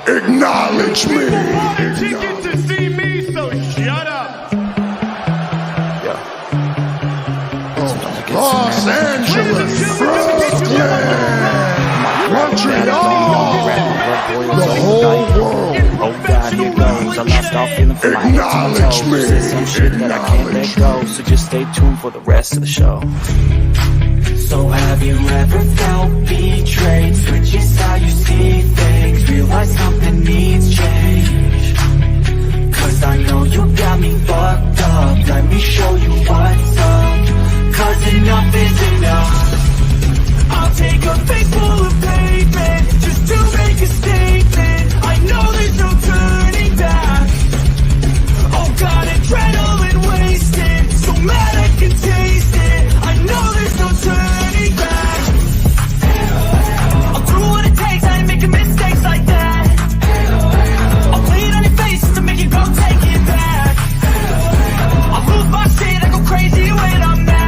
Acknowledge me. People bought a ticket to see me, so shut up. Los Angeles, Brooklyn, Montreal, the whole world. Oh God, here goes. I lost all feeling for my Acknowledge me. Said some shit that I can't let go. So just stay tuned for the rest of the show. So have you ever felt betrayed? Switches how you see things. Realize something needs change. Cause I know you got me fucked up. Let me show you what's up. Cause enough is enough. I'll take a face full of pavement just to make a statement. I know there's no turning back. Oh God, adrenaline wasted. So mad I can taste it. I know there's no turning back. I'll do what it takes, I ain't making mistakes like that. I'll play it on your face to make you go take it back. I'll lose my shit, I go crazy when I'm mad.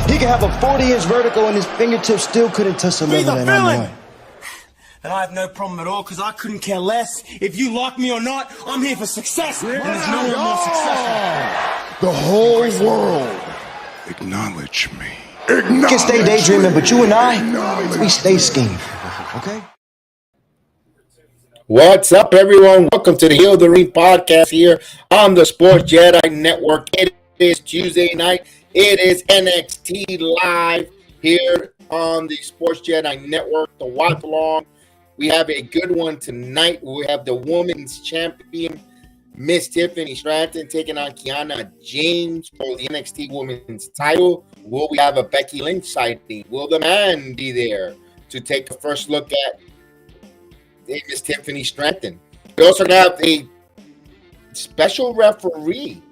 He could have a 40-inch vertical and his fingertips still couldn't touch the level that I'm on. And I have no problem at all, because I couldn't care less if you like me or not. I'm here for success, and there's no one more successful. The whole world. Acknowledge me. You can stay daydreaming, but you and I, we stay scheming. Okay? What's up, everyone? Welcome to the Heal the Ring podcast here on the Sports Jedi Network. It is Tuesday night. It is NXT live here on the Sports Jedi Network to watch along. We have a good one tonight. We have the women's champion, Miss Tiffany Stratton, taking on Kiana James for the NXT women's title. Will we have a Becky Lynch sighting? Will the man be there to take a first look at Miss Tiffany Stratton? We also have a special referee,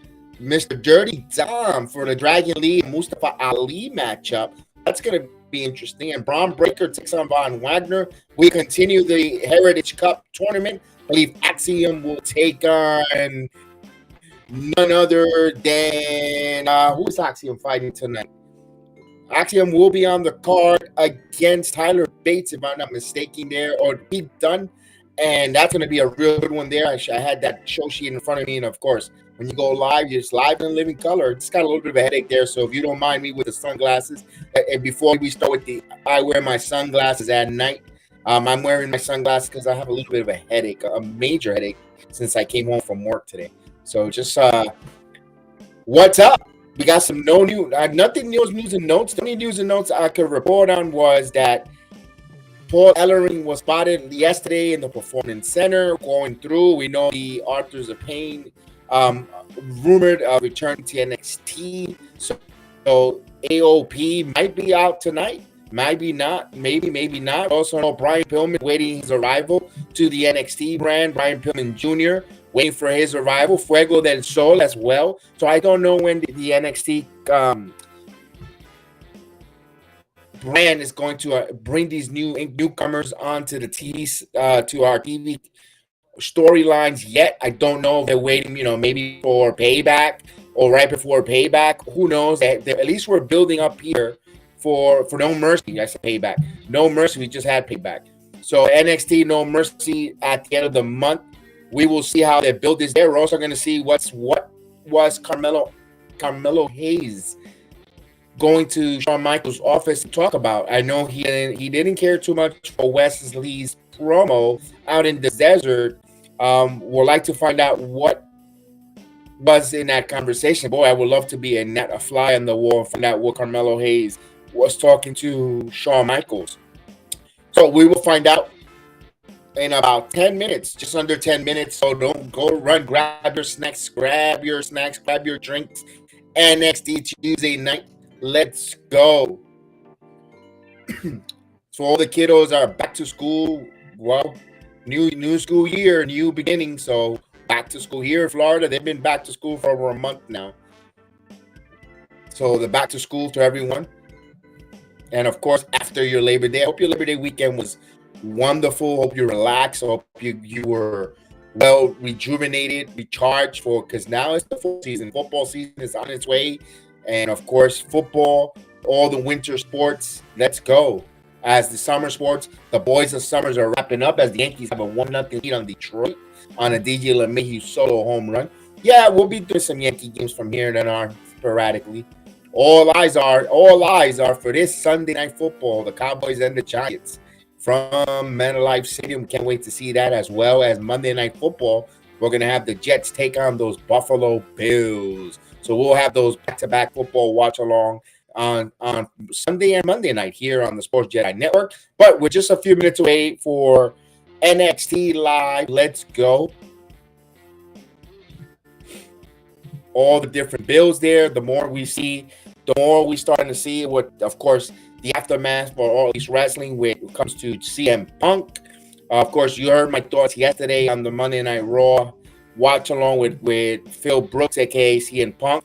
Mr. Dirty Dom, for the Dragon Lee and Mustafa Ali matchup. That's going to be interesting. And Braun Breaker takes on Von Wagner. We continue the Heritage Cup tournament. I believe Axiom will take on none other than who is Axiom fighting tonight? Axiom will be on the card against Tyler Bates, if I'm not mistaken, there, or Pete Dunne. And that's going to be a real good one there. I had that show sheet in front of me, and of course, when you go live, you're just live in living color. It's got a little bit of a headache there, so if you don't mind me with the sunglasses, and before we start with I wear my sunglasses at night. I'm wearing my sunglasses because I have a little bit of a headache, a major headache, since I came home from work today. So just what's up? We got some nothing news and notes. The only news and notes I could report on was that Paul Ellering was spotted yesterday in the Performance Center going through. We know the Authors of Pain rumored return to NXT. So AOP might be out tonight. Maybe not. Maybe not. Also know Brian Pillman waiting his arrival to the NXT brand. Brian Pillman Jr. waiting for his arrival. Fuego del Sol as well. So I don't know when the NXT brand is going to bring these newcomers onto the TV, to our TV storylines yet. I don't know if they're waiting, maybe for Payback or right before Payback. Who knows? At least we're building up here for No Mercy. I said Payback. No Mercy. We just had Payback. So NXT No Mercy at the end of the month. We will see how they build this there. We're also going to see what was Carmelo Hayes going to Shawn Michaels' office to talk about. I know he didn't care too much for Wesley's promo out in the desert. Would like to find out what was in that conversation. Boy, I would love to be a fly on the wall and find out what Carmelo Hayes was talking to Shawn Michaels. So we will find out in about 10 minutes, just under 10 minutes. So don't go run, grab your snacks, grab your drinks. NXT Tuesday night. Let's go. So all the kiddos are back to school. Well, new school year, new beginning. So back to school here in Florida. They've been back to school for over a month now. So the back to school to everyone. And of course, after your Labor Day, I hope your Labor Day weekend was wonderful. Hope you relaxed. Hope you were well rejuvenated, recharged because now it's the full season. Football season is on its way. And of course, football all the winter sports. Let's go. As the summer sports, the boys of summers are wrapping up as the Yankees have a 1-0 lead on Detroit on a DJ LeMahieu solo home run. Yeah, we'll be doing some Yankee games from here and on sporadically. All eyes are for this Sunday Night Football, the Cowboys and the Giants from MetLife Stadium. Can't wait to see that, as well as Monday Night Football. We're going to have the Jets take on those Buffalo Bills. So we'll have those back-to-back football watch-along on Sunday and Monday night here on the Sports Jedi Network. But we're just a few minutes away for NXT Live. Let's go. All the different bills there. The more we see, the more we starting to see what, of course, the aftermath for all these wrestling when it comes to CM Punk. Of course, you heard my thoughts yesterday on the Monday Night Raw watch along with Phil Brooks, aka CM Punk.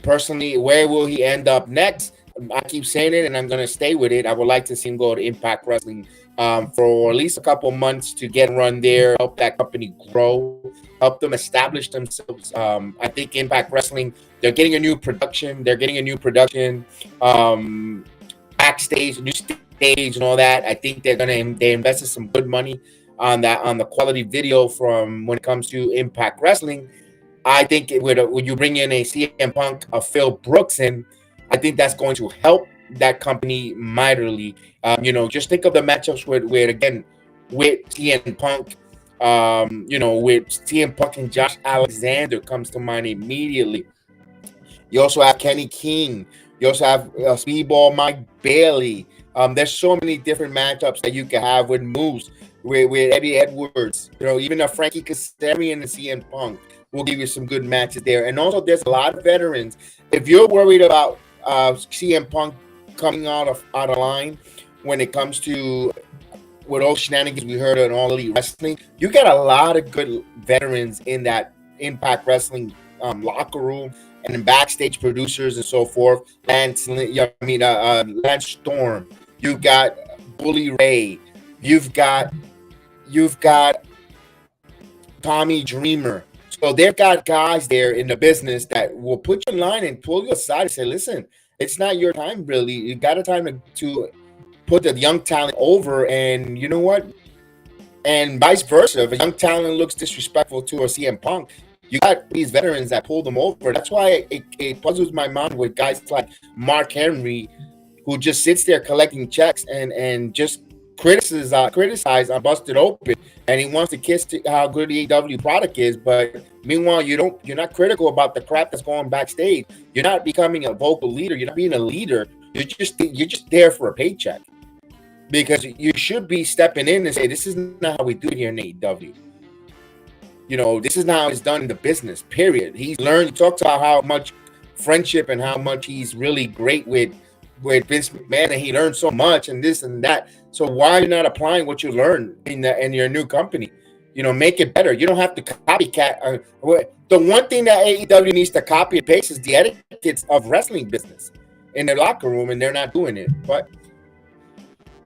Personally, where will he end up next? I keep saying it, and I'm going to stay with it. I would like to see him go to Impact Wrestling for at least a couple months to get run there, help that company grow, help them establish themselves. I think Impact Wrestling, they're getting a new production. Backstage, new stage, and all that. I think they invested some good money on the quality video from when it comes to Impact Wrestling. I think when you bring in a CM Punk, a Phil Brooks in, I think that's going to help that company mightily. Just think of the matchups with CM Punk. With CM Punk and Josh Alexander comes to mind immediately. You also have Kenny King. You also have Speedball Mike Bailey. There's so many different matchups that you can have with moves with Eddie Edwards. Even a Frankie Kazarian and CM Punk will give you some good matches there. And also, there's a lot of veterans. If you're worried about CM Punk coming out of line when it comes to with all shenanigans we heard on All Elite Wrestling, you got a lot of good veterans in that Impact Wrestling locker room and in backstage producers and so forth. Lance Storm. You've got Bully Ray. You've got Tommy Dreamer. So they've got guys there in the business that will put you in line and pull you aside and say, listen, it's not your time, really. You got a time to put the young talent over, and you know what? And vice versa. If a young talent looks disrespectful to a CM Punk, you got these veterans that pull them over. That's why it puzzles my mind with guys like Mark Henry, who just sits there collecting checks and just criticize on Busted Open, and he wants to kiss to how good the AEW product is, but meanwhile you're not critical about the crap that's going backstage. You're not becoming a vocal leader. You're not being a leader. You're just there for a paycheck, because you should be stepping in and say, this is not how we do it here in AEW. This is not how it's done in the business, period. He talks about how much friendship and how much he's really great with Vince McMahon, and he learned so much and this and that. So why are you not applying what you learned in your new company? Make it better. You don't have to copycat. The one thing that AEW needs to copy and paste is the etiquettes of wrestling business in their locker room, and they're not doing it. But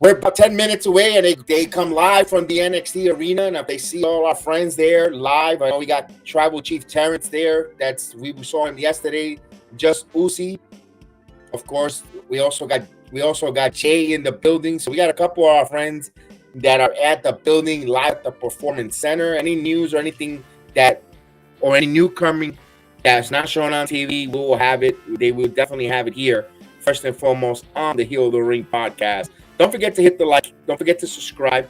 we're about 10 minutes away, and they come live from the NXT arena, and if they see all our friends there live, I know we got Tribal Chief Terrence there. We saw him yesterday. Just Uzi. Of course, we also got Jay in the building. So we got a couple of our friends that are at the building live at the Performance Center. Any news or anything or any newcomer that's not shown on TV, we will have it. They will definitely have it here, first and foremost, on the Heel of the Ring podcast. Don't forget to hit the like. Don't forget to subscribe.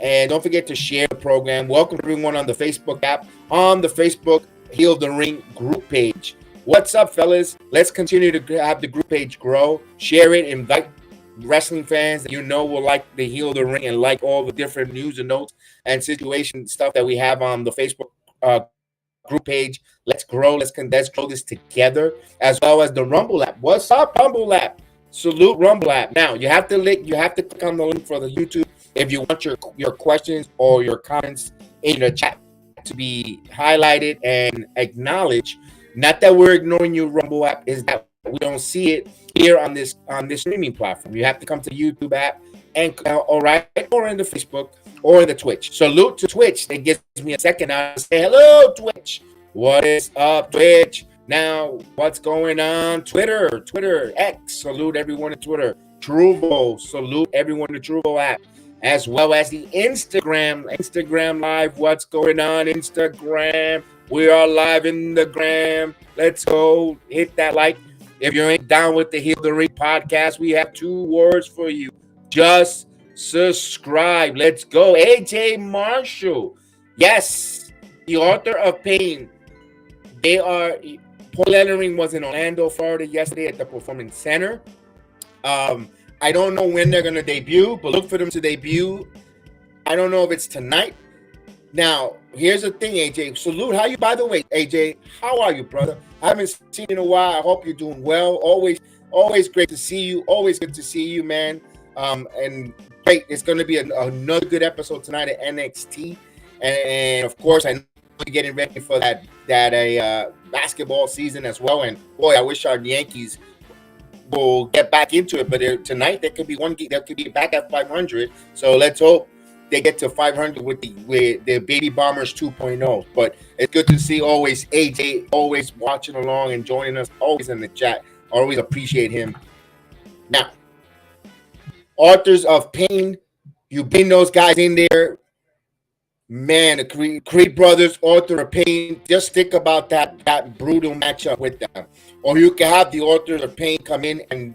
And don't forget to share the program. Welcome everyone on the Facebook app, on the Facebook Heel of the Ring group page. What's up, fellas? Let's continue to have the group page grow. Share it. Invite wrestling fans that will like the Heel of the Ring and like all the different news and notes and situation stuff that we have on the Facebook group page. Let's grow. Let's grow this together, as well as the Rumble app. What's up, Rumble app? Salute Rumble app. Now you have to click on the link for the YouTube if you want your questions or your comments in the chat to be highlighted and acknowledged. Not that we're ignoring you, Rumble app, is that we don't see it here on this streaming platform. You have to come to the YouTube app and or in the Facebook or in the Twitch. Salute to Twitch. That gives me a second now to say hello, Twitch. What is up, Twitch? Now, what's going on? Twitter, X, salute everyone on Twitter. Truvo, salute everyone on the Truvo app, as well as the Instagram Live. What's going on, Instagram? We are live in the gram. Let's go. Hit that like. If you ain't down with the Heal the Ring podcast, we have 2 words for you. Just subscribe. Let's go. AJ Marshall. Yes, the author of Pain. Paul Ellering was in Orlando, Florida yesterday at the Performance Center. I don't know when they're going to debut, but look for them to debut. I don't know if it's tonight. Now, here's the thing, AJ. Salute. How you, by the way, AJ? How are you, brother? I haven't seen you in a while. I hope you're doing well. Always great to see you. Always good to see you, man. And great. It's going to be another good episode tonight at NXT. And of course, I know you're getting ready for that basketball season as well. And boy, I wish our Yankees will get back into it. But tonight there could be one game that could be back at 500. So let's hope they get to 500 with the Baby Bombers 2.0. But it's good to see always AJ always watching along and joining us always in the chat. Always appreciate him. Now, authors of Pain, you bring those guys in there. Man, the Creed brothers, author of Pain, just think about that brutal matchup with them. Or you can have the authors of Pain come in and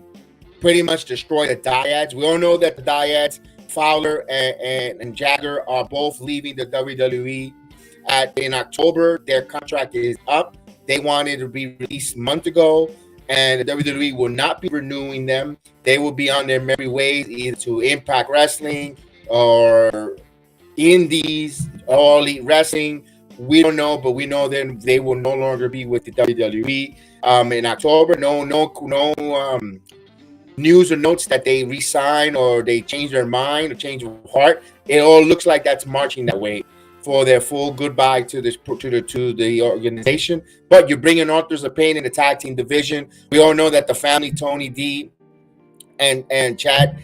pretty much destroy the Dyads. We all know that the Dyads, Fowler and Jagger, are both leaving the WWE in October. Their contract is up. They wanted to be released a month ago, and the WWE will not be renewing them. They will be on their merry ways, either to Impact Wrestling or Indies, All Elite Wrestling. We don't know, but we know then they will no longer be with the WWE in October. No news or notes that they resign or they change their mind or change of heart. It all looks like that's marching that way for their full goodbye to the organization. But you're bringing authors of Pain in the tag team division. We all know that the family, Tony D and Chad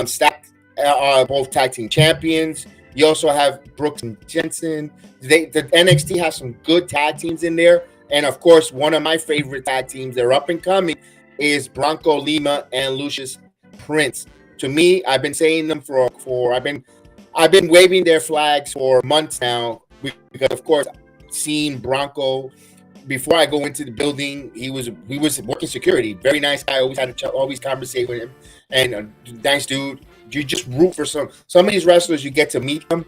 Stack, are both tag team champions. You also have Brooks and Jensen. The NXT has some good tag teams in there. And of course, one of my favorite tag teams, they're up and coming, is Bronco Lima and Lucius Prince. To me, I've been saying them I've been waving their flags for months now, because of course, seeing Bronco before I go into the building, he was working security. Very nice guy. Always conversate with him, and nice dude. You just root for some of these wrestlers. You get to meet them,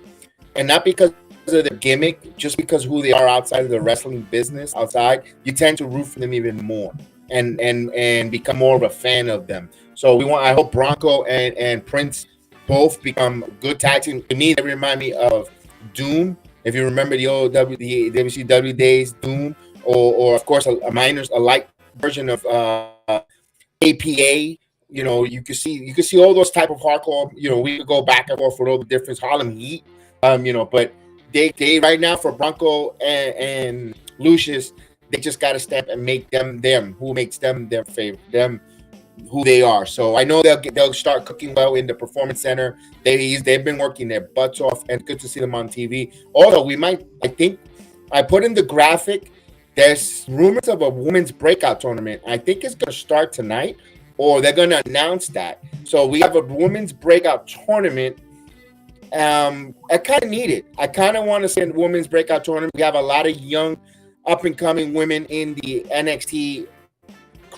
and not because of their gimmick, just because who they are outside of the wrestling business. Outside, you tend to root for them even more, and become more of a fan of them. So I hope Bronco and Prince both become good tag team. To me, they remind me of Doom. If you remember the old WCW days, Doom, or of course a light version of APA. You know, you can see all those type of hardcore. You know, we could go back and forth for all the difference. Harlem Heat. But they right now for Bronco and Lucius, they just got to step and make them who makes them their favorite, them who they are. So I know they'll start cooking well in the Performance Center. They've been working their butts off, and good to see them on TV. Also, I think I put in the graphic. There's rumors of a women's breakout tournament. I think it's going to start tonight, or they're going to announce that. So we have a women's breakout tournament. I kind of need it. I kind of want to see a women's breakout tournament. We have a lot of young, up-and-coming women in the NXT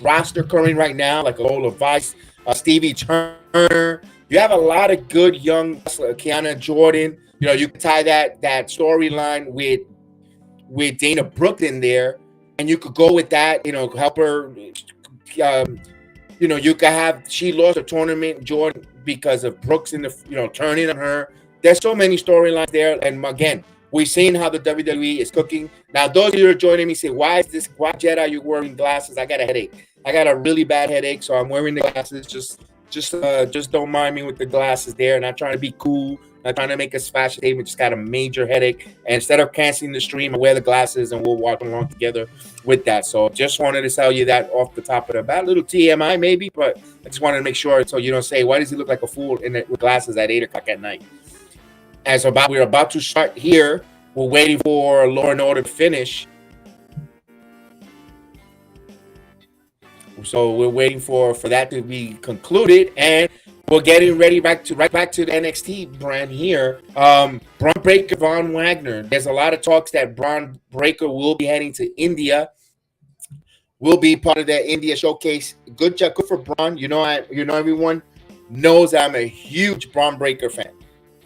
roster currently right now, like Lola Vice, Stevie Turner. You have a lot of good young wrestlers, Kiana Jordan. You know, you can tie that storyline with Dana Brooke in there, and you could go with that. You know, help her. You could have she lost a tournament, Jordan, because of Brooks turning on her. There's so many storylines there, and again, we've seen how the WWE is cooking. Now, those of you who are joining me say, why Jedi, are you wearing glasses? I got a headache. I got a really bad headache, so I'm wearing the glasses. Just don't mind me with the glasses there. Not trying to be cool. Not trying to make a fashion statement. Just got a major headache. And instead of canceling the stream, I wear the glasses, and we'll walk along together with that. So just wanted to tell you that off the top of the bat. A little TMI maybe, but I just wanted to make sure so you don't say, why does he look like a fool with glasses at 8 o'clock at night? And so we're about to start here. We're waiting for Law and Order to finish. So we're waiting for that to be concluded, and we're getting ready right back to the NXT brand here. Braun Breaker, Von Wagner. There's a lot of talks that Braun Breaker will be heading to India. Will be part of that India showcase. Good job, good for Braun. Everyone knows I'm a huge Braun Breaker fan.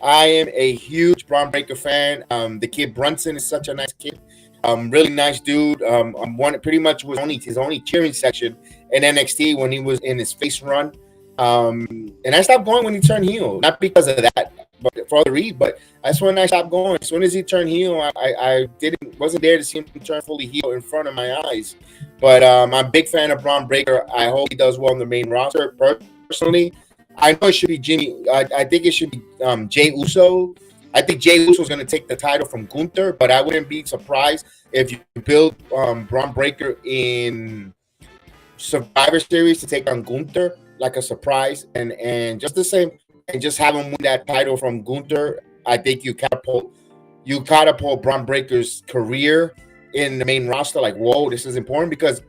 I am a huge Braun Breaker fan. The kid Brunson is such a nice kid. Really nice dude. Pretty much was his only cheering section in NXT when he was in his face run. And I stopped going when he turned heel, not because of that, but for other reasons. But that's when I stopped going. As soon as he turned heel, I wasn't there to see him turn fully heel in front of my eyes. But I'm a big fan of Braun Breaker. I hope he does well on the main roster. Personally, I know it should be Jimmy. I think it should be Jey Uso. I think Jey Uso is going to take the title from Gunther, but I wouldn't be surprised if you build Braun Breaker in Survivor Series to take on Gunther like a surprise, and just the same, and just have him win that title from Gunther. I think you catapult Braun Breaker's career in the main roster. Like, whoa, this is important because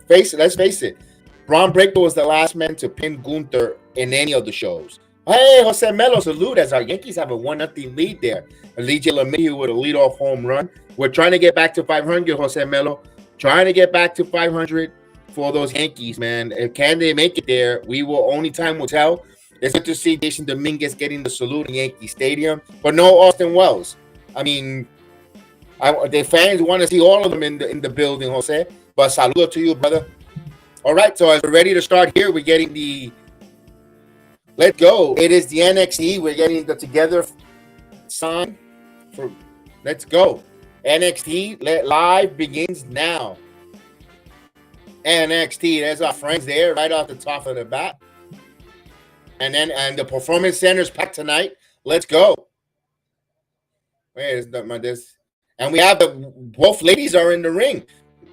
let's face it, Braun Breaker was the last man to pin Gunther in any of the shows. Hey, Jose Melo, salute, as our Yankees have a 1-0 lead there. Elijah Lemieux with a leadoff home run. We're trying to get back to 500, Jose Melo. Trying to get back to 500 for those Yankees, man. If can they make it there, only time will tell. It's good to see Jason Dominguez getting the salute in Yankee Stadium, but no Austin Wells. I mean, the fans want to see all of them in the building, Jose. But saludo to you, brother. All right, so as we're ready to start here, we're getting the... Let's go. It is the NXT. We're getting the together sign for... Let's go. NXT live begins now. NXT. There's our friends there right off the top of the bat. And the Performance Center's packed tonight. Let's go. Where is this? And we have both ladies are in the ring.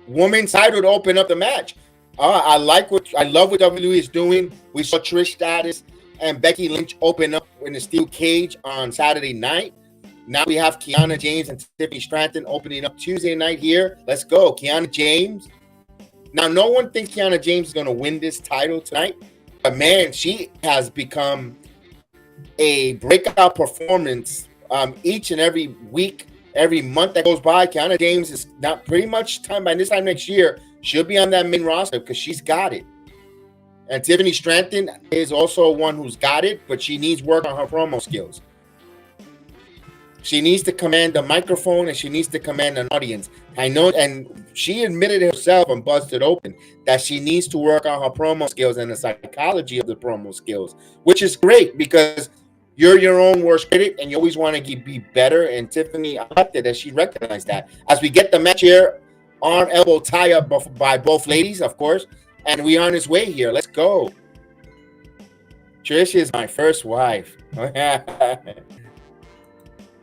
Women's title to open up the match. I love what WWE is doing. We saw Trish Stratus and Becky Lynch open up in the steel cage on Saturday night. Now we have Kiana James and Tiffany Stratton opening up Tuesday night here. Let's go. Kiana James. Now, no one thinks Kiana James is going to win this title tonight. But, man, she has become a breakout performance each and every week, every month that goes by. Kiana James is not pretty much time by this time next year. She'll be on that main roster because she's got it. And Tiffany Stratton is also one who's got it, but she needs work on her promo skills. She needs to command the microphone and she needs to command an audience. I know, and she admitted herself and busted open that she needs to work on her promo skills and the psychology of the promo skills, which is great because you're your own worst critic and you always want to be better. And Tiffany, I liked it that she recognized that. As we get the match here, arm elbow tie up by both ladies, of course. And we on his way here. Let's go. Trish is my first wife.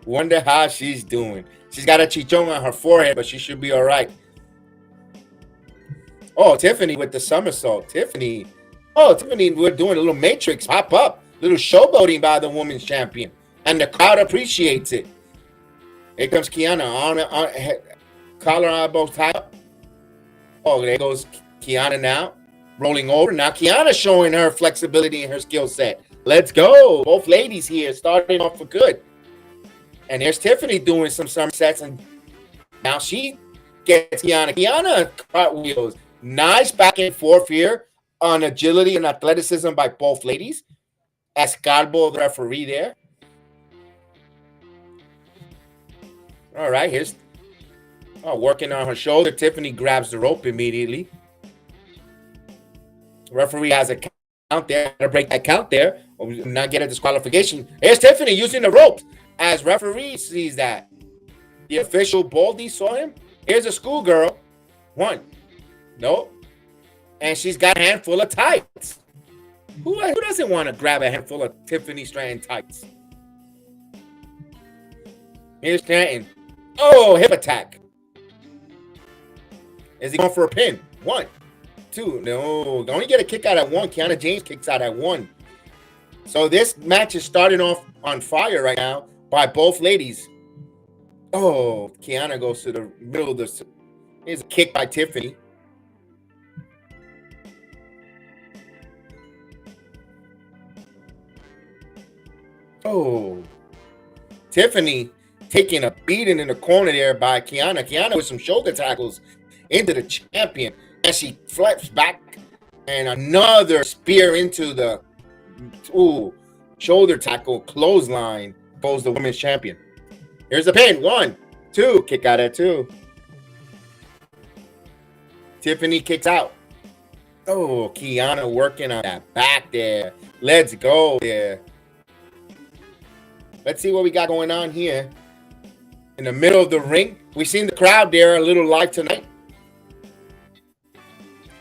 Wonder how she's doing. She's got a chichon on her forehead, but she should be all right. Oh, Tiffany with the somersault. Tiffany, we're doing a little matrix pop up. Little showboating by the women's champion. And the crowd appreciates it. Here comes Kiana. On collar elbow tie up. Oh, there goes Kiana now, rolling over. Now Kiana showing her flexibility and her skill set. Let's go. Both ladies here starting off for good. And there's Tiffany doing some sets, and now she gets Kiana cartwheels. Nice back and forth here on agility and athleticism by both ladies. Escarbo, the referee there. All right, here's working on her shoulder. Tiffany grabs the rope immediately. Referee has a count there. Gotta break that count there. Not get a disqualification. Here's Tiffany using the rope. As referee sees that. The official Baldy saw him. Here's a schoolgirl. One. Nope. And she's got a handful of tights. Who doesn't want to grab a handful of Tiffany Stratton tights? Here's Stratton. Oh, hip attack. Is he going for a pin? 1, 2. No. Don't get a kick out at 1. Kiana James kicks out at 1. So this match is starting off on fire right now by both ladies. Oh, Kiana goes to the middle of the... Here's a kick by Tiffany. Oh, Tiffany taking a beating in the corner there by Kiana. Kiana with some shoulder tackles into the champion. And she flips back. And another spear into the shoulder tackle clothesline. Goes the women's champion. Here's the pin. 1, 2. Kick out at 2. Tiffany kicks out. Oh, Kiana working on that back there. Let's go there. Let's see what we got going on here. In the middle of the ring. We've seen the crowd there a little live tonight.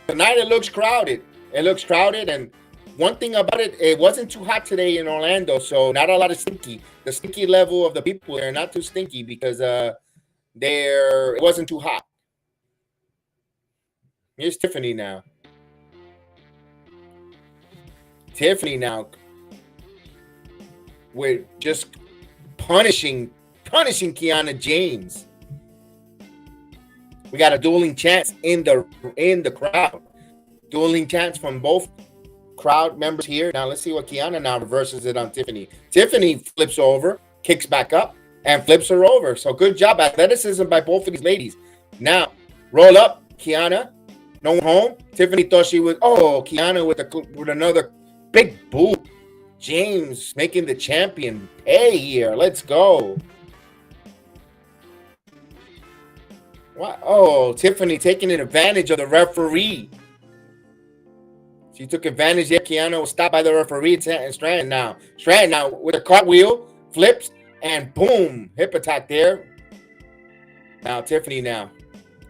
Tonight it looks crowded. It looks crowded, and one thing about it, it wasn't too hot today in Orlando, so not a lot of stinky. The stinky level of the people there, not too stinky because it wasn't too hot. Here's Tiffany now. Tiffany now with just punishing Kiana James. We got a dueling chants in the crowd. Dueling chants from both crowd members here. Now let's see what Kiana now reverses it on Tiffany. Tiffany flips over, kicks back up, and flips her over. So good job. Athleticism by both of these ladies. Now, roll up, Kiana. No one home. Tiffany thought she was, Kiana with another big boot. James making the champion pay here. Let's go. What? Oh, Tiffany taking advantage of the referee. She took advantage there. Kiana was stopped by the referee. And Stratton now with a cartwheel, flips, and boom, hip attack there. Now Tiffany now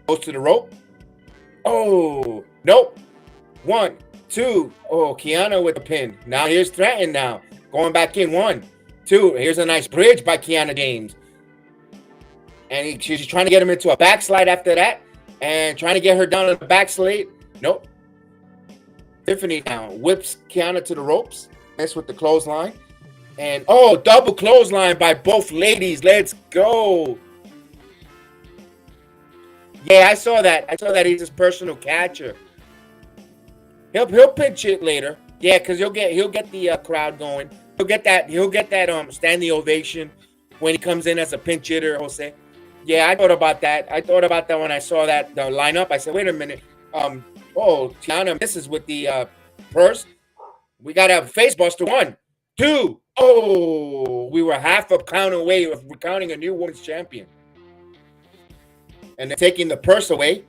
goes to the rope. Oh, nope. 1, 2. Oh, Kiana with the pin. Now here's Stratton now going back in. 1, 2. Here's a nice bridge by Kiana James. And she's trying to get him into a backslide after that. And trying to get her down on the backslide. Nope. Tiffany now whips Kiana to the ropes. Mess with the clothesline. And, double clothesline by both ladies. Let's go. Yeah, I saw that. He's his personal catcher. He'll pitch it later. Yeah, because he'll get the crowd going. He'll get that standing ovation when he comes in as a pinch hitter, Jose. Yeah, I thought about that. When I saw the lineup. I said, wait a minute. Tiana misses with the purse. We got a face buster. 1, 2. Oh, we were half a count away of recounting a new women's champion. And they're taking the purse away.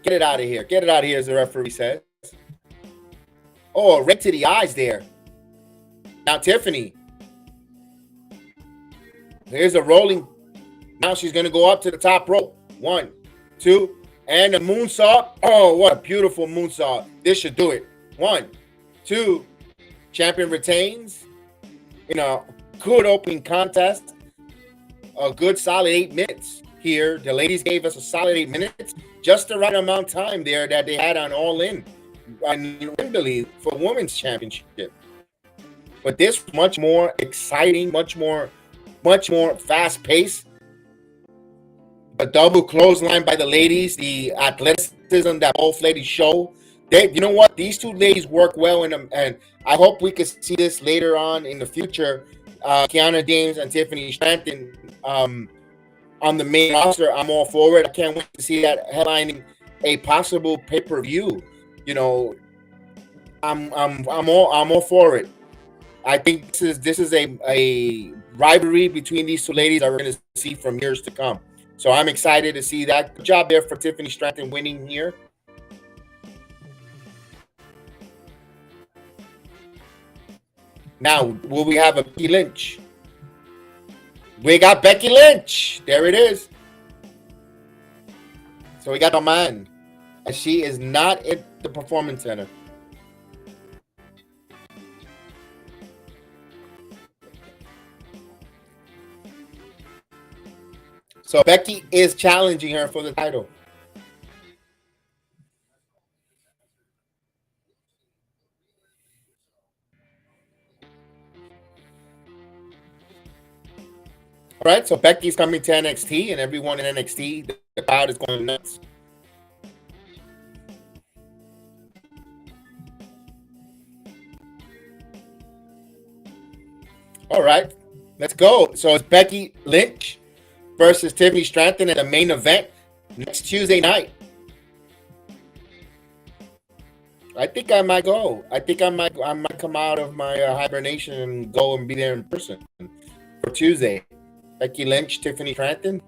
Get it out of here. Get it out of here, as the referee says. Oh, right to the eyes there. Now Tiffany. Here's a rolling. Now she's going to go up to the top rope. 1, 2. And a moonsault. Oh, what a beautiful moonsault. This should do it. 1, 2. Champion retains. In a good opening contest. A good solid 8 minutes here. The ladies gave us a solid 8 minutes. Just the right amount of time there that they had on All In. And Wembley for women's championship. But this much more exciting, much more fast-paced. A double clothesline by the ladies, the athleticism that both ladies show. You know what? These two ladies work well in them, and I hope we could see this later on in the future. Kiana James and Tiffany Stratton on the main roster. I'm all for it. I can't wait to see that headlining a possible pay-per-view. You know, I'm all for it. I think this is a rivalry between these two ladies that we're going to see from years to come. So I'm excited to see that. Good job there for Tiffany Stratton winning here. Now, will we have a Becky Lynch? We got Becky Lynch. There it is. So we got a man. And she is not at the Performance Center. So Becky is challenging her for the title. All right, so Becky's coming to NXT, and everyone in NXT, the crowd is going nuts. All right, Let's go. So it's Becky Lynch versus Tiffany Stratton in the main event next Tuesday night. I think I might go. I think I might come out of my hibernation and go and be there in person for Tuesday. Becky Lynch, Tiffany Stratton.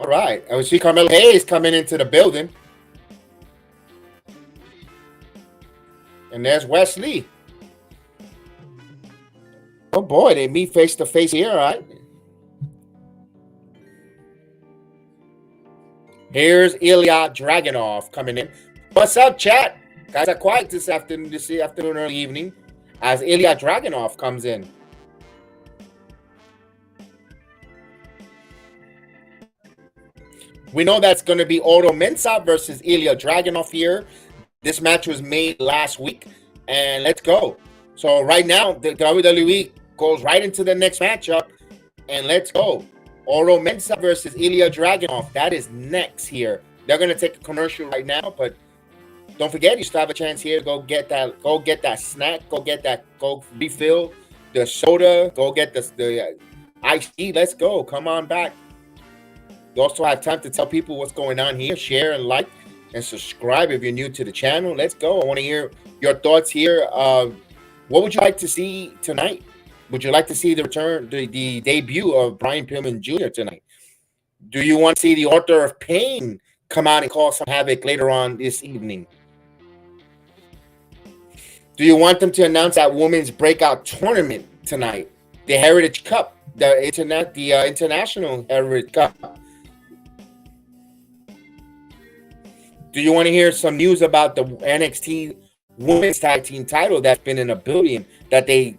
All right. I see Carmelo Hayes coming into the building. And there's Wesley. Oh boy, they meet face to face here, all right? Here's Ilya Dragunov coming in. What's up, chat? Guys are quiet this afternoon, early evening, as Ilya Dragunov comes in. We know that's going to be Otto Mensah versus Ilya Dragunov here. This match was made last week, and let's go. So right now, the WWE goes right into the next matchup, and let's go. Otto Mensah versus Ilya Dragunov. That is next here. They're going to take a commercial right now, but don't forget, you still have a chance here to go get that snack, go refill the soda, go get the iced tea. Let's go. Come on back. You also have time to tell people what's going on here. Share and like and subscribe if you're new to the channel. Let's go. I want to hear your thoughts here. What would you like to see tonight? Would you like to see the return, the debut of Brian Pillman Jr. tonight? Do you want to see the Author of Pain come out and cause some havoc later on this evening? Do you want them to announce that women's breakout tournament tonight? The Heritage Cup, the International Heritage Cup. Do you want to hear some news about the NXT Women's Tag Team title that's been in oblivion, that they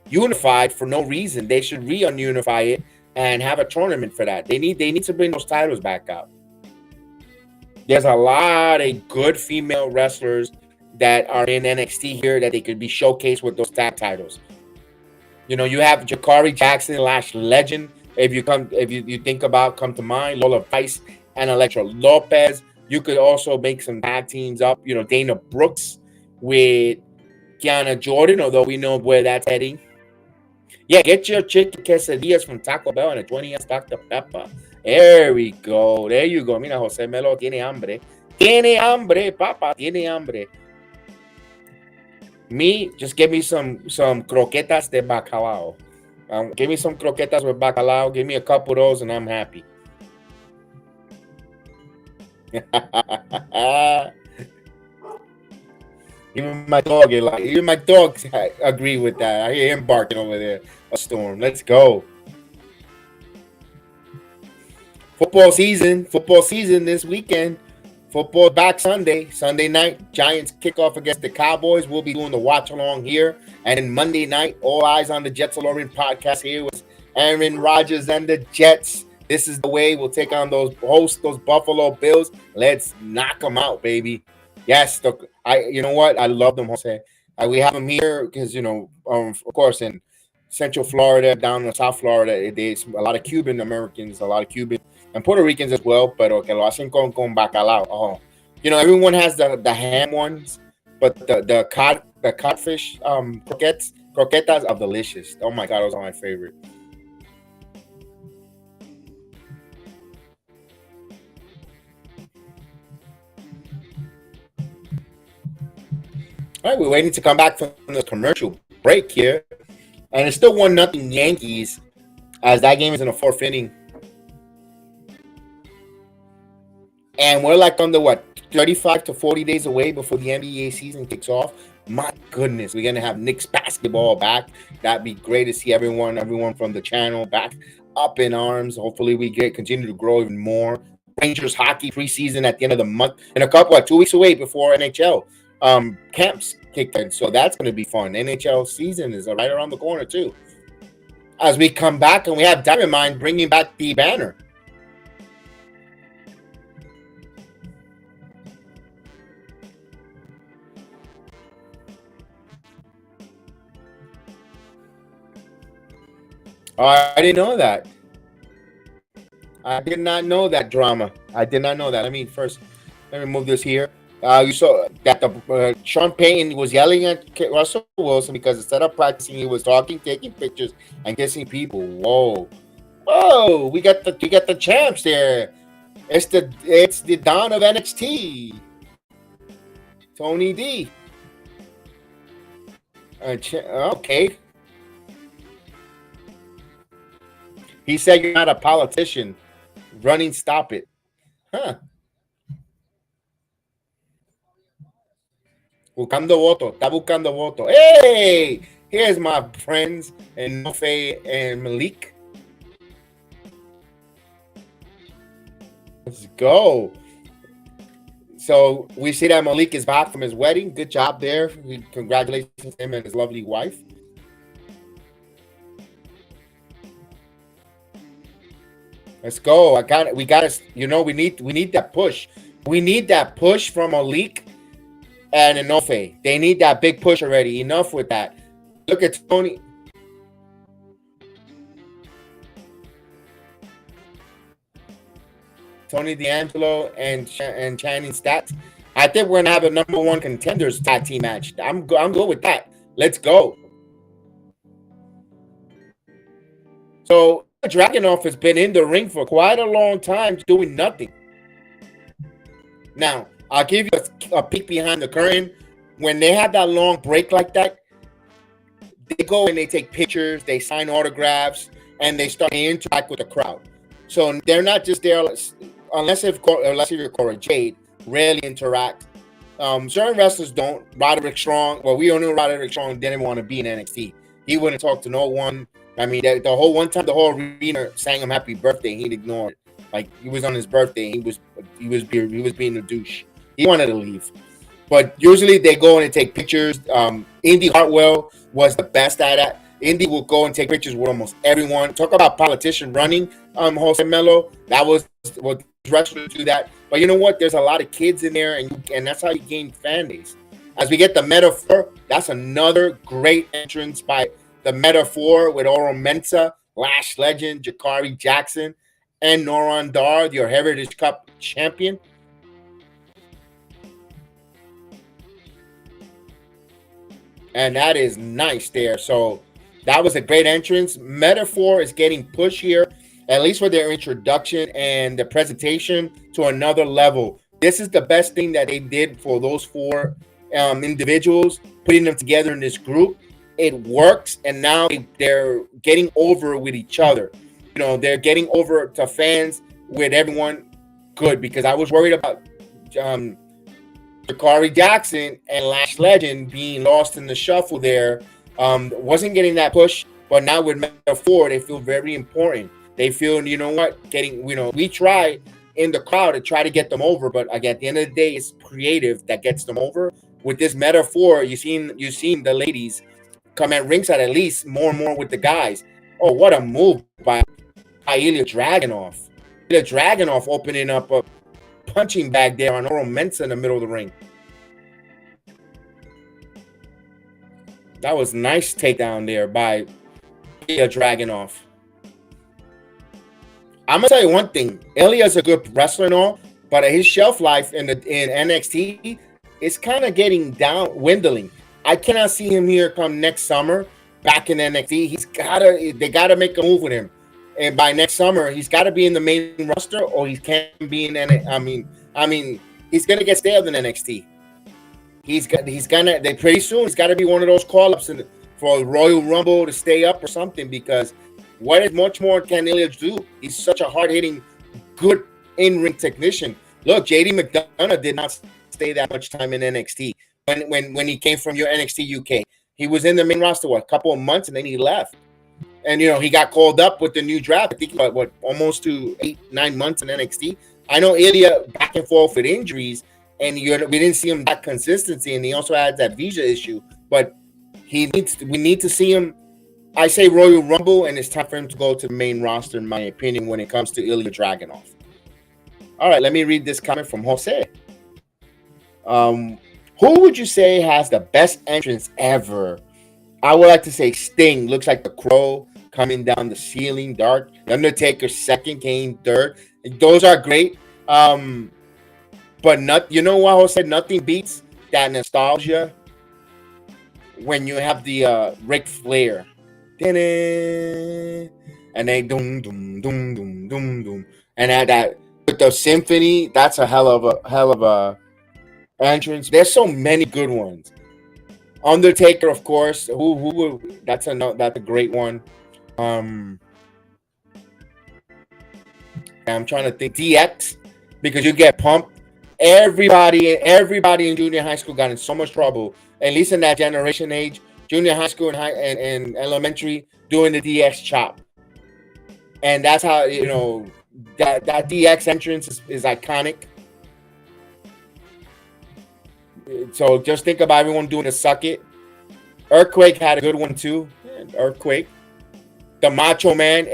unified for no reason? They should reunify it and have a tournament for that. They need to bring those titles back out. There's a lot of good female wrestlers that are in NXT here that they could be showcased with those tag titles. You know, you have Jakari Jackson, Lash Legend. If you come to mind, Lola Price and Elektra Lopez. You could also make some tag teams up. You know, Dana Brooks with Kiana Jordan, although we know where that's heading. Yeah, get your chicken quesadillas from Taco Bell and a 20 Dr. Pepper. There we go. There you go. Mira, Jose Melo tiene hambre. Tiene hambre, papa. Tiene hambre. Me, just give me some croquetas de bacalao. Give me some croquetas with bacalao. Give me a couple of those and I'm happy. Even my dogs agree with that. I hear him barking over there. A storm. Let's go. Football season this weekend. Football back Sunday night. Giants kickoff against the Cowboys. We'll be doing the watch along here. And then Monday night, all eyes on the Jets Alorian podcast here with Aaron Rodgers and the Jets. This is the way we'll take on those Buffalo Bills. Let's knock them out, baby. Yes, you know what? I love them, Jose. We have them here because, of course, in Central Florida, down in South Florida, there's a lot of Cuban Americans, a lot of Cuban and Puerto Ricans as well, pero que lo hacen con bacalao. Oh. Everyone has the ham ones, but the codfish croquetas are delicious. Oh my God, those are my favorite. All right, we're waiting to come back from the commercial break here. And it's still 1-0 Yankees as that game is in the fourth inning. And we're like under 35 to 40 days away before the NBA season kicks off. My goodness, we're going to have Knicks basketball back. That'd be great to see everyone from the channel back up in arms. Hopefully we continue to grow even more. Rangers hockey preseason at the end of the month. And 2 weeks away before NHL camps kick in, so that's going to be fun. NHL season is right around the corner too. As we come back, and we have Diamond Mine bringing back the banner. Oh, I didn't know that. I did not know that drama. I did not know that. Let me move this here. You saw that the Sean Payton was yelling at Russell Wilson because instead of practicing, he was talking, taking pictures, and kissing people. Whoa! We got the champs there. It's the Don of NXT, Tony D. Okay. He said you're not a politician. Running, stop it. Huh. Buscando voto. Está buscando voto. Hey! Here's my friends and Nofe and Malik. Let's go. So we see that Malik is back from his wedding. Good job there. Congratulations to him and his lovely wife. Let's go. We got to, we need that push. We need that push from Malik and Enofe. They need that big push already. Enough with that. Look at Tony. Tony D'Angelo and Channing Stats. I think we're gonna have a number one contenders tag team match. I'm good with that. Let's go. So Dragunov has been in the ring for quite a long time, doing nothing. Now I'll give you a peek behind the curtain. When they have that long break like that, they go and they take pictures, they sign autographs, and they start to interact with the crowd. So they're not just there. Unless you're Cora Jade, rarely interact. Certain wrestlers don't. Roderick Strong. Well, we all knew Roderick Strong didn't want to be in NXT. He wouldn't talk to no one. I mean, the whole arena sang him happy birthday. He'd ignore it. Like he was on his birthday. He was being a douche. He wanted to leave. But usually they go in and take pictures. Indy Hartwell was the best at that. Indy will go and take pictures with almost everyone. Talk about politician running. Jose Melo. That was what wrestlers do that. But you know what? There's a lot of kids in there, and that's how you gain fan base. As we get the Metaphor, that's another great entrance by the Metaphor with Oro Mensah, Lash Legend, Jakari Jackson, and Noron Dar, your Heritage Cup champion. And that is nice there. So that was a great entrance. Metaphor is getting pushed here, at least with their introduction and the presentation, to another level. This is the best thing that they did for those four individuals, putting them together in this group. It works, and now they're getting over with each other. They're getting over to fans with everyone good, because I was worried about Jakari Jackson and Lash Legend being lost in the shuffle there. Wasn't getting that push, but now with Metaphor, they feel very important. They feel, we try in the crowd to try to get them over, but again, at the end of the day, it's creative that gets them over. With this Metaphor, you've seen the ladies come at ringside at least more and more with the guys. Oh, what a move by Ilya Dragunov. Ilya Dragunov opening up a punching bag there on Oro Mensah in the middle of the ring. That was nice takedown there by Ilya Dragunov. I'm gonna tell you one thing. Ilya's a good wrestler and all, but his shelf life in NXT is kind of getting dwindling. I cannot see him here come next summer back in NXT. They gotta make a move with him. And by next summer, he's got to be in the main roster, or he can't be in NXT. He's gonna get stale in NXT. Pretty soon he's got to be one of those call-ups for Royal Rumble to stay up or something, because what much more can Ilya do? He's such a hard-hitting, good in-ring technician. Look, JD McDonough did not stay that much time in NXT when he came from your NXT UK. He was in the main roster a couple of months, and then he left. And he got called up with the new draft. I think almost to 8-9 months in NXT. I know Ilya back and forth with injuries, and we didn't see him that consistency, and he also had that visa issue. But we need to see him. I say Royal Rumble, and it's time for him to go to the main roster, in my opinion, when it comes to Ilya Dragunov. All right, let me read this comment from Jose. Who would you say has the best entrance ever? I would like to say Sting. Looks like the Crow coming down the ceiling, dark. The Undertaker second, came third. Those are great. But you know what I said? Nothing beats that nostalgia when you have the Ric Flair. And they doom doom doom doom doom doom. And that with the symphony, that's a hell of a entrance. There's so many good ones. Undertaker, of course. That's a great one. I'm trying to think. DX, because you get pumped. Everybody in junior high school got in so much trouble, at least in that generation age, junior high school and elementary, doing the DX chop. And that's how, that DX entrance is iconic. So just think about everyone doing the suck it. Earthquake had a good one too. Earthquake. The Macho Man.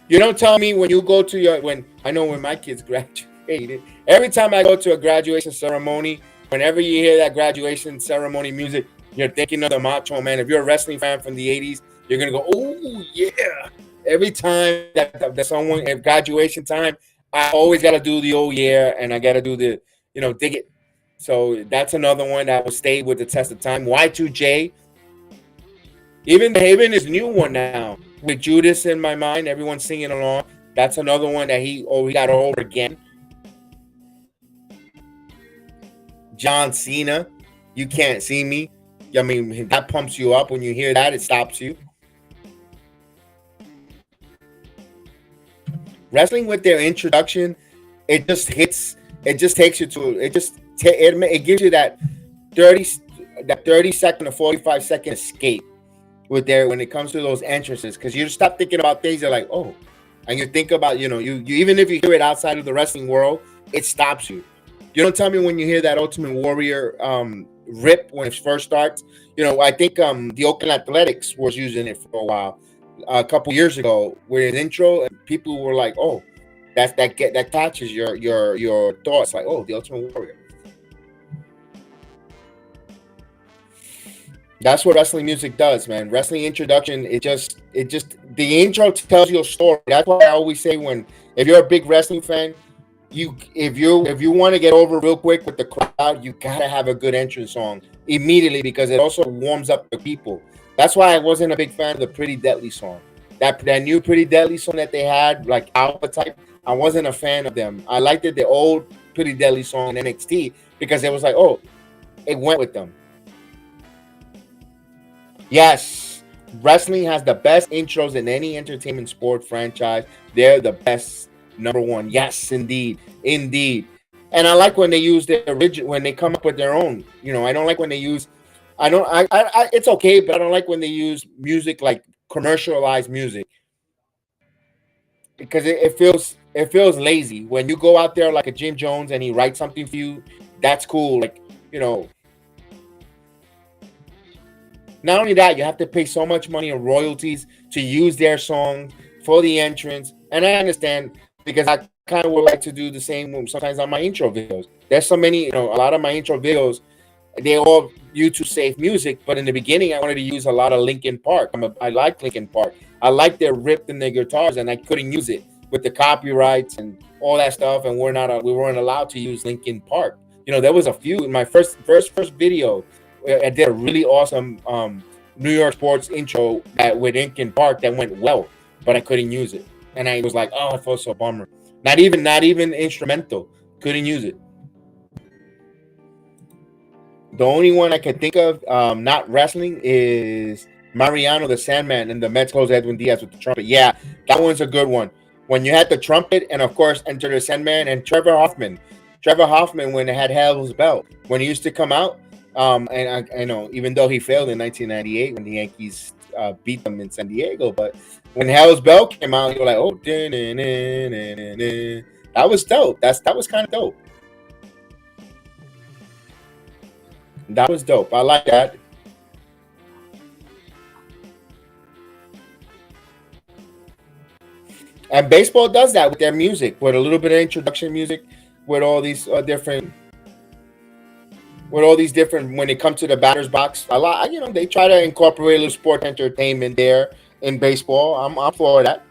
You don't tell me when you go to when my kids graduated, every time I go to a graduation ceremony, whenever you hear that graduation ceremony music, you're thinking of the Macho Man. If you're a wrestling fan from the 80s, you're going to go, oh, yeah. Every time that someone at graduation time, I always got to do the oh, yeah, and I got to do the, dig it. So that's another one that will stay with the test of time. Y2J. Even his new one now, with Judas in My Mind, everyone's singing along. That's another one that he got over again. John Cena, You Can't See Me. I mean, that pumps you up when you hear that. It stops you. Wrestling with their introduction, it just hits. It just takes you to. It gives you that 30 second to 45 second escape when it comes to those entrances, because you stop thinking about things. You're like, oh, and you think about you even if you hear it outside of the wrestling world, it stops you. You don't tell me when you hear that Ultimate Warrior rip when it first starts. I think the Oakland Athletics was using it for a while, a couple years ago, with his intro, and people were like, "Oh, that catches your thoughts." Like, "Oh, the Ultimate Warrior." That's what wrestling music does, man. Wrestling introduction, it just the intro tells you a story. That's why I always say if you're a big wrestling fan, if you want to get over real quick with the crowd, you gotta have a good entrance song immediately, because it also warms up the people. That's why I wasn't a big fan of the Pretty Deadly song. That new Pretty Deadly song that they had, like Alpha type, I wasn't a fan of them. I liked the old Pretty Deadly song in NXT, because it was like, oh, it went with them. Yes, wrestling has the best intros in any entertainment sport franchise. They're the best. Number one. Yes, indeed. And I like when they use their original, when they come up with their own. I don't like when they use, it's okay, but I don't like when they use music like commercialized music, because it feels lazy. When you go out there like a Jim Jones and he writes something for you, that's cool. Like, not only that, you have to pay so much money in royalties to use their song for the entrance. And I understand, because I kind of would like to do the same sometimes on my intro videos. There's so many, a lot of my intro videos, they all YouTube safe music, but in the beginning I wanted to use a lot of Linkin Park. I like Linkin Park. I like their ripped in their guitars, and I couldn't use it with the copyrights and all that stuff, and we weren't allowed to use Linkin Park. There was a few in my first video. I did a really awesome New York sports intro with Linkin Park that went well, but I couldn't use it. And I was like, oh, I felt so bummer. Not even instrumental. Couldn't use it. The only one I can think of, not wrestling, is Mariano the Sandman and the Mets close Edwin Diaz with the trumpet. Yeah, that one's a good one. When you had the trumpet, and of course, Enter the Sandman, and Trevor Hoffman, when they had Hell's Bell, when he used to come out, and I know, even though he failed in 1998 when the Yankees beat them in San Diego, but when Hell's Bell came out, you were like, oh, that was dope. That was kind of dope. That was dope. I like that. And baseball does that with their music, with a little bit of introduction music, with all these different. When it comes to the batter's box, a lot, they try to incorporate a little sport entertainment there in baseball. I'm for that.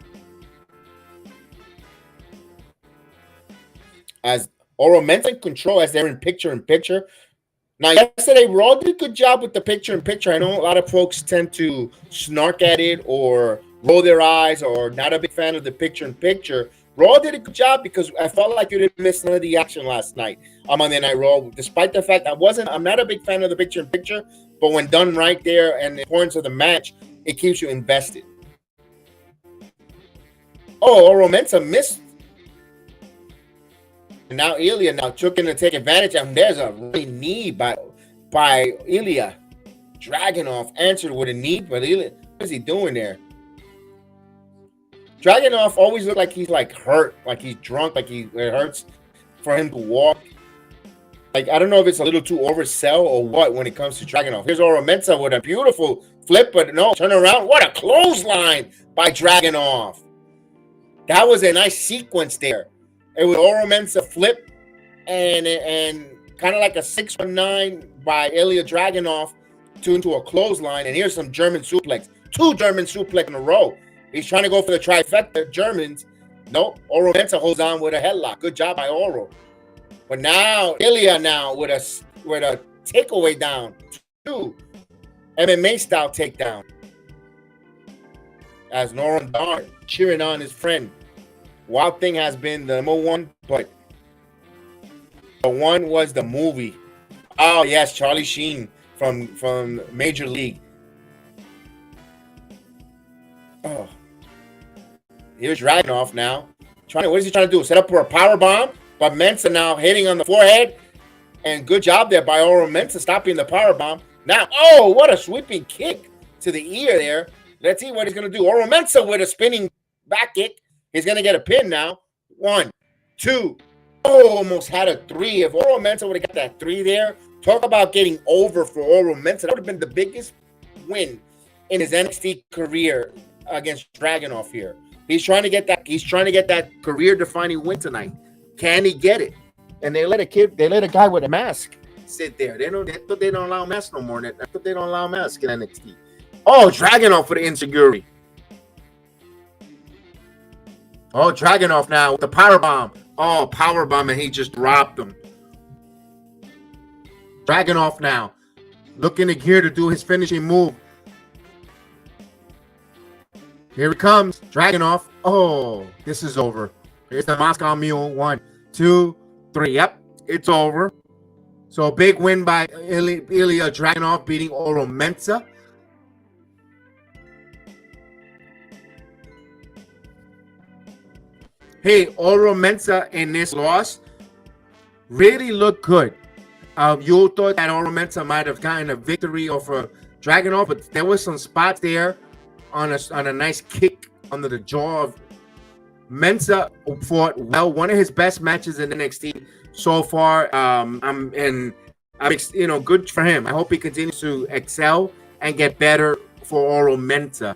Oro Mensah in control as they're in picture. Now, yesterday, Raw did a good job with the picture-in-picture. I know a lot of folks tend to snark at it or roll their eyes or not a big fan of the picture-in-picture. Raw did a good job because I felt like you didn't miss none of the action last night on Monday Night Raw, despite the fact I'm not a big fan of the picture-in-picture, but when done right there and the importance of the match, it keeps you invested. Oh, Oro Mensah missed. And now Ilya looking to take advantage, and there's a really knee by Ilya. Dragunov answered with a knee, but Ilya, what is he doing there? Dragunov always looked like he's like hurt, like he's drunk, like it hurts for him to walk. Like, I don't know if it's a little too oversell or what when it comes to Dragunov. Here's Oro Mensah with a beautiful flip, but no, turn around. What a clothesline by Dragunov. That was a nice sequence there. It was Oro Mensah flip and kind of like a 619 by Ilya Dragunov into a clothesline. And here's some German suplex. 2 German suplex in a row. He's trying to go for the trifecta Germans. Nope. Oro Mensah holds on with a headlock. Good job by Oro. But now Ilya with a takeaway down. 2 MMA style takedown. As Noran Dar cheering on his friend. Wild Thing has been the number one, but the one was the movie. Oh yes, Charlie Sheen from Major League. Oh, here's Dragunov now. What is he trying to do? Set up for a power bomb, but Mensah now hitting on the forehead, and good job there by Oro Mensah stopping the power bomb. Now, oh, what a sweeping kick to the ear there. Let's see what he's gonna do. Oro Mensah with a spinning back kick. He's going to get a pin now. 1, 2. Oh, almost had a 3. If Oro Mensah would have got that 3 there, talk about getting over for Oro Mensah. That would have been the biggest win in his NXT career against Dragunov here. He's trying to get that career-defining win tonight. Can he get it? And they let a guy with a mask sit there. They don't allow masks no more. I thought they don't allow masks in NXT. Oh, Dragunov for the insecurity. Oh, Dragunov now with the powerbomb. Oh, powerbomb, and he just dropped him. Dragunov now looking here to do his finishing move. Here it comes. Dragunov. Oh, this is over. Here's the Moscow Mule. 1, 2, 3. Yep, it's over. So a big win by Ilya Dragunov beating Oro Mensah. Hey, Oro Mensah in this loss really looked good. You thought that Oro Mensah might have gotten a victory over Dragunov, but there was some spots there on a nice kick under the jaw of Mensah. Fought well, one of his best matches in NXT so far. I'm good for him. I hope he continues to excel and get better for Oro Mensah,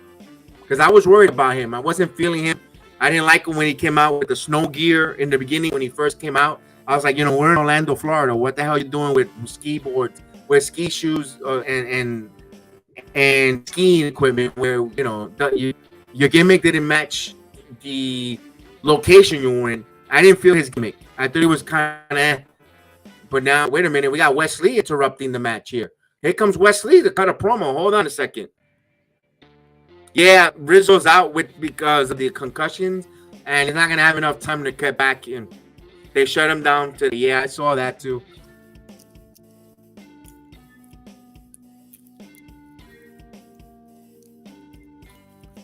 because I was worried about him. I wasn't feeling him. I didn't like him when he came out with the snow gear in the beginning when he first came out. I was like, we're in Orlando, Florida. What the hell are you doing with ski boards, with ski shoes and skiing equipment where, your gimmick didn't match the location you were in? I didn't feel his gimmick. I thought it was kind of But now, wait a minute. We got Wesley interrupting the match here. Here comes Wesley to cut a promo. Hold on a second. Yeah, Rizzo's out because of the concussions, and he's not going to have enough time to get back in. They shut him down today. Yeah, I saw that too.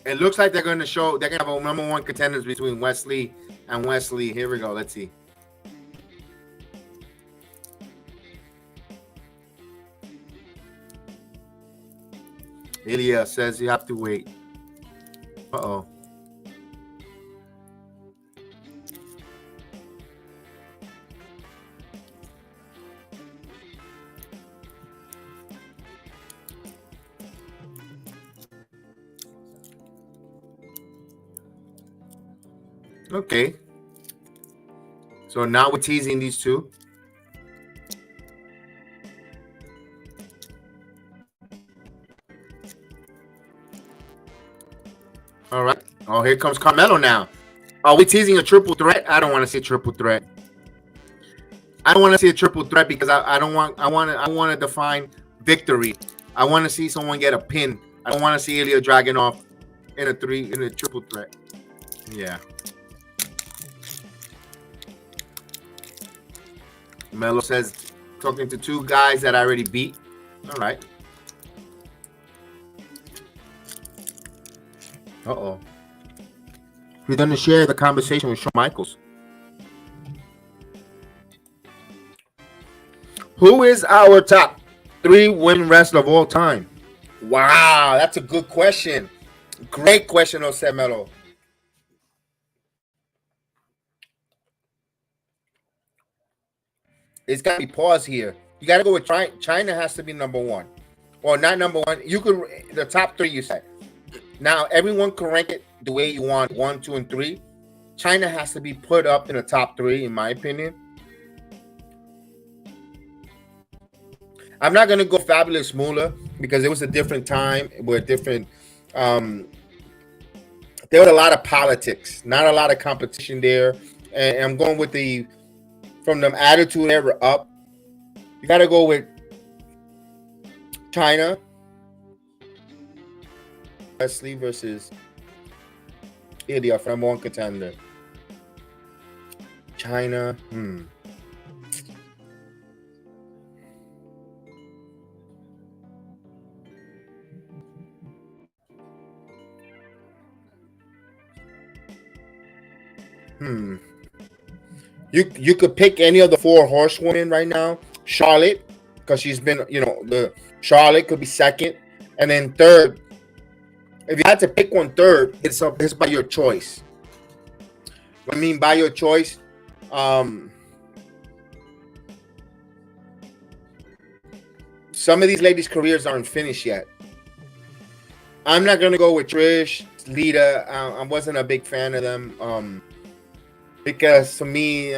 It looks like they're going to have a number one contenders between Wesley and Wesley. Here we go. Let's see. Ilya says you have to wait. Uh-oh. Okay. So now we're teasing these two. All right. Oh, here comes Carmelo now. Are we teasing a triple threat? I don't want to see triple threat. I don't want to see a triple threat because I don't want. I want to define victory. I want to see someone get a pin. I don't want to see Ilya Dragunov in a triple threat. Yeah. Melo says talking to two guys that I already beat. All right. Uh-oh. He's going to share the conversation with Shawn Michaels. Who is our top 3 women wrestler of all time? Wow, that's a good question. Great question, Jose Melo. It's got to be paused here. You got to go with China has to be number 1. Well, not number 1. You could, the top 3 you said. Now, everyone can rank it the way you want, 1, 2, and 3. China has to be put up in the top 3, in my opinion. I'm not going to go Fabulous Moolah because it was a different time with different. There was a lot of politics, not a lot of competition there. And I'm going with from the Attitude Era up. You got to go with China. Wesley versus Ilya for number 1 contender. China. You could pick any of the 4 horsewomen right now. Charlotte, because she's been, the Charlotte could be second, and then third. If you had to pick one third, it's by your choice. What I mean by your choice, some of these ladies' careers aren't finished yet. I'm not gonna go with Trish, Lita. I wasn't a big fan of them. Because to me,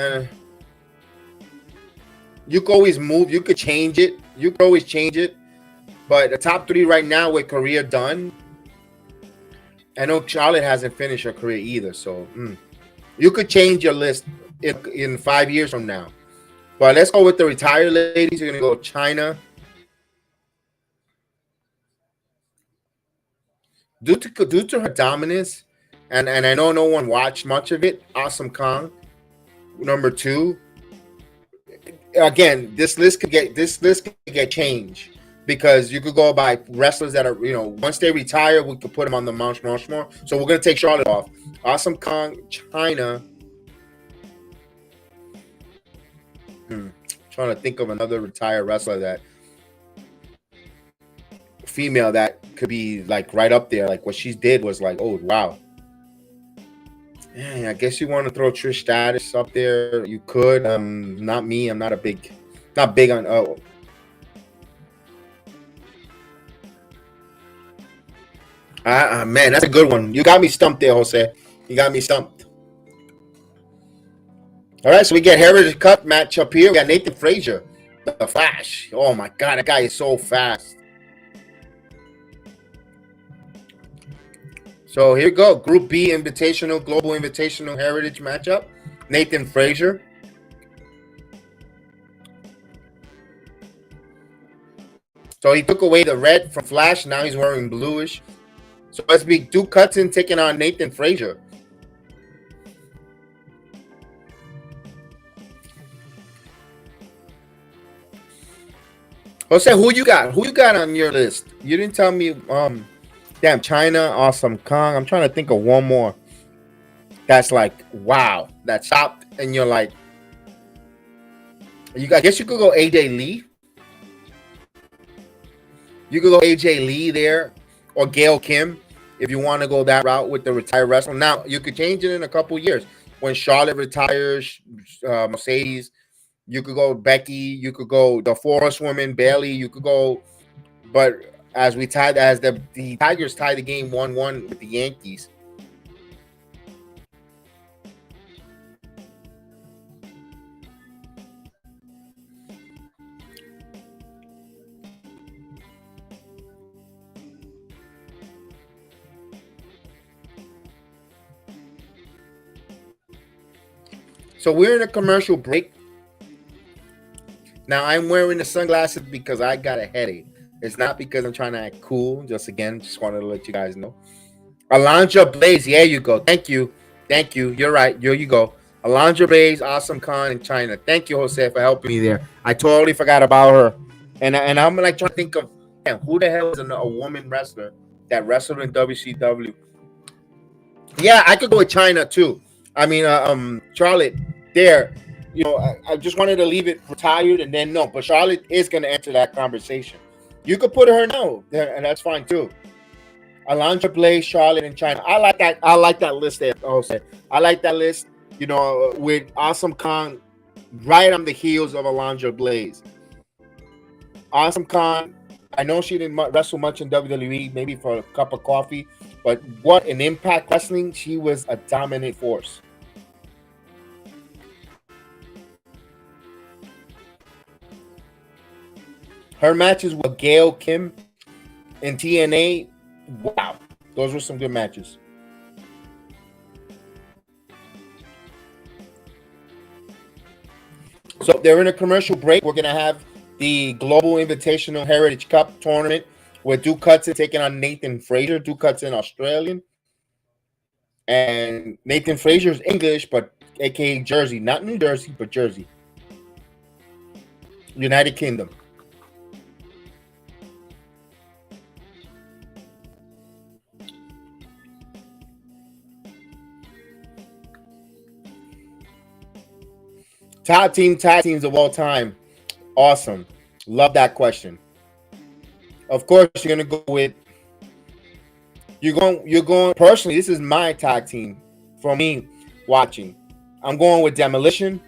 you could always move. You could change it. You could always change it. But the top 3 right now with career done, I know Charlotte hasn't finished her career either. So you could change your list in 5 years from now. But let's go with the retired ladies. You're going to go China. Due to her dominance, and I know no one watched much of it, Awesome Kong, number 2. Again, this list could get changed because you could go by wrestlers that are, once they retire, we could put them on the Mount Rushmore. So we're gonna take Charlotte off. Awesome Kong, China. Trying to think of another retired wrestler female that could be like right up there. Like what she did was like, oh wow. Yeah, I guess you want to throw Trish Stratus up there. You could. Not me. I'm not big on. Oh, man, that's a good one. You got me stumped there, Jose. You got me stumped. All right, so we get Heritage Cup matchup here. We got Nathan Frazier, the Flash. Oh my God, that guy is so fast. So here we go. Group B Invitational, Global Invitational Heritage matchup. Nathan Frazier. So he took away the red from Flash. Now he's wearing bluish. So let's be Duke Hudson taking on Nathan Frazier. Jose, who you got? Who you got on your list? You didn't tell me. Damn, China, Awesome Kong. I'm trying to think of one more. That's like, wow. That's chopped, and you're like, I guess you could go AJ Lee. You could go AJ Lee there, or Gail Kim, if you want to go that route with the retired wrestler. Now you could change it in a couple years when Charlotte retires. Mercedes. You could go Becky. You could go the Forest Woman, Bailey. You could go, but as the Tigers tie the game 1-1 with the Yankees. So we're in a commercial break. Now I'm wearing the sunglasses because I got a headache. It's not because I'm trying to act cool. Just wanted to let you guys know. Alondra Blaze, yeah, you go. Thank you. You're right. Here you go. Alondra Blaze, Awesome Khan in China. Thank you, Jose, for helping me there. I totally forgot about her. And I'm like trying to think of, man, who the hell is a woman wrestler that wrestled in WCW? Yeah, I could go with China too. I mean, Charlotte there. You know, I just wanted to leave it retired and then no, but Charlotte is going to enter that conversation. You could put her no, and that's fine too. Alondra Blaze, Charlotte, and China. I like that. I like that list there. Jose. I like that list. You know, with Awesome Khan right on the heels of Alondra Blaze. Awesome Khan. I know she didn't wrestle much in WWE, maybe for a cup of coffee, but what in Impact Wrestling, she was a dominant force. Her matches with Gail Kim in TNA, wow, those were some good matches. So they're in a commercial break. We're going to have the Global Invitational Heritage Cup tournament with Duke Hudson taking on Nathan Frazier. Duke Hudson, Australian. And Nathan Frazier's English, but aka Jersey. Not New Jersey, but Jersey. United Kingdom. Top team tag teams of all time. Awesome. Love that question. Of course, you're gonna go with you're going personally. This is my tag team for me watching. I'm going with Demolition.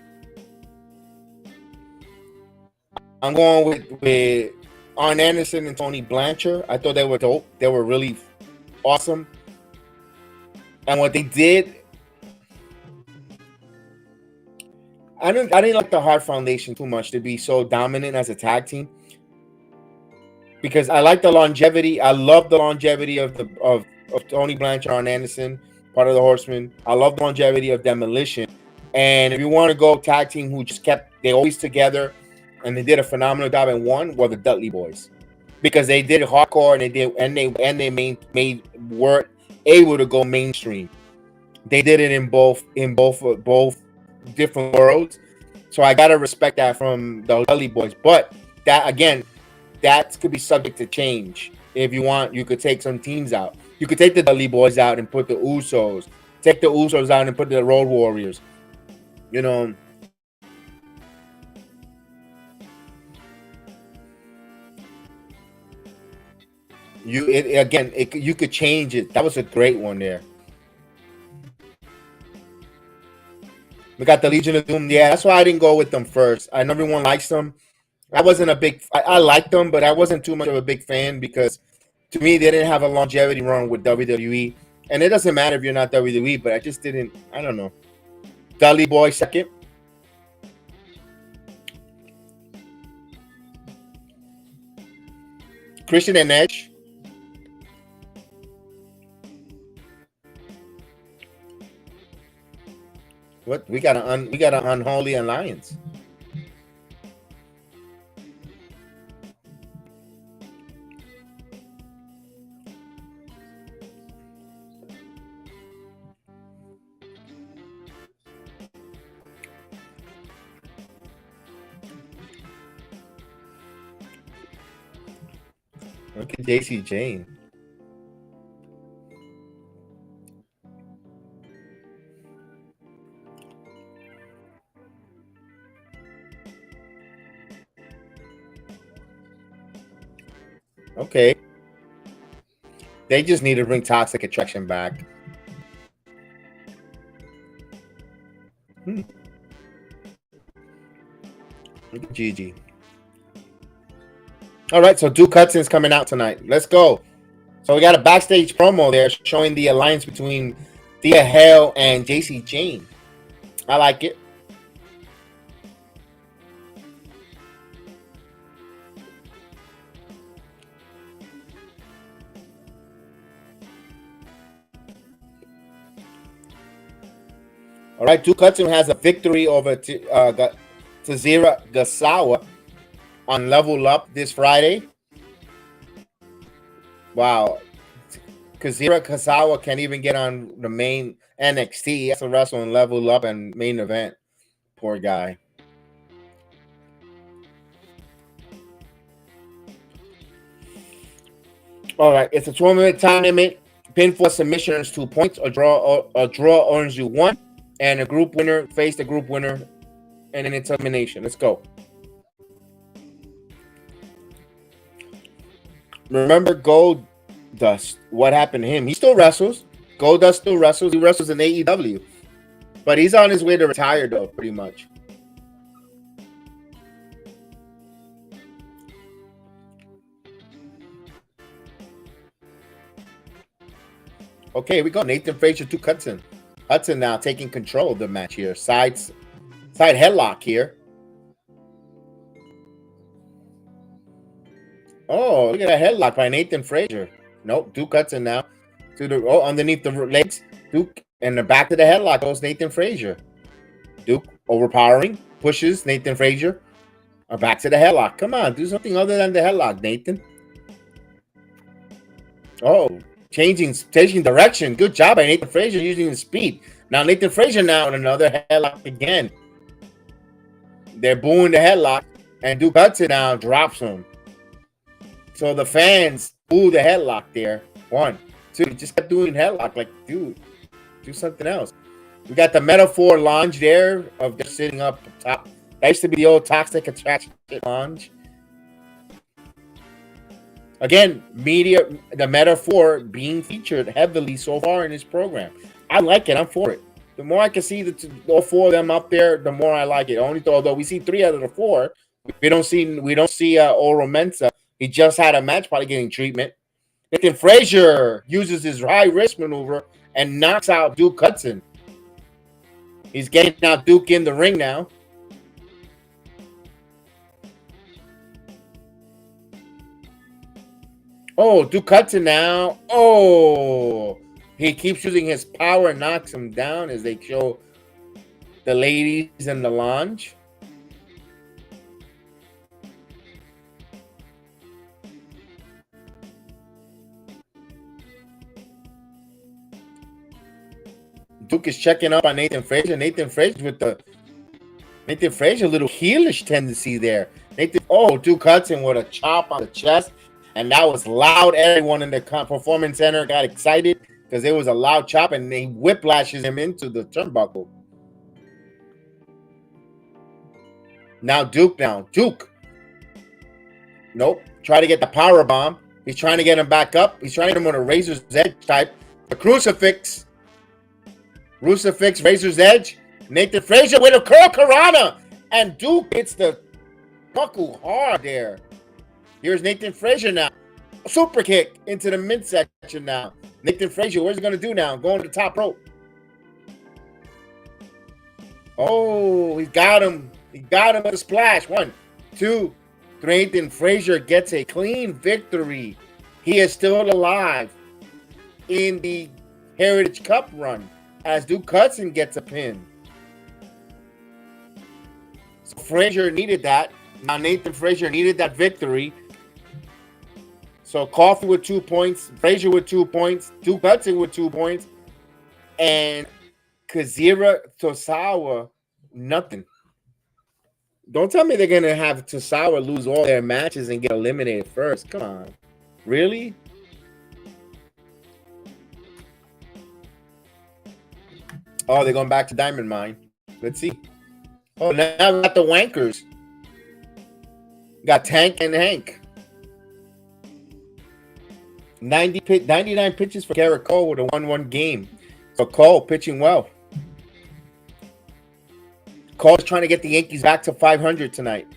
I'm going with Arn Anderson and Tony Blanchard. I thought they were dope. They were really awesome. And what they did, I didn't like the Hart Foundation too much to be so dominant as a tag team. Because I like the longevity. I love the longevity of Tony Blanchard, Arn Anderson, part of the Horsemen. I love the longevity of Demolition. And if you want to go tag team who just they always together and they did a phenomenal job and won, were the Dudley Boys. Because they did hardcore and they were able to go mainstream. They did it in both different worlds. So I gotta respect that from the Dudley Boys. But that again, that could be subject to change. If you want, you could take some teams out. You could take the Dudley Boys out and put the Usos. Take the Usos out and put the Road Warriors. You know. You could change it. That was a great one there. We got the Legion of Doom. Yeah, that's why I didn't go with them first. I know everyone likes them. I liked them, but I wasn't too much of a big fan because to me, they didn't have a longevity run with WWE. And it doesn't matter if you're not WWE, but I just didn't, I don't know. Dudley Boy second. Christian and Edge. What? We got an unholy alliance. Look at JC Jane. Okay. They just need to bring Toxic Attraction back. Look at Gigi. All right, so Duke Hudson's coming out tonight. Let's go. So we got a backstage promo there showing the alliance between Thea Hale and JC Jane. I like it. All right, Duke Hudson has a victory over Tazira Gasawa on Level Up this Friday. Wow. Kazira Kasawa can't even get on the main NXT. He has to wrestle on Level Up and main event. Poor guy. All right, it's a 12-minute time limit. Pinfall submission earns 2 points. A draw earns you 1, and a group winner face the group winner, and then it's elimination. Let's go. Remember Goldust? What happened to him? He still wrestles. Goldust still wrestles. He wrestles in AEW, but he's on his way to retire, though, pretty much. Okay, here we go. Nathan Frazier to Hudson. Hudson now taking control of the match here. Side headlock here. Oh, look at that headlock by Nathan Frazier. Nope, Duke Hudson now to the underneath the legs. Duke and the back of the headlock goes Nathan Frazier. Duke overpowering, pushes Nathan Frazier. Back to the headlock. Come on, do something other than the headlock, Nathan. Oh. Changing direction. Good job by Nathan Frazier using the speed. Now Nathan Frazier now in another headlock again. They're booing the headlock, and Duke Hudson now drops him. So the fans boo the headlock there. 1, 2. Just kept doing headlock. Like, dude, do something else. We got the metaphor lounge there of just sitting up top. That used to be the old Toxic Attraction lounge. Again, the metaphor being featured heavily so far in this program. I like it. I'm for it. The more I can see all 4 of them up there, the more I like it. Although we see 3 out of the 4, we don't see Oro Mensah. He just had a match, probably getting treatment. Nathan Frazier uses his high risk maneuver and knocks out Duke Hudson. He's getting out Duke in the ring now. Oh, Duke Hudson now. Oh, he keeps using his power and knocks him down as they show the ladies in the lounge. Duke is checking up on Nathan Frazier. Nathan Frazier, a little heelish tendency there. Duke Hudson with a chop on the chest. And that was loud. Everyone in the Performance Center got excited because it was a loud chop, and they whiplashes him into the turnbuckle. Now Duke. Nope. Try to get the power bomb. He's trying to get him back up. He's trying to get him with a razor's edge type. The crucifix. Razor's edge. Nathan Frazier with a curl Karana. And Duke hits the buckle hard there. Here's Nathan Frazier now. A super kick into the midsection now. Nathan Frazier, what's he going to do now? Going to the top rope. Oh, he got him. He got him with a splash. 1, 2, 3. Nathan Frazier gets a clean victory. He is still alive in the Heritage Cup run as Duke Hudson gets a pin. So Frazier needed that. Now Nathan Frazier needed that victory. So Coffey with 2 points, Frazier with 2 points, Duke Hudson with 2 points, and Kazira Tosawa, nothing. Don't tell me they're going to have Tosawa lose all their matches and get eliminated first. Come on. Really? Oh, they're going back to Diamond Mine. Let's see. Oh, now we got the Wankers. Got Tank and Hank. 99 pitches for Garrett Cole with a 1-1 game. So Cole pitching well. Cole's trying to get the Yankees back to 500 tonight.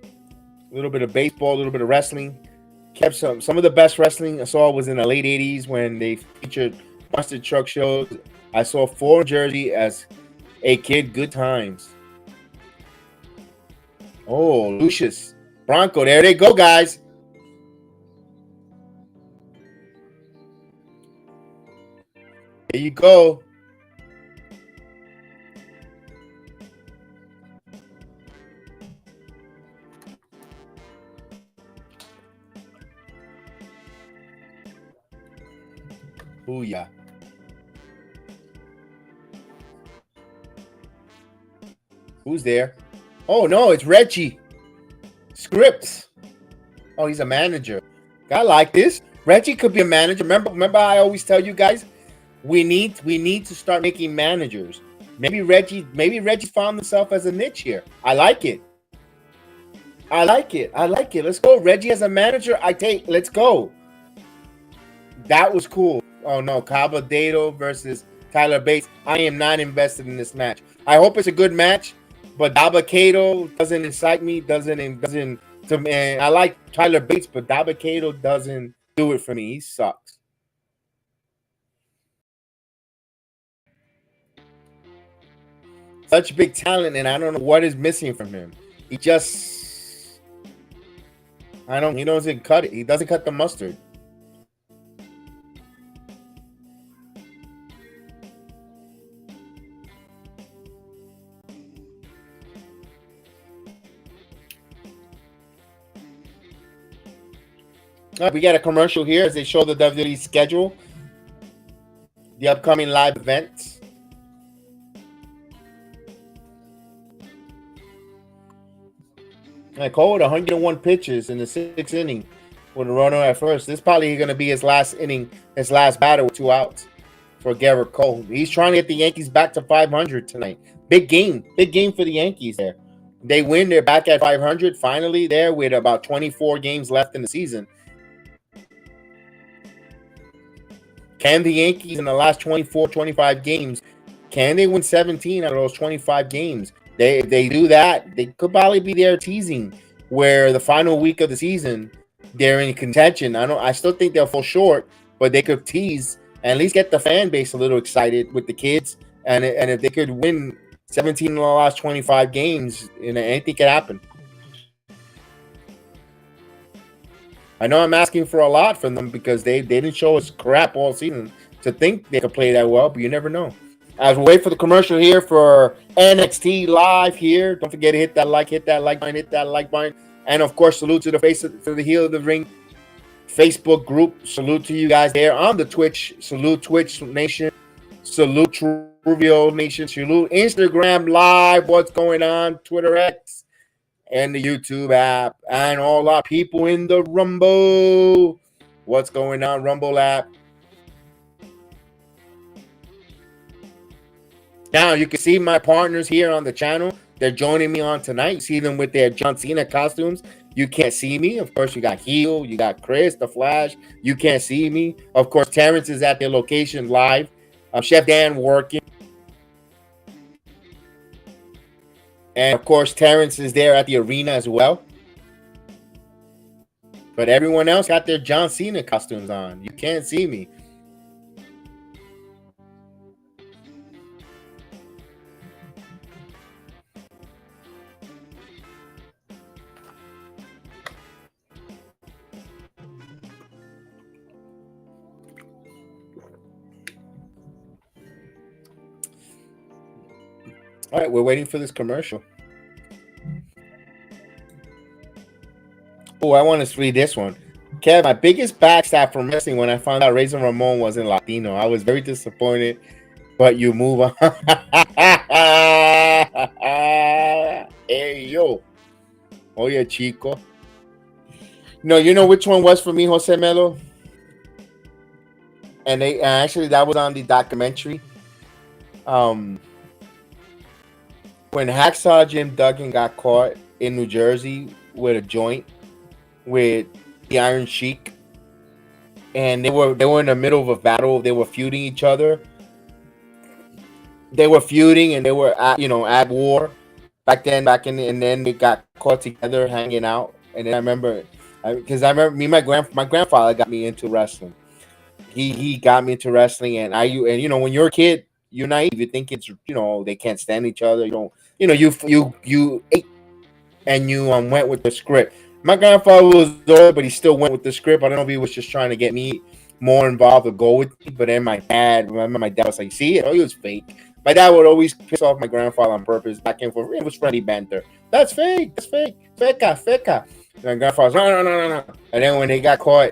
A little bit of baseball, a little bit of wrestling. Kept some of the best wrestling I saw was in the late 80s when they featured monster truck shows. I saw 4 in Jersey as a kid. Good times. Oh, Lucius Bronco. There they go, guys. There you go. Booyah. Who's there? Oh, no, it's Reggie. Scripts. Oh, he's a manager. I like this. Reggie could be a manager. Remember I always tell you guys, we need to start making managers. Maybe Reggie found himself as a niche here. I like it. Let's go. Reggie as a manager, let's go. That was cool. Oh no, Caballero versus Tyler Bates. I am not invested in this match. I hope it's a good match, but Dabba-Kato doesn't excite me. I like Tyler Bates, but Dabba-Kato doesn't do it for me. He sucks. Such big talent, and I don't know what is missing from him. He doesn't cut it. He doesn't cut the mustard. All right, we got a commercial here as they show the WWE schedule, the upcoming live events. Cole with 101 pitches in the 6th inning with a runner at first. This is probably going to be his last inning, his last batter with 2 outs for Garrett Cole. He's trying to get the Yankees back to 500 tonight. Big game for the Yankees there. They win. They're back at 500 finally there with about 24 games left in the season. Can the Yankees in the last 24, 25 games, can they win 17 out of those 25 games? If they do that, they could probably be there teasing where the final week of the season, they're in contention. I still think they'll fall short, but they could tease and at least get the fan base a little excited with the kids. And if they could win 17 in the last 25 games, anything could happen. I know I'm asking for a lot from them because they didn't show us crap all season to think they could play that well, but you never know. As we wait for the commercial here for NXT Live here, don't forget to hit that like button. And of course, salute to the Heel of the Ring Facebook group. Salute to you guys there on the Twitch. Salute Twitch Nation. Salute Truvio Nation. Salute Instagram Live. What's going on? Twitter X. And the YouTube app. And all our people in the Rumble. What's going on? Rumble app. Now, you can see my partners here on the channel. They're joining me on tonight. You see them with their John Cena costumes. You can't see me. Of course, you got Heel. You got Chris, The Flash. You can't see me. Of course, Terrence is at their location live. Chef Dan working. And, of course, Terrence is there at the arena as well. But everyone else got their John Cena costumes on. You can't see me. All right, we're waiting for this commercial. Oh, I want to read this one. Kev, my biggest backstab from wrestling when I found out Razor Ramon wasn't Latino. I was very disappointed, but you move on. Hey, yo. Oye, chico. No, you know which one was for me, Jose Melo? And actually, that was on the documentary. When Hacksaw Jim Duggan got caught in New Jersey with a joint with the Iron Sheik, and they were in the middle of a battle. They were feuding each other. They were feuding, and they were at war back then. And then they got caught together hanging out. And then I remember my grandfather got me into wrestling. He got me into wrestling, and when you're a kid, you're naive. You think it's they can't stand each other. You ate and you went with the script. My grandfather was old, but he still went with the script. I don't know if he was just trying to get me more involved to go with me. But then my dad was like, "See, it was fake." My dad would always piss off my grandfather on purpose, back and forth. It was friendly banter. That's fake. That's fake. Feca. And my grandfather was no. And then when they got caught,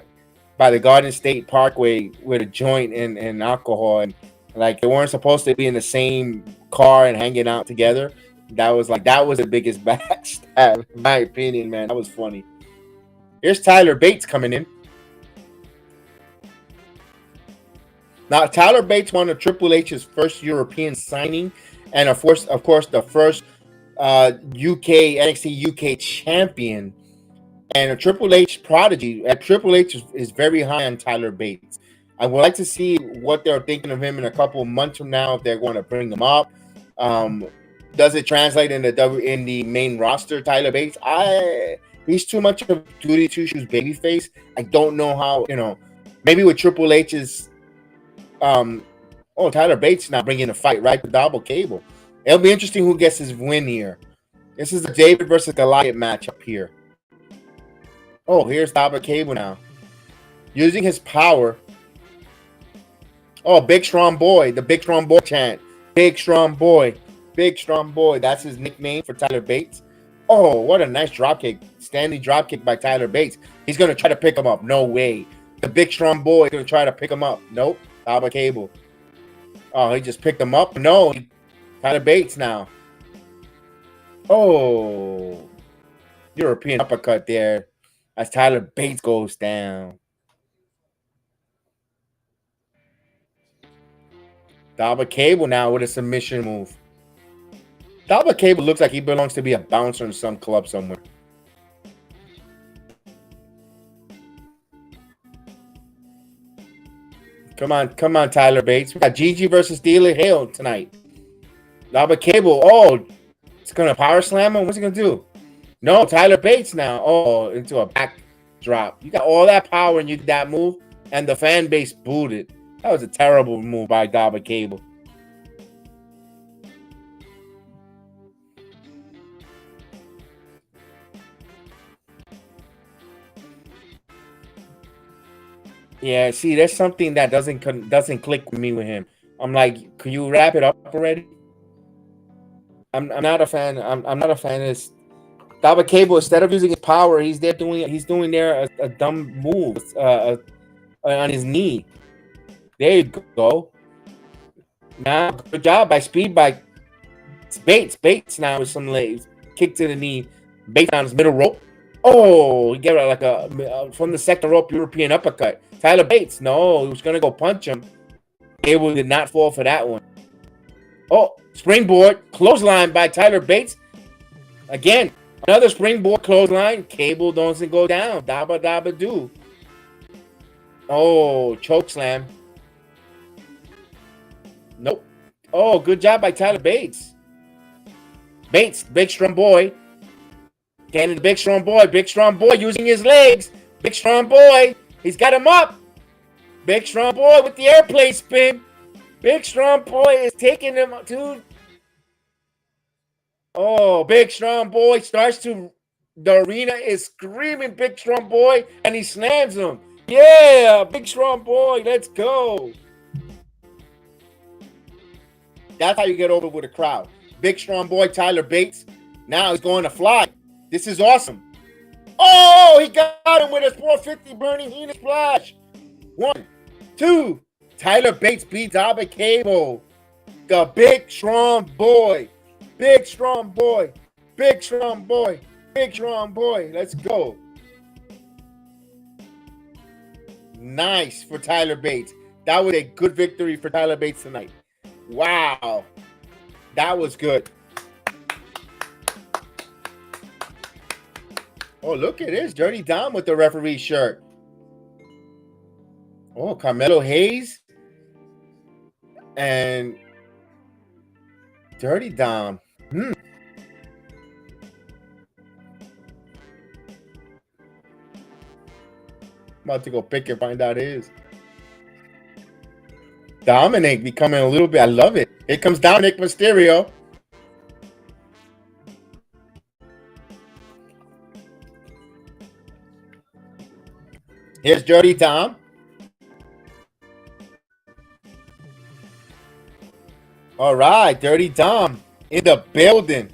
by the Garden State Parkway with a joint and alcohol, and like they weren't supposed to be in the same car and hanging out together. That was the biggest backstab, in my opinion, man. That was funny. Here's Tyler Bates coming in. Now, Tyler Bates won Triple H's first European signing, and of course, the first UK NXT UK champion, and a Triple H prodigy. Triple H is very high on Tyler Bates. I would like to see what they're thinking of him in a couple of months from now, if they're going to bring him up. Does it translate in the main roster, Tyler Bates? He's too much of a goody two shoes babyface. I don't know how, maybe with Triple H's Tyler Bates now bringing a fight right with Double Cable. It'll be interesting who gets his win here. This is the David versus Goliath matchup here. Oh, here's Double Cable now, using his power. Oh, Big Strong Boy, the Big Strong Boy chant. Big Strong Boy, Big Strong Boy. That's his nickname for Tyler Bates. Oh, what a nice dropkick. Standing dropkick by Tyler Bates. He's going to try to pick him up. No way. The Big Strong Boy is going to try to pick him up. Nope. Double Cable. Oh, he just picked him up. No. Tyler Bates now. Oh. European uppercut there as Tyler Bates goes down. Double Cable now with a submission move. Double Cable looks like he belongs to be a bouncer in some club somewhere. Come on, Tyler Bates. We got Gigi versus Dealer Hale tonight. Double Cable. Oh, it's gonna power slam him. What's he gonna do? No, Tyler Bates now. Oh, into a back drop. You got all that power and you did that move, and the fan base booed it. That was a terrible move by Double Cable. Yeah, see, there's something that doesn't click with me with him. I'm like, can you wrap it up already? I'm not a fan. I'm not a fan of this. Double Cable, instead of using his power, he's doing a dumb move on his knee. There you go. Now, good job by Speed by Bates. Bates now with some legs. Kick to the knee. Bates on his middle rope. Oh, he gave it like a from the second rope European uppercut. Tyler Bates, no, he was going to go punch him. Cable did not fall for that one. Oh, springboard, clothesline by Tyler Bates. Again, another springboard clothesline. Cable doesn't go down. Dabba dabba do. Oh, choke slam. Nope. Oh, good job by Tyler Bates. Bates, Big Strong Boy. Getting the Big Strong Boy. Big Strong Boy using his legs. Big Strong Boy. He's got him up. Big Strong Boy with the airplane spin. Big Strong Boy is taking him to. Oh, Big Strong Boy starts to. The arena is screaming Big Strong Boy, and he slams him. Yeah, Big Strong Boy, let's go. That's how you get over with a crowd. Big Strong Boy Tyler Bates. Now he's going to fly. This is awesome. Oh, he got him with a 450 burning Heenan splash. 1, 2. Tyler Bates beats Double Cable. The Big Strong Boy. Big Strong Boy. Big Strong Boy. Big Strong Boy. Let's go. Nice for Tyler Bates. That was a good victory for Tyler Bates tonight. Wow. That was good. Oh, look at this. Dirty Dom with the referee shirt. Oh, Carmelo Hayes. And Dirty Dom. I'm about to go pick and find out his. Dominic becoming a little bit. I love it. Here comes Dominic Mysterio. Here's Dirty Dom. All right, Dirty Dom in the building.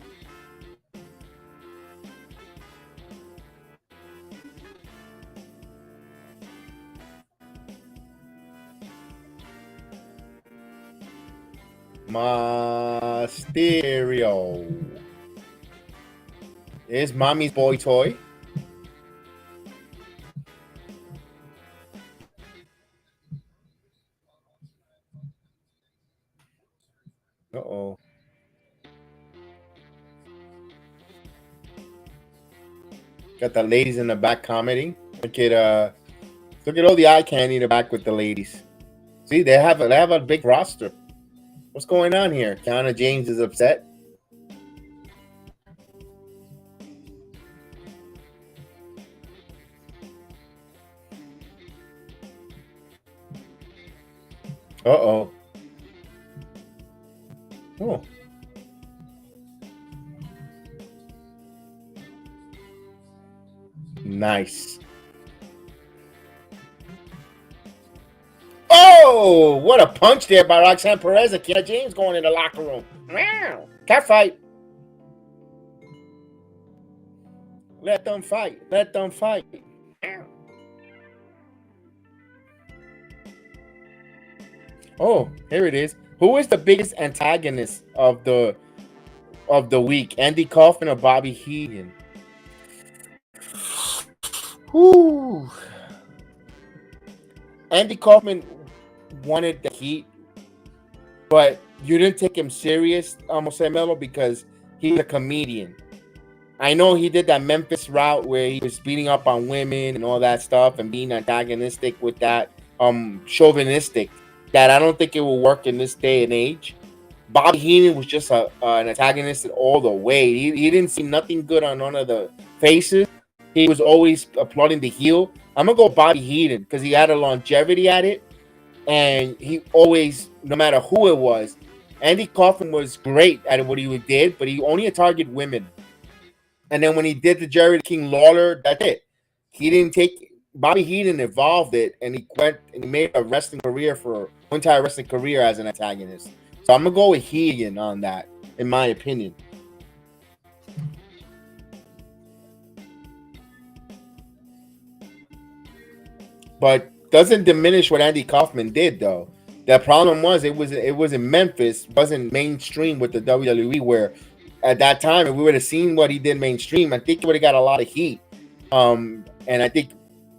Mysterio. Is mommy's boy toy. Uh-oh. Got the ladies in the back commenting. Look at all the eye candy in the back with the ladies. See, they have a big roster. What's going on here? Kiana James is upset. Uh-oh. Oh. Nice. Oh, what a punch there by Roxanne Perez and Kiana James going in the locker room. Wow. Cat fight. Let them fight. Let them fight. Oh, here it is. Who is the biggest antagonist of the week? Andy Kaufman or Bobby Heenan? Whoo. Andy Kaufman wanted the heat, but you didn't take him serious, Jose Melo, because he's a comedian. I know he did that Memphis route where he was beating up on women and all that stuff and being antagonistic with that, chauvinistic, that I don't think it will work in this day and age. Bobby Heenan was just an antagonist all the way. He didn't see nothing good on none of the faces. He was always applauding the heel. I'm going to go Bobby Heenan because he had a longevity at it. And he always, no matter who it was, Andy Kaufman was great at what he did, but he only targeted women. And then when he did the Jerry the King Lawler, that's it. He didn't take Bobby Heenan evolved it, and he went and he made a wrestling career for entire wrestling career as an antagonist. So I'm gonna go with Heenan on that, in my opinion. But doesn't diminish what Andy Kaufman did, though. The problem was it was in Memphis, wasn't mainstream with the WWE, where at that time, if we would have seen what he did mainstream, I think he would have got a lot of heat. And I think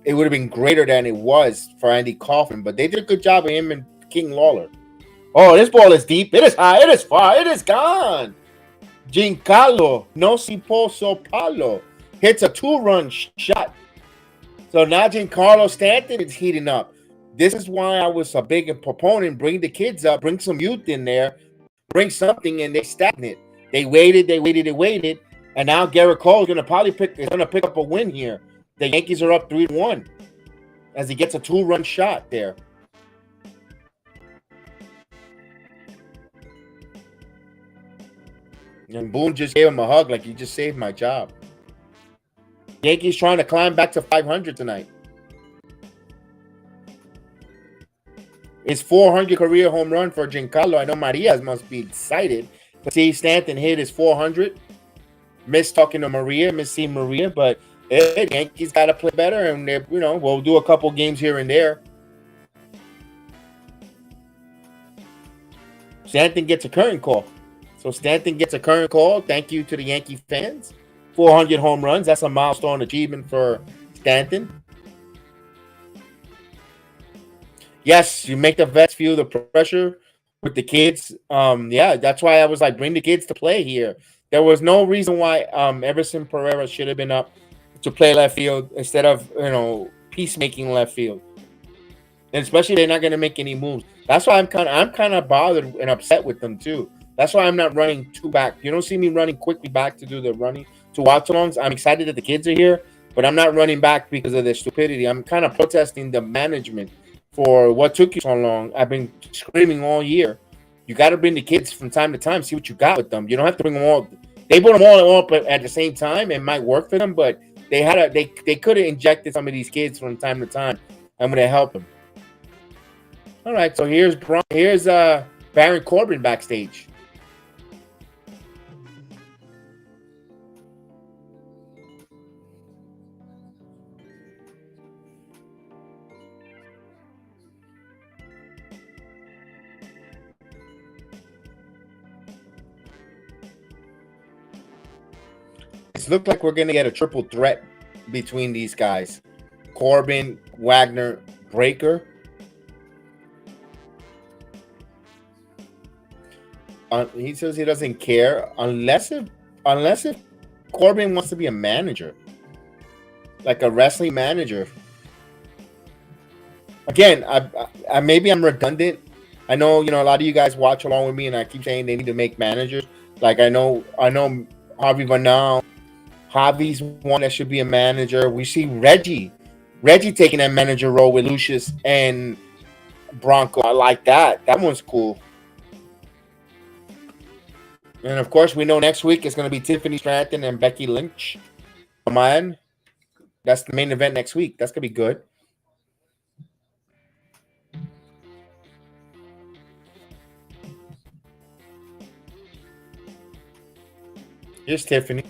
it would have been greater than it was for Andy Kaufman. But they did a good job of him and King Lawler. Oh, this ball is deep. It is high. It is far. It is gone. Giancarlo no si può palo hits a 2-run shot. So now Giancarlo Stanton is heating up. This is why I was a big proponent. Bring the kids up. Bring some youth in there. Bring something, and they stagnant. They waited. And now Garrett Cole is going to probably pick up a win here. The Yankees are up 3-1 as he gets a 2-run shot there. And Boone just gave him a hug like, you just saved my job. Yankees trying to climb back to 500 tonight. It's 400 career home run for Giancarlo. I know Marias must be excited. Steve Stanton hit his 400. Miss talking to Maria, miss seeing Maria, but Yankees got to play better, and we'll do a couple games here and there. Stanton gets a current call. So Stanton gets a current call. Thank you to the Yankee fans. 400 home runs. That's a milestone achievement for Stanton. Yes, you make the vets feel the pressure with the kids. Yeah, that's why I was like, bring the kids to play here. There was no reason why Everson Pereira should have been up to play left field instead of peacemaking left field. And especially they're not going to make any moves. That's why I'm kind of bothered and upset with them too. That's why I'm not running too back. You don't see me running quickly back to do the running to watch-alongs. I'm excited that the kids are here, but I'm not running back because of their stupidity. I'm kind of protesting the management for what took you so long. I've been screaming all year. You got to bring the kids from time to time, see what you got with them. You don't have to bring them all. They put them all up at the same time. It might work for them, but they could have injected some of these kids from time to time. I'm going to help them. All right, so here's Baron Corbin backstage. It's looked like we're going to get a triple threat between these guys. Corbin, Wagner, Breaker. He says he doesn't care unless if Corbin wants to be a manager, like a wrestling manager. Again, I maybe I'm redundant. I know, a lot of you guys watch along with me, and I keep saying they need to make managers. Like I know Harvey Vanal. Javi's one that should be a manager. We see Reggie taking that manager role with Lucius and Bronco. I like that. That one's cool. And of course, we know next week it's going to be Tiffany Stratton and Becky Lynch. Come on. That's the main event next week. That's going to be good. Here's Tiffany.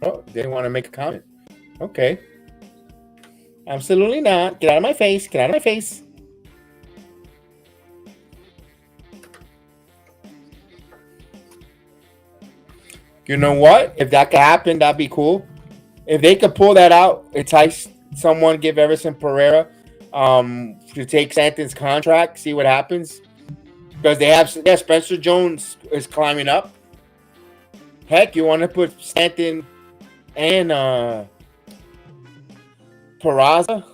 Oh, they didn't want to make a comment. Okay. Absolutely not. Get out of my face. Get out of my face. You know what? If that could happen, that'd be cool. If they could pull that out, entice someone, give Everson Pereira to take Stanton's contract, see what happens. Because they have, Spencer Jones is climbing up. Heck, you want to put Stanton and Peraza?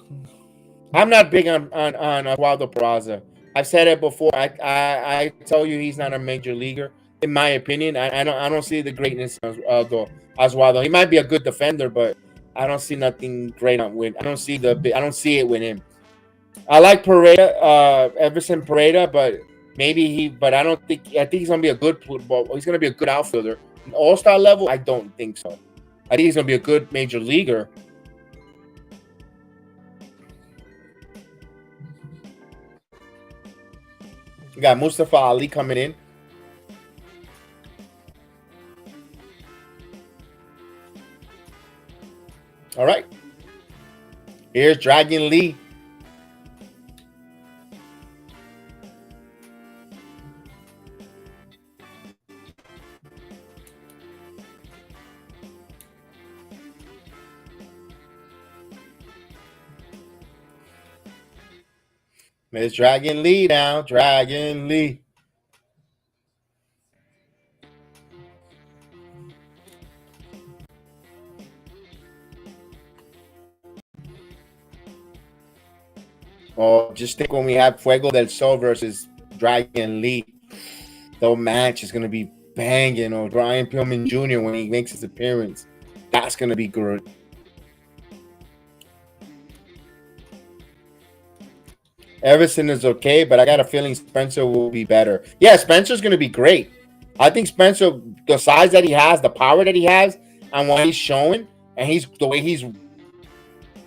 I'm not big on Oswaldo Peraza. I've said it before. I tell you he's not a major leaguer. In my opinion, I don't see the greatness of Oswaldo. He might be a good defender, but I don't see nothing great on with. I don't see it with him. I like Pereira, Everson Pereira, but I don't think. I think he's gonna be a good football. He's gonna be a good outfielder. All-star level, I don't think so. I think he's gonna be a good major leaguer. We got Mustafa Ali coming in. All right. Here's Dragon Lee. There's Dragon Lee now. Dragon Lee. Oh, just think when we have Fuego del Sol versus Dragon Lee, the match is going to be banging. Or Brian Pillman Jr. when he makes his appearance. That's going to be good. Everson is okay, but I got a feeling Spencer will be better. Yeah, Spencer's going to be great. I think Spencer, the size that he has, the power that he has, and what he's showing, and the way he's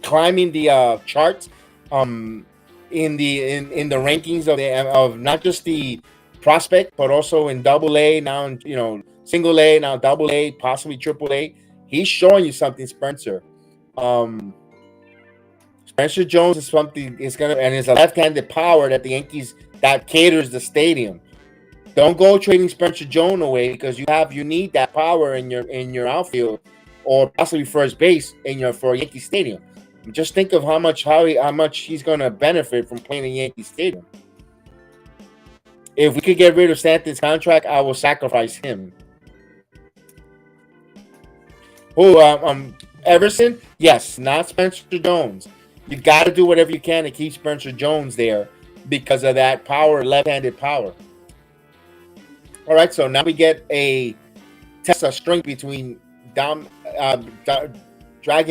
climbing the charts, in the rankings of not just the prospect, but also in AA now, single A now, AA, possibly AAA. He's showing you something, Spencer. Spencer Jones is something. It's a left-handed power that the Yankees that caters the stadium. Don't go trading Spencer Jones away because you need that power in your outfield or possibly first base for Yankee Stadium. Just think of how much he's going to benefit from playing in Yankee Stadium. If we could get rid of Stanton's contract, I will sacrifice him. Everson? Yes, not Spencer Jones. You got to do whatever you can to keep Spencer Jones there because of that power, left-handed power. All right, so now we get a test of strength between Dragon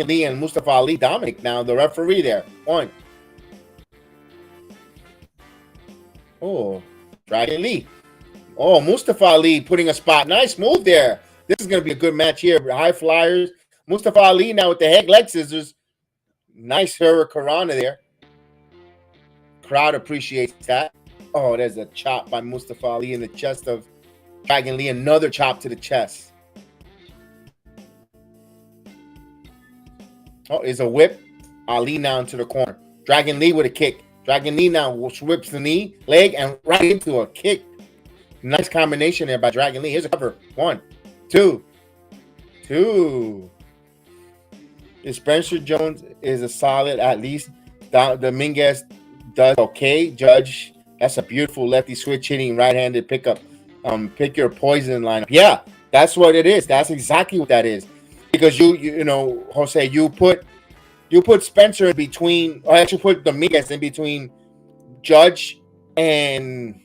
Lee and Mustafa Ali. Dominic now, the referee there. On. Oh, Dragon Lee. Oh, Mustafa Ali putting a spot. Nice move there. This is going to be a good match here. High flyers. Mustafa Ali now with the leg scissors. Nice hurricanrana there. Crowd appreciates that. Oh, there's a chop by Mustafa Ali in the chest of Dragon Lee. Another chop to the chest. Oh, it's a whip. Ali now into the corner. Dragon Lee with a kick. Dragon Lee now whips the leg and right into a kick. Nice combination there by Dragon Lee. Here's a cover. 1, 2, 2. Spencer Jones is a solid, at least. Dominguez does okay. Judge, that's a beautiful lefty switch hitting right-handed pickup. Pick your poison lineup. Yeah, that's what it is. That's exactly what that is. Because you know, Jose, you put Spencer in between, or actually put Dominguez in between Judge and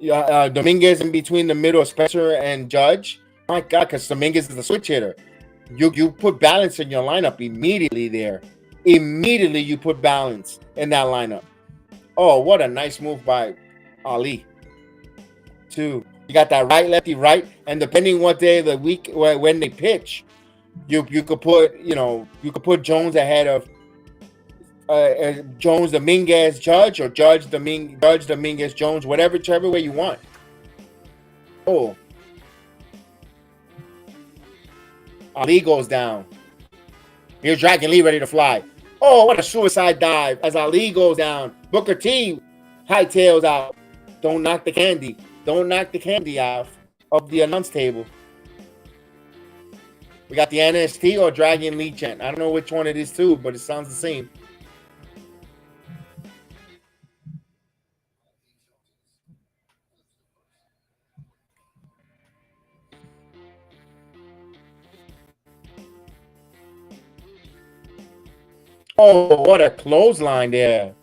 Dominguez in between the middle of Spencer and Judge. My God, because Dominguez is the switch hitter. You put balance in your lineup immediately there. Immediately you put balance in that lineup. Oh, what a nice move by Ali. 2. You got that right, lefty, right, and depending what day of the week when they pitch, you could put Jones ahead of Jones, Dominguez, Judge, or Judge, Dominguez, Jones, whichever way you want. Oh. Ali goes down. Here's Dragon Lee ready to fly. Oh, what a suicide dive as Ali goes down. Booker T hightails out. Don't knock the candy. Don't knock the candy out of the announce table. We got the NXT or Dragon Lee chant. I don't know which one it is too, but it sounds the same. Oh, what a clothesline there.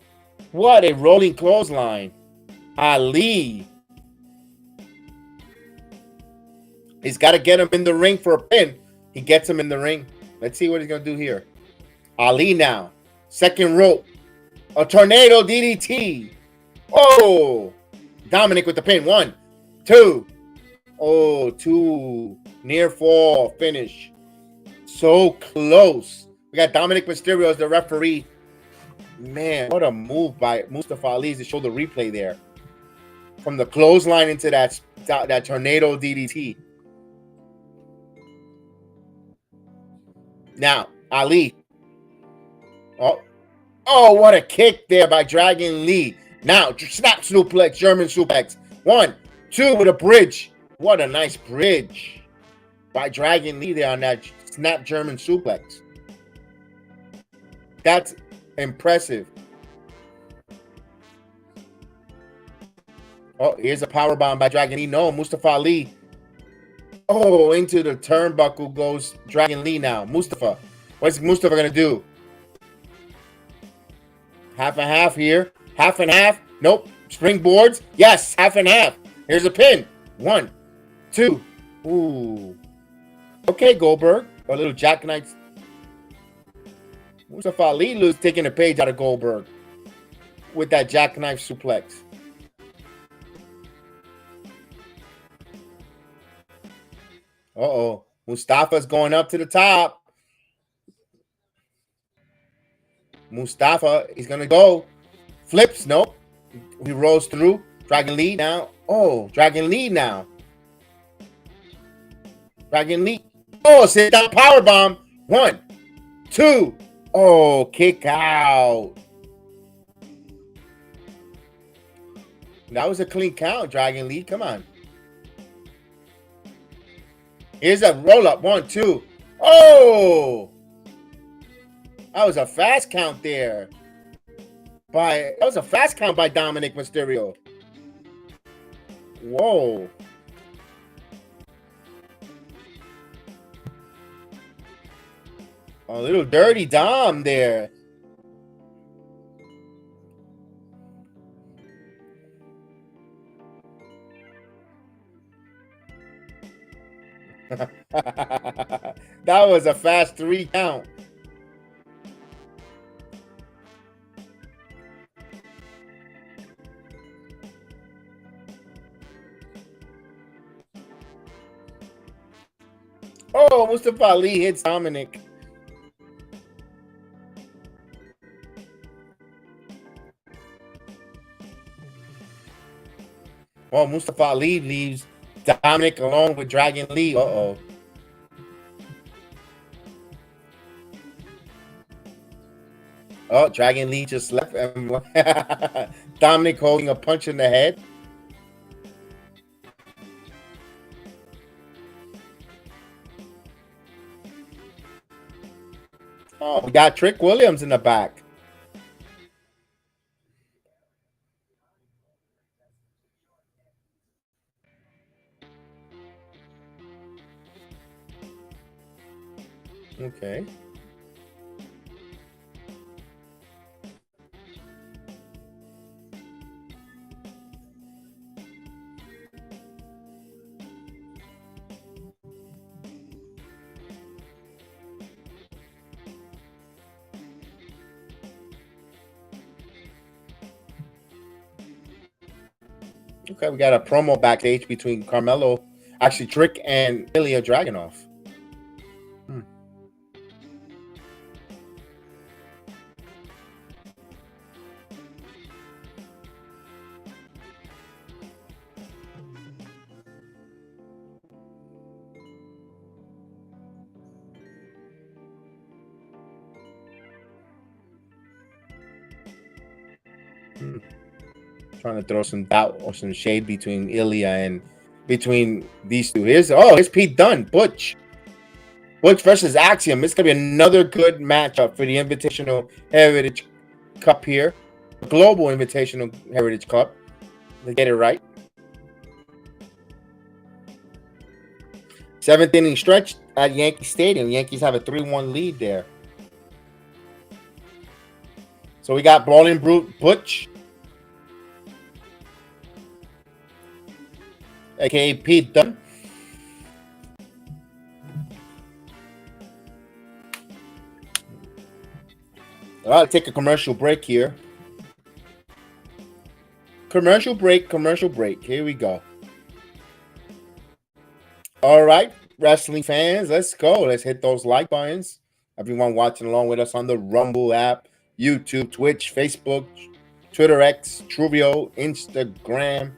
What a rolling clothesline. Ali. He's got to get him in the ring for a pin. He gets him in the ring. Let's see what he's going to do here. Ali now. Second rope. A tornado DDT. Oh. Dominic with the pin. 1, 2. Oh, 2. Near fall finish. So close. We got Dominic Mysterio as the referee. Man, what a move by Mustafa Ali to show the replay there. From the clothesline into that tornado DDT. Now, Ali. Oh, what a kick there by Dragon Lee. Now, snap suplex, German suplex. 1, 2 with a bridge. What a nice bridge by Dragon Lee there on that snap German suplex. That's impressive. Oh, here's a powerbomb by Dragon Lee. No, Mustafa Ali. Oh, into the turnbuckle goes Dragon Lee now. Mustafa. What's Mustafa going to do? Half and half here. Half and half. Nope. Springboards. Yes, half and half. Here's a pin. 1, 2. Ooh. Okay, Goldberg. A little jackknife. Mustafa Ali taking a page out of Goldberg with that jackknife suplex. Uh-oh. Mustafa's going up to the top. Mustafa, he's going to go. Flips. Nope. He rolls through. Dragon Lee now. Oh, Dragon Lee now. Dragon Lee. Oh, sit down powerbomb. 1, 2. Oh, kick out. That was a clean count, Dragon Lee. Come on. Here's a roll-up. 1, 2. Oh! That was a fast count there. That was a fast count by Dominic Mysterio. Whoa. A little dirty Dom there. That was a fast 3 count. Oh, Mustafa Ali hits Dominic. Well, Mustafa Ali leaves Dominic along with Dragon Lee. Uh-oh. Oh, Dragon Lee just left. Dominic holding a punch in the head. Oh, we got Trick Williams in the back. Okay. Okay, we got a promo backstage between Carmelo, actually Trick and Ilya Dragunov. Trying to throw some doubt or some shade between Ilya and between these two. Here's Pete Dunne, Butch versus Axiom. It's gonna be another good matchup for the Invitational Heritage Cup here, Global Invitational Heritage Cup. They get it right. 7th inning stretch at Yankee Stadium. Yankees have a 3-1 lead there. So we got Brawling Brute Butch, aka Pete Dunne. I'll take a commercial break here. Commercial break. Here we go. All right, wrestling fans, let's go. Let's hit those like buttons. Everyone watching along with us on the Rumble app, YouTube, Twitch, Facebook, Twitter X, Truvio, Instagram.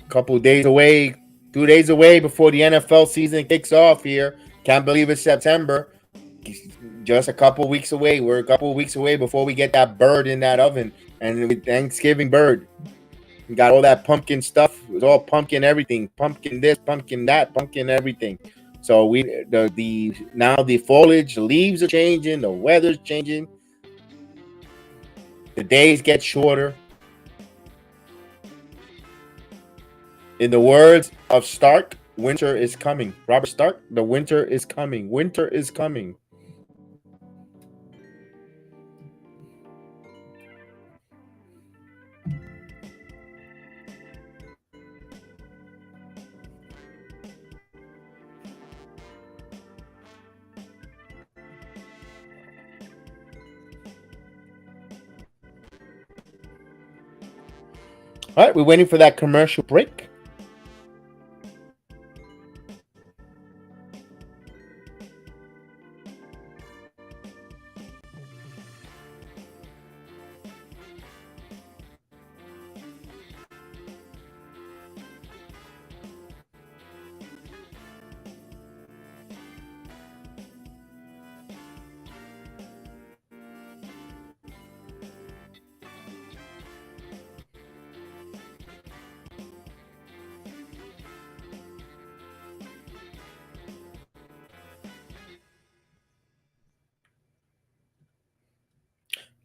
Couple days away, 2 days away before the NFL season kicks off here. Can't believe it's September. Just a couple weeks away. We're a couple weeks away before we get that bird in that oven. And with Thanksgiving bird, we got all that pumpkin stuff. It's all pumpkin everything. Pumpkin this, pumpkin that, pumpkin everything. So now the foliage, the leaves are changing, the weather's changing. The days get shorter. In the words of Stark, winter is coming. Robert Stark, the winter is coming. Winter is coming. All right, we're waiting for that commercial break.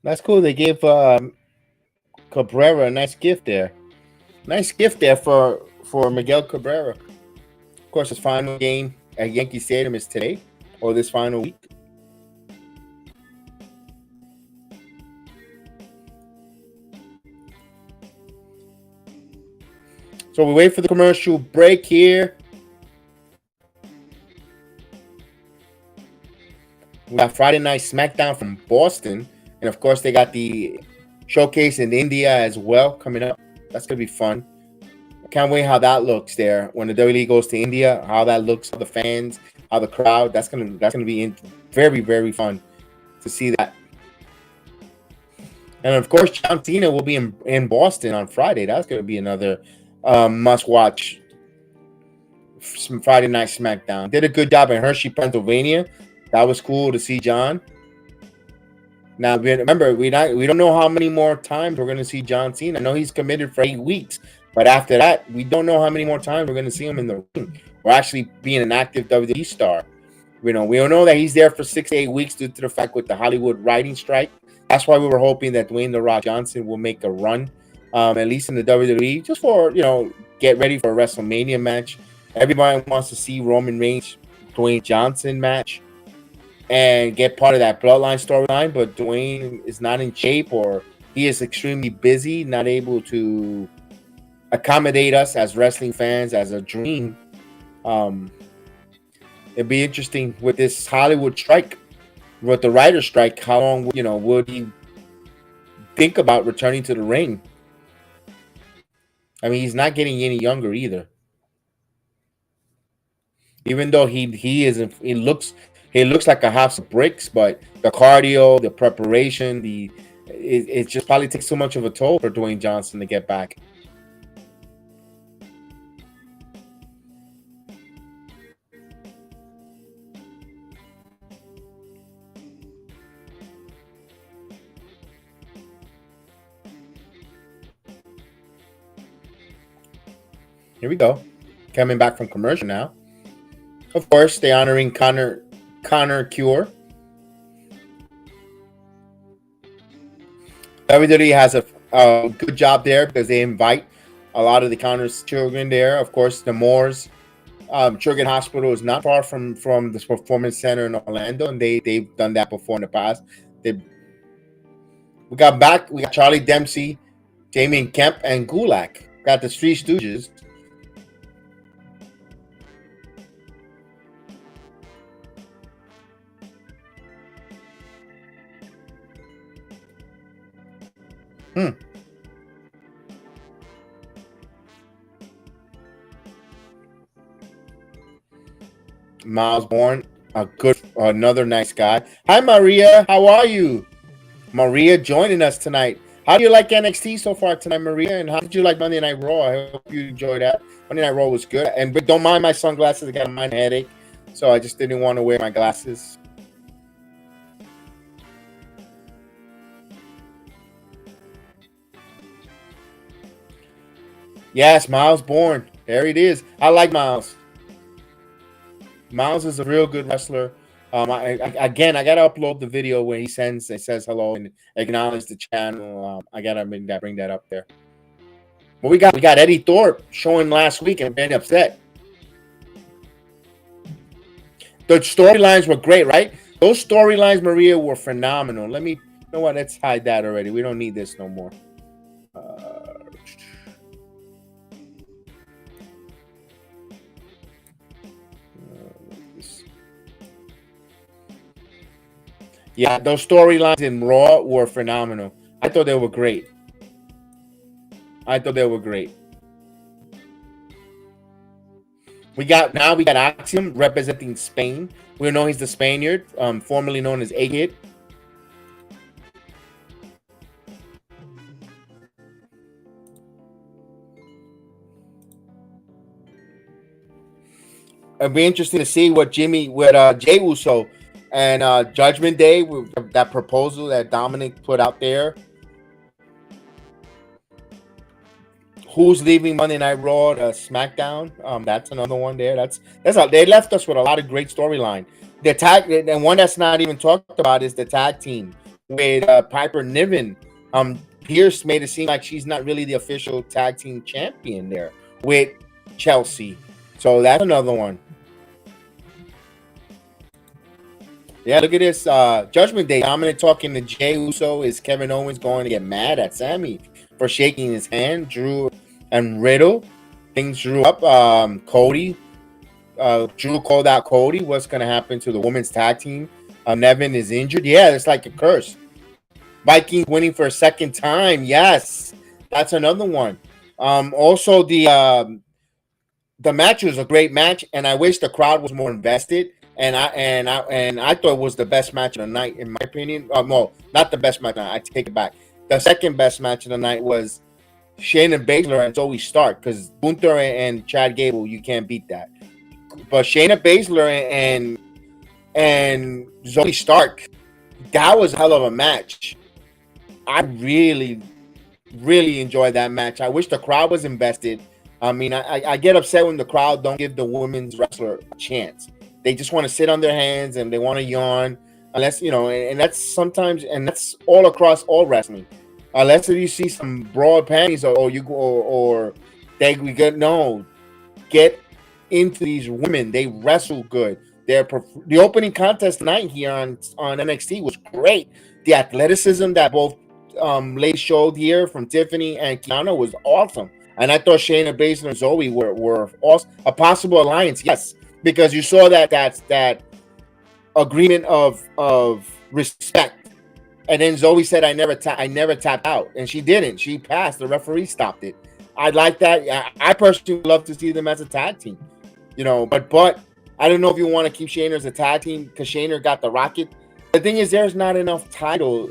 That's cool. They gave Cabrera a nice gift there. Nice gift there for Miguel Cabrera. Of course, his final game at Yankee Stadium is today, or this final week. So we wait for the commercial break here. We got Friday Night SmackDown from Boston. And, of course, they got the showcase in India as well coming up. That's going to be fun. I can't wait how that looks there when the WWE goes to India, how that looks, how the fans, how the crowd. That's going to be very, very fun to see that. And, of course, John Cena will be in Boston on Friday. That's going to be another must-watch Friday Night SmackDown. Did a good job in Hershey, Pennsylvania. That was cool to see John. Now, remember, we don't know how many more times we're going to see John Cena. I know he's committed for 8 weeks, but after that, we don't know how many more times we're going to see him in the ring. or actually being an active WWE star. We all know that he's there for 6 to 8 weeks due to the fact with the Hollywood writing strike. That's why we were hoping that Dwayne "The Rock" Johnson will make a run, at least in the WWE, just for, get ready for a WrestleMania match. Everybody wants to see Roman Reigns, Dwayne Johnson match and get part of that bloodline storyline, but Dwayne is not in shape, or he is extremely busy, not able to accommodate us as wrestling fans as a dream. It'd be interesting with this Hollywood strike, with the writer strike, how long, would he think about returning to the ring? I mean, he's not getting any younger either. Even though he looks like a house of bricks, but the cardio, the preparation, it just probably takes so much of a toll for Dwayne Johnson to get back. Here we go. Coming back from commercial now. Of course, they're honoring Connor Cure. WWE has a good job there because they invite a lot of the Connor's children there. Of course, the Moores Children's Hospital is not far from the Performance Center in Orlando, and they've done that before in the past. We got Charlie Dempsey, Damien Kemp, and Gulak. Got the Three Stooges. Miles Bourne, another nice guy. Hi, Maria. How are you? Maria joining us tonight. How do you like NXT so far tonight, Maria? And how did you like Monday Night Raw? I hope you enjoyed that. Monday Night Raw was good. But don't mind my sunglasses. I got a minor headache, so I just didn't want to wear my glasses. Yes, Miles Bourne. There it is. I like Miles. Miles is a real good wrestler. I gotta upload the video where it says hello and acknowledge the channel. I gotta bring that up there. But we got Eddie Thorpe showing last week and very upset. The storylines were great, right? Those storylines, Maria, were phenomenal. You know what? Let's hide that already. We don't need this no more. Yeah, those storylines in Raw were phenomenal. I thought they were great. We got Axiom representing Spain. We know he's the Spaniard, formerly known as Egghead. It'll be interesting to see what Jay Uso and Judgment Day, that proposal that Dominic put out there. Who's leaving Monday Night Raw to SmackDown? That's another one there. They left us with a lot of great storyline. The tag, and one that's not even talked about, is the tag team with Piper Niven. Pierce made it seem like she's not really the official tag team champion there with Chelsea. So that's another one. Yeah, look at this. Judgment Day. Dominic talking to Jey Uso. Is Kevin Owens going to get mad at Sammy for shaking his hand? Drew and Riddle. Things drew up. Cody. Drew called out Cody. What's going to happen to the women's tag team? Nevin is injured. Yeah, it's like a curse. Vikings winning for a second time. Yes, that's another one. Also, the match was a great match, and I wish the crowd was more invested. And I thought it was the best match of the night, in my opinion. No, not the best match of the night. I take it back. The second best match of the night was Shayna Baszler and Zoe Stark, because Gunther and Chad Gable, you can't beat that. But Shayna Baszler and Zoe Stark, that was a hell of a match. I really, really enjoyed that match. I wish the crowd was invested. I mean, I get upset when the crowd don't give the women's wrestler a chance. They just want to sit on their hands and they want to yawn. Unless, and that's sometimes, and that's all across all wrestling. Unless you see some broad panties or they we get into these women. They wrestle good. The opening contest tonight here on NXT was great. The athleticism that both ladies showed here from Tiffany and Kiana was awesome. And I thought Shayna Baszler and Zoe were awesome. A possible alliance, yes, because you saw that agreement of respect. And then Zoe said, "I never tapped out," and she didn't. She passed. The referee stopped it. I like that. I personally would love to see them as a tag team, But I don't know if you want to keep Shayna as a tag team because Shayna got the Rocket. The thing is, there's not enough title.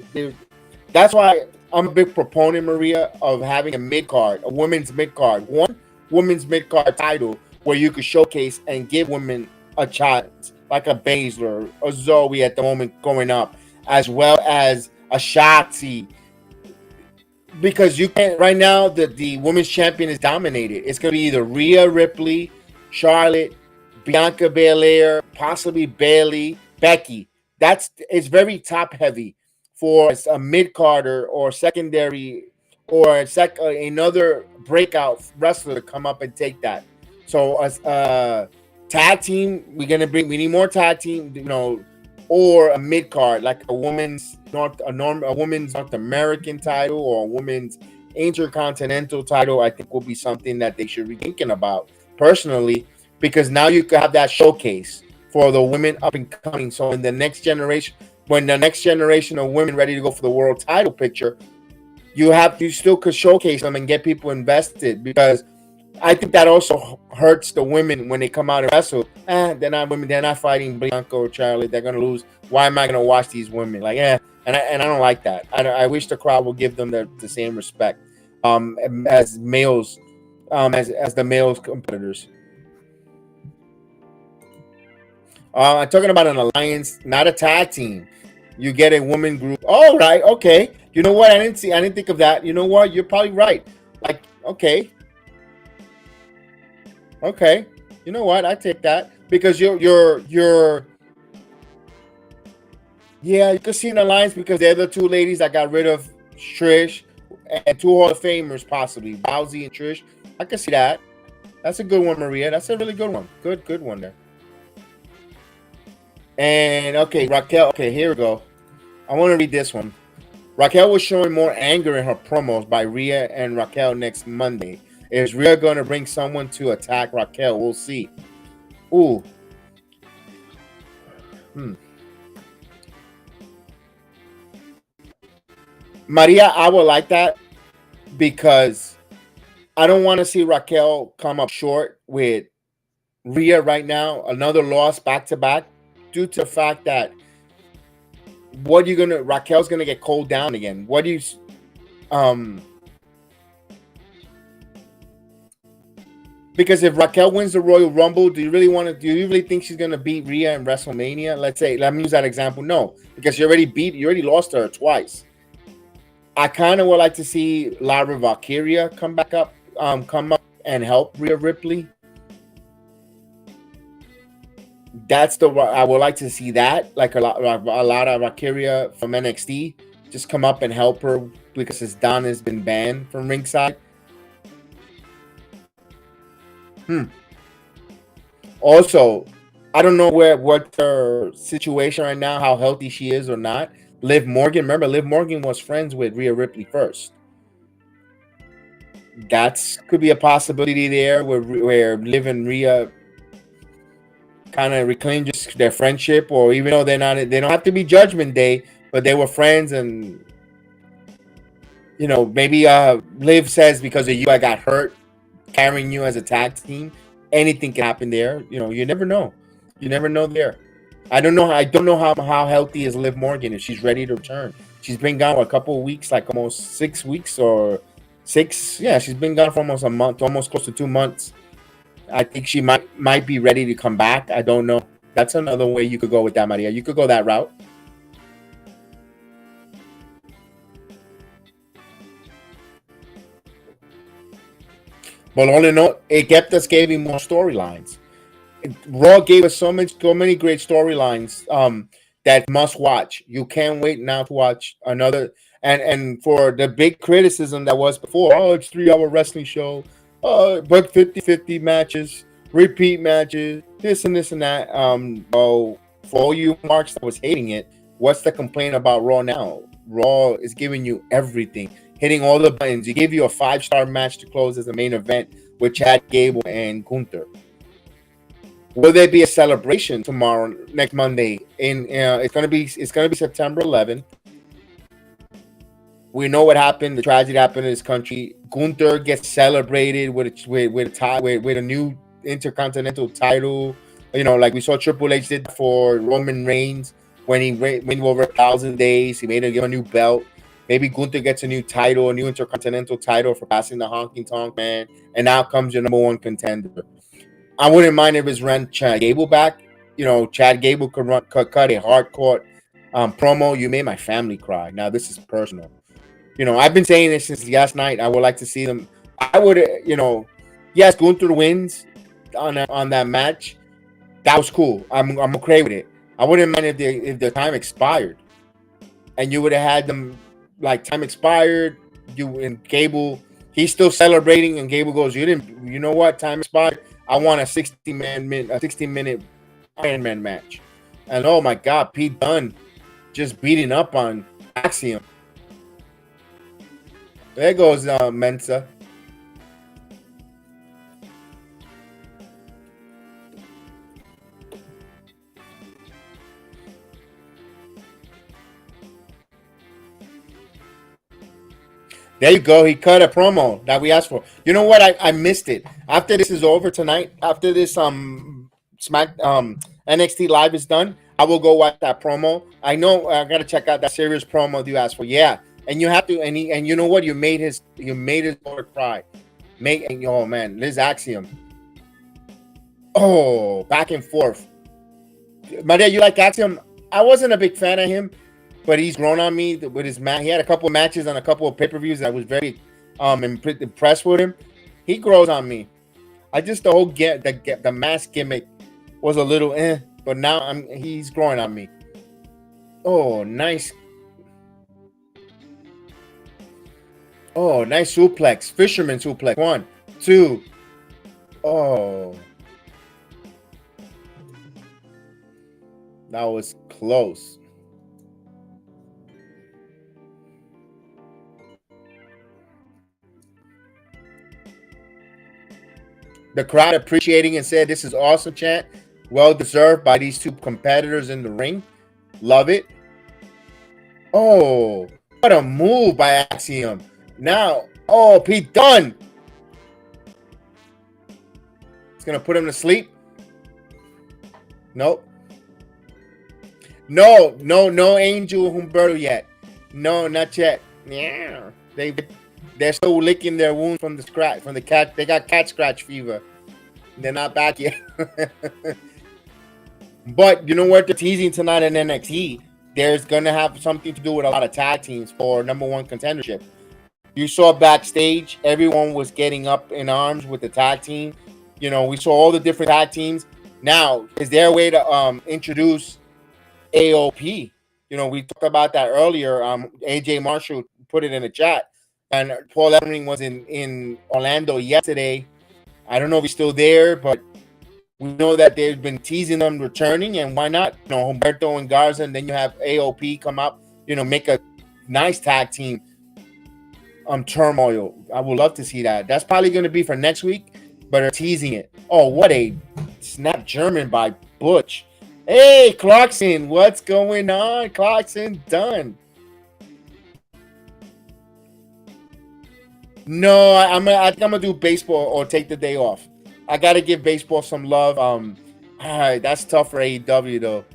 That's why I'm a big proponent, Maria, of having a mid-card, a women's mid-card, one women's mid-card title where you could showcase and give women a chance, like a Baszler or Zoe at the moment going up, as well as a Shotzi. Because you can't, right now, the women's champion is dominated. It's going to be either Rhea Ripley, Charlotte, Bianca Belair, possibly Bayley, Becky. It's very top-heavy for a mid-carder or secondary or another breakout wrestler to come up and take that. So as tag team, we need more tag team, or a mid card like a women's North American title or a women's intercontinental title. I think will be something that they should be thinking about personally, because now you could have that showcase for the women up and coming. So in the next generation, when the next generation of women ready to go for the world title picture, you still could showcase them and get people invested, because I think that also hurts the women when they come out and wrestle. They're not women. They're not fighting Bianca or Charlotte. They're gonna lose. Why am I gonna watch these women? And I don't like that. I wish the crowd would give them the same respect as males, as the males competitors. I'm talking about an alliance, not a tag team. You get a woman group. All right, okay. You know what? I didn't think of that. You know what? You're probably right. Okay. You know what? I take that, because you're you could see an alliance because they're the two ladies that got rid of Trish, and two Hall of Famers possibly, Bowsy and Trish. I could see that. That's a good one, Maria. That's a really good one. Good one there. And Raquel. Okay, here we go. I want to read this one. Raquel was showing more anger in her promos by Rhea and Raquel next Monday. Is Rhea going to bring someone to attack Raquel? We'll see. Ooh. Maria, I would like that, because I don't want to see Raquel come up short with Rhea right now. Another loss back to back, due to the fact that Raquel's gonna get cold down again. Because if Raquel wins the Royal Rumble, do you really think she's gonna beat Rhea in WrestleMania? Let me use that example. No, because you already lost her twice. I kind of would like to see Lara Valkyria come up and help Rhea Ripley. I would like to see that, like a lot of Valkyria from NXT just come up and help her, because his Don has been banned from ringside. Also, I don't know what her situation right now, how healthy she is or not. Liv Morgan, remember, Liv Morgan was friends with Rhea Ripley first. That could be a possibility there, where Liv and Rhea kind of reclaim just their friendship, or even though they don't have to be Judgment Day, but they were friends, and maybe Liv says, because of you I got hurt carrying you as a tag team. Anything can happen there. You never know. There. I don't know how healthy is Liv Morgan, if she's ready to return. She's been gone for a couple of weeks, like almost 6 weeks or 6. Yeah, she's been gone for almost a month, almost close to 2 months. I think she might be ready to come back. I don't know. That's another way you could go with that, Maria. You could go that route. But all in all, it kept us giving more storylines. Raw gave us so many great storylines that must watch. You can't wait now to watch another. And for the big criticism that was before, oh, it's 3-hour wrestling show, but 50-50 matches, repeat matches, this and this and that. Oh, for all you marks that was hating it, what's the complaint about Raw now? Raw is giving you everything, hitting all the buttons. He gave you a 5-star match to close as the main event with Chad Gable and Gunther. Will there be a celebration tomorrow, next Monday? It's gonna be September 11th. We know what happened. The tragedy happened in this country. Gunther gets celebrated with a new intercontinental title. You know, like we saw Triple H did for Roman Reigns when he went over 1,000 days. He made him give a new belt. Maybe Gunther gets a new title, a new intercontinental title for passing the honking tonk man, and now comes your number 1 contender. I wouldn't mind if it's ran Chad Gable back. You know, Chad Gable could cut a hardcore promo. You made my family cry. Now this is personal. You know, I've been saying this since last night. I would like to see them. I would, yes, Gunther wins on that match. That was cool. I'm okay with it. I wouldn't mind if the time expired, and you would have had them like time expired. You and Gable, he's still celebrating, and Gable goes, "You know what? Time expired. I want a 60-minute Iron Man match." And oh my God, Pete Dunne just beating up on Axiom. There goes Mensa. There you go. He cut a promo that we asked for. You know what? I missed it. After this is over tonight, after this NXT Live is done, I will go watch that promo. I know I gotta check out that serious promo you asked for. Yeah, and you have to. And you know what? You made his daughter cry. Oh man, Liz Axiom. Oh, back and forth. Maria, you like Axiom? I wasn't a big fan of him, but he's grown on me with his match. He had a couple of matches on a couple of pay-per-views. I was very impressed with him. He grows on me. I just the whole the mask gimmick was a little but now he's growing on me. Oh, nice. Oh, nice suplex. Fisherman suplex. 1, 2. Oh. That was close. The crowd appreciating and said, "This is awesome, chant. Well deserved by these two competitors in the ring. Love it." Oh, what a move by Axiom. Now, oh, Pete Dunne. It's going to put him to sleep. Nope. No Angel Humberto yet. No, not yet. Yeah. They're still licking their wounds from the scratch, from the cat. They got cat scratch fever. They're not back yet. But you know what they're teasing tonight in NXT? There's going to have something to do with a lot of tag teams for number 1 contendership. You saw backstage, everyone was getting up in arms with the tag team. You know, we saw all the different tag teams. Now, is there a way to introduce AOP? You know, we talked about that earlier. AJ Marshall put it in the chat. And Paul Ellering was in Orlando yesterday. I don't know if he's still there, but we know that they've been teasing them returning, and why not? You know, Humberto and Garza, and then you have AOP come up, you know, make a nice tag team turmoil. I would love to see that. That's probably going to be for next week, but they're teasing it. Oh, what a snap German by Butch. Hey, Clarkson, what's going on? Clarkson done. No, I think I'm gonna do baseball or take the day off. I gotta give baseball some love. That's tough for AEW though.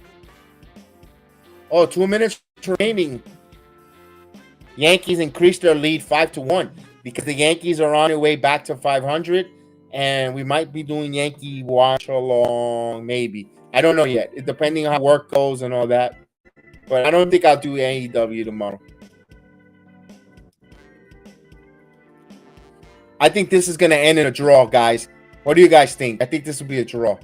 Oh, 2 minutes remaining. Yankees increased their lead 5-1 because the Yankees are on their way back to 500, and we might be doing Yankee watch along. Maybe, I don't know yet. It depending on how work goes and all that. But I don't think I'll do AEW tomorrow. I think this is going to end in a draw, guys. What do you guys think? I think this will be a draw.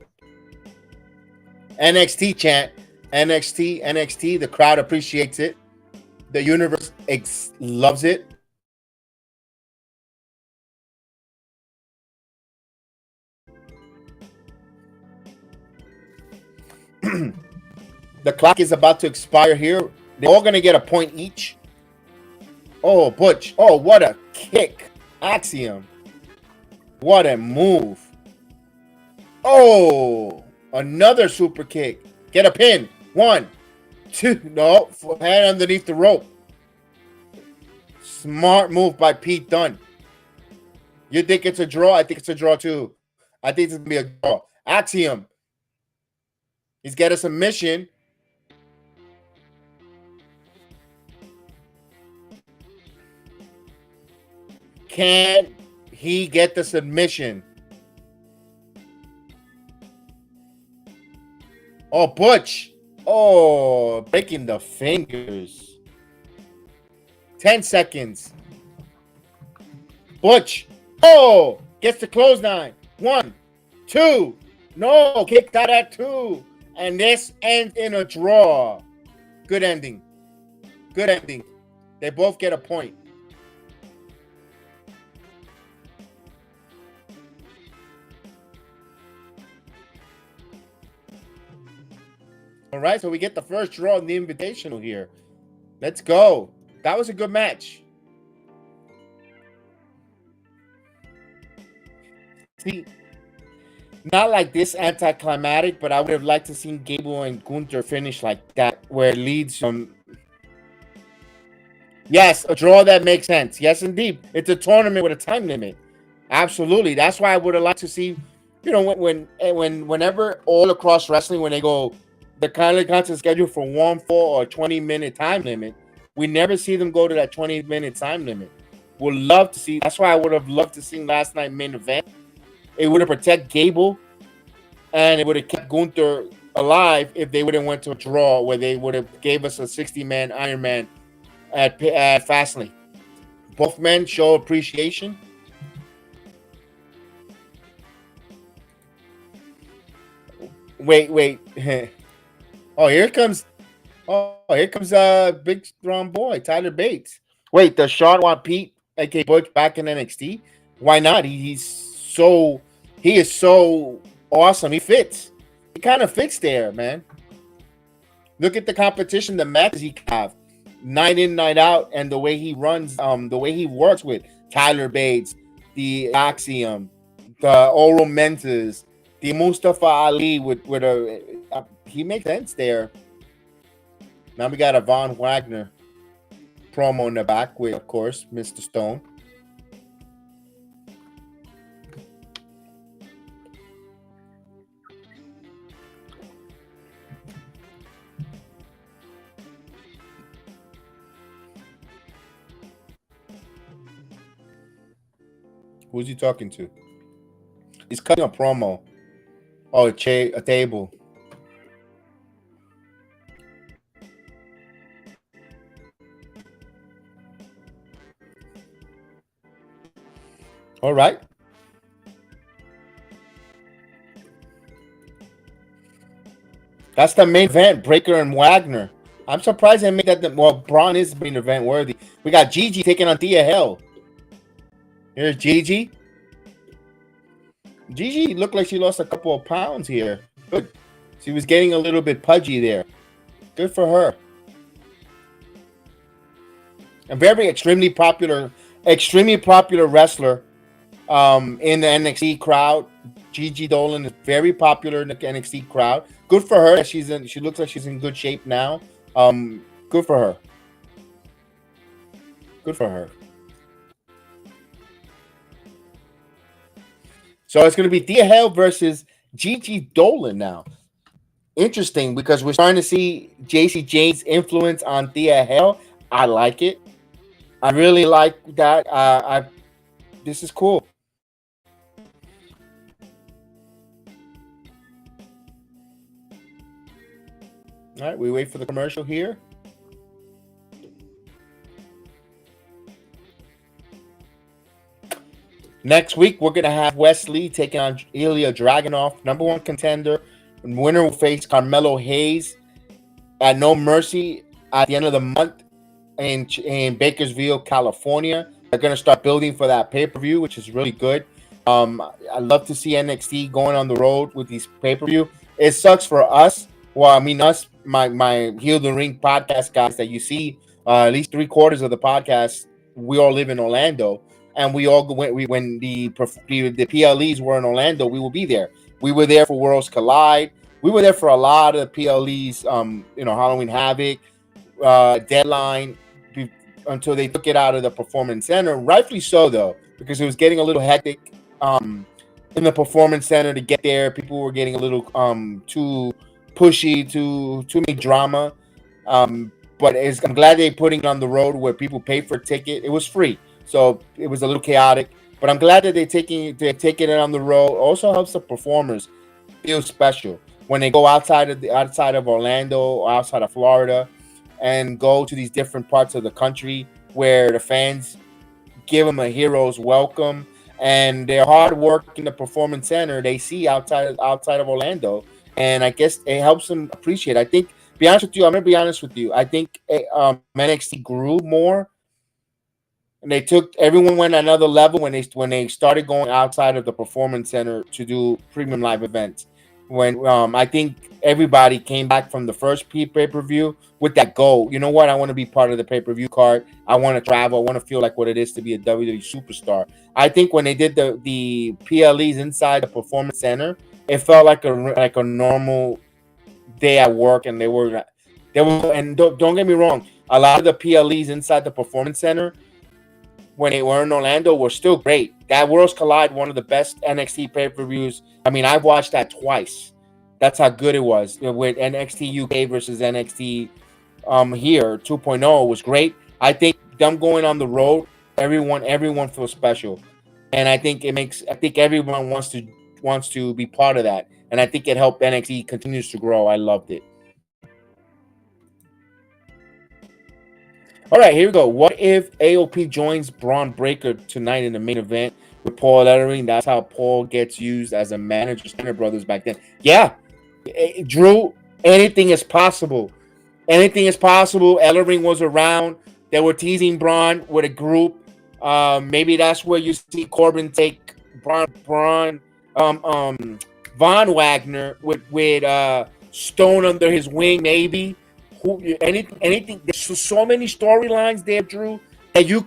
NXT chant. NXT, NXT. The crowd appreciates it. The universe loves it. The clock is about to expire here. They're all going to get a point each. Oh, Butch. Oh, what a kick. Axiom. What a move. Oh, another super kick. Get a pin. 1, 2. No, hand underneath the rope. Smart move by Pete Dunne. You think it's a draw? I think it's a draw too. I think it's going to be a draw. Axiom. He's got a submission. Can he get the submission? Oh, Butch. Oh, breaking the fingers. 10 seconds. Butch. Oh, gets the clothesline. 1, 2. No, kicked out at 2. And this ends in a draw. Good ending. Good ending. They both get a point. All right, so we get the first draw in the Invitational here. Let's go. That was a good match. See, not like this anticlimactic, but I would have liked to see Gable and Gunther finish like that, where it leads from. Yes, a draw that makes sense. Yes, indeed. It's a tournament with a time limit. Absolutely. That's why I would have liked to see, you know, whenever all across wrestling, when they go, the kind of content scheduled for 1, 4, or 20-minute time limit, we never see them go to that 20-minute time limit. Would love to see. That's why I would have loved to see last night main event. It would have protected Gable, and it would have kept Gunther alive if they would have went to a draw where they would have gave us a 60-man Iron Man at Fastlane. Both men show appreciation. Wait. Oh, here comes big strong boy, Tyler Bates. Wait, does Sean want Pete, aka Butch, back in NXT? Why not? He is so awesome. He fits. He kind of fits there, man. Look at the competition, the matches he have, night in, night out, and the way he runs, the way he works with Tyler Bates, the Axiom, the Oro Mendes, the Mustafa Ali with he makes sense there. Now we got a Von Wagner promo in the back with, of course, Mr. Stone. Who's he talking to? He's cutting a promo. Oh, a table. All right. That's the main event, Breaker and Wagner. I'm surprised they made that. Well, Braun is main event worthy. We got Gigi taking on Thea Hell. Here's Gigi. Gigi looked like she lost a couple of pounds here. Good. She was getting a little bit pudgy there. Good for her. A very extremely popular wrestler in the NXT crowd. Gigi Dolan is very popular in the NXT crowd. Good for her. She looks like she's in good shape now. Good for her. Good for her. So it's going to be Thea Hale versus Gigi Dolan now. Interesting, because we're starting to see JC Jane's influence on Thea Hale. I like it. I really like that. This is cool. All right, we wait for the commercial here. Next week, we're going to have Wesley taking on Ilya Dragunov, number one contender. And winner will face Carmelo Hayes at No Mercy at the end of the month in Bakersfield, California. They're going to start building for that pay-per-view, which is really good. I love to see NXT going on the road with these pay-per-view. It sucks for us. Well, I mean, us, my Heal the Ring podcast guys that you see, at least 3/4 of the podcast, we all live in Orlando. And we all went. When the PLEs were in Orlando, we will be there. We were there for Worlds Collide. We were there for a lot of the PLEs. Halloween Havoc, Deadline, until they took it out of the Performance Center. Rightfully so, though, because it was getting a little hectic in the Performance Center to get there. People were getting a little too pushy, too many drama. But I'm glad they're putting it on the road where people pay for a ticket. It was free. So it was a little chaotic, but I'm glad that they're taking it on the road. Also helps the performers feel special when they go outside of Orlando or outside of Florida and go to these different parts of the country where the fans give them a hero's welcome and their hard work in the Performance Center they see outside of Orlando, and I guess it helps them appreciate. I think, I'm gonna be honest with you. I think NXT grew more. And everyone went another level when they started going outside of the Performance Center to do premium live events. When I think everybody came back from the first pay-per-view with that goal. You know what? I want to be part of the pay-per-view card. I want to travel. I want to feel like what it is to be a WWE superstar. I think when they did the PLEs inside the Performance Center, it felt like a normal day at work, and they were. And don't get me wrong, a lot of the PLEs inside the Performance Center, when they were in Orlando, were still great. That Worlds Collide, one of the best NXT pay-per-views. I mean, I've watched that twice. That's how good it was. With NXT UK versus NXT here, 2.0 was great. I think them going on the road, everyone feels special. And I think everyone wants to be part of that. And I think it helped NXT continues to grow. I loved it. All right, here we go. What if AOP joins Braun Breaker tonight in the main event with Paul Ellering? That's how Paul gets used as a manager. Steiner Brothers back then. Yeah, Drew, anything is possible. Anything is possible. Ellering was around. They were teasing Braun with a group. Maybe that's where you see Corbin take Von Wagner with Stone under his wing, maybe. Anything. There's so many storylines there, Drew, that you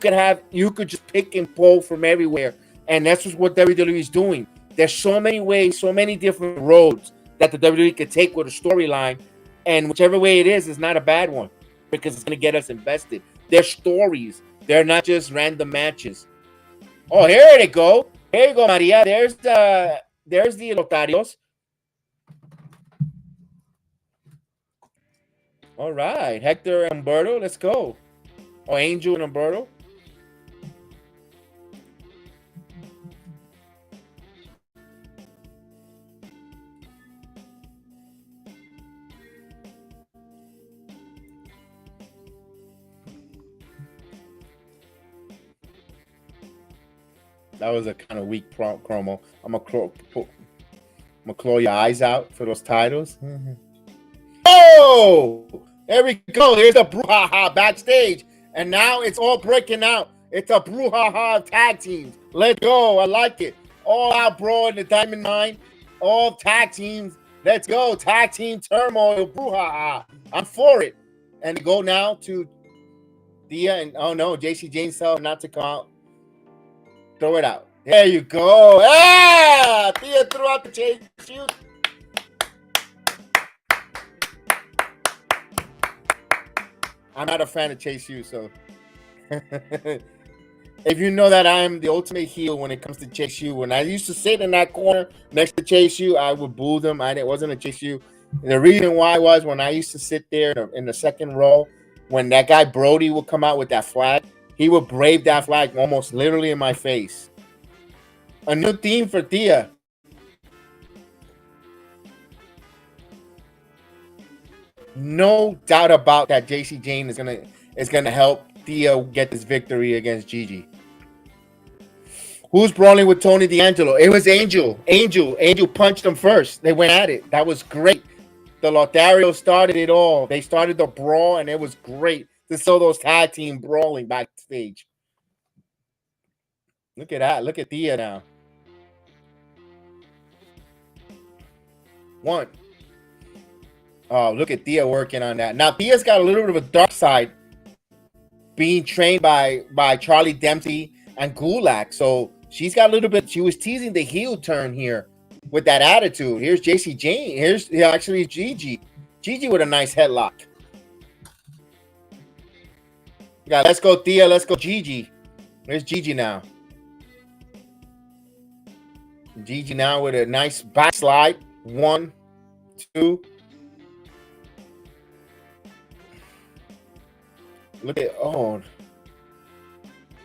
could just pick and pull from everywhere, and that's just what WWE is doing. There's so many ways, so many different roads that the WWE could take with a storyline, and whichever way it is not a bad one because it's going to get us invested. They're stories. They're not just random matches. Oh, here they go. Here you go, Maria. There's the Lotarios. All right, Hector and Humberto, let's go. Oh, Angel and Humberto. That was a kind of weak promo. I'm gonna claw your eyes out for those titles. Oh, there we go. Here's the brouhaha backstage. And now it's all breaking out. It's a brouhaha of tag teams. Let's go. I like it. All out brawl in the Diamond Mine. All tag teams. Let's go. Tag team turmoil. Brouhaha. I'm for it. And go now to Thea and oh no, JC James tell not to come out. Throw it out. There you go. Ah! Thea threw out the chase shoot. I'm not a fan of Chase U, so if you know that I'm the ultimate heel when it comes to Chase U, when I used to sit in that corner next to Chase U, I would boo them. It wasn't a Chase U. The reason why was when I used to sit there in the second row, when that guy Brody would come out with that flag, he would brave that flag almost literally in my face. A new theme for Thea. No doubt about that. JC Jane is gonna help Thea get this victory against Gigi. Who's brawling with Tony D'Angelo? It was Angel. Angel punched him first. They went at it. That was great. The Lothario started it all. They started the brawl, and it was great to see those tag team brawling backstage. Look at that. Look at Thea now. One. Oh, look at Thea working on that. Now, Thea's got a little bit of a dark side, being trained by Charlie Dempsey and Gulak. So she's got a little bit. She was teasing the heel turn here with that attitude. Here's JC Jane. Here's actually Gigi. Gigi with a nice headlock. Yeah, let's go Thea. Let's go Gigi. There's Gigi now. Gigi now with a nice backslide. 1, 2. Look at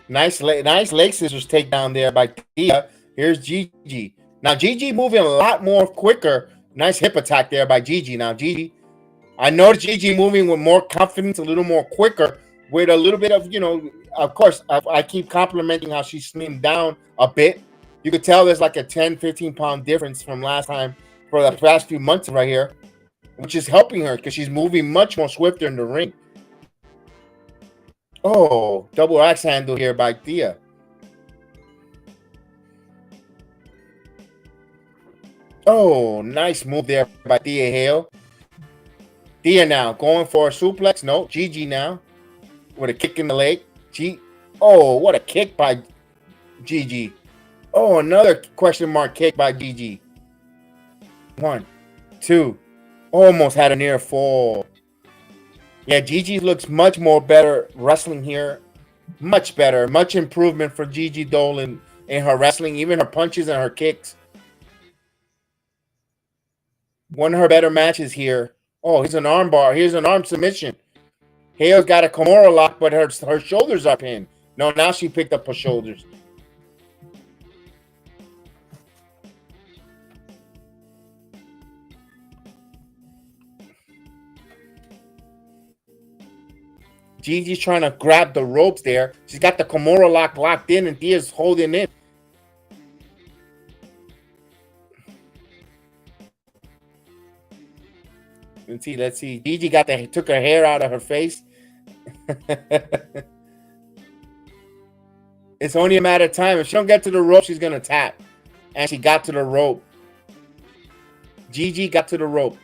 nice leg scissors takedown there by Thea. Here's Gigi. Now Gigi moving a lot more quicker. Nice hip attack there by Gigi. Now Gigi, I noticed Gigi moving with more confidence, a little more quicker, with a little bit of, of course, I keep complimenting how she slimmed down a bit. You could tell there's like a 10, 15-pound difference from last time for the past few months right here, which is helping her because she's moving much more swifter in the ring. Oh, double axe handle here by Thea. Oh, nice move there by Thea Hale. Thea now going for a suplex. No, Gigi now with a kick in the leg. Oh, what a kick by Gigi. Oh, another question mark kick by Gigi. 1, 2. Almost had a near fall. Yeah, Gigi looks much more better wrestling here. Much better. Much improvement for Gigi Dolan in her wrestling, even her punches and her kicks. One of her better matches here. Oh, here's an arm bar. Here's an arm submission. Hale's got a Kimura lock, but her shoulders are pinned. No, now she picked up her shoulders. Gigi's trying to grab the ropes there. She's got the Kimura lock locked in, and Thea's holding it. Let's see. Gigi took her hair out of her face. It's only a matter of time. If she don't get to the rope, she's gonna tap. And she got to the rope. Gigi got to the rope.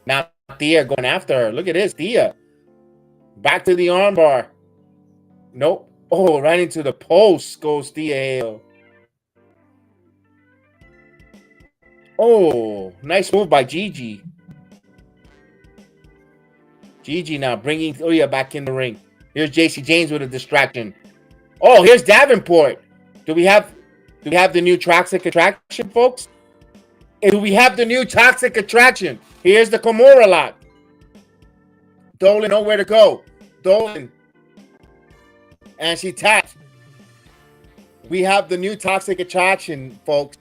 Now Thea going after her. Look at this, Thea. Back to the armbar. Nope. Oh, right into the post goes Thea Hale. Oh, nice move by Gigi. Gigi now bringing Thea back in the ring. Here's JC James with a distraction. Oh, here's Davenport. Do we have the new Toxic Attraction, folks? Do we have the new Toxic Attraction? Here's the Kimura lock. Dolan nowhere to go. Dolan. And she taps. We have the new Toxic Attraction, folks.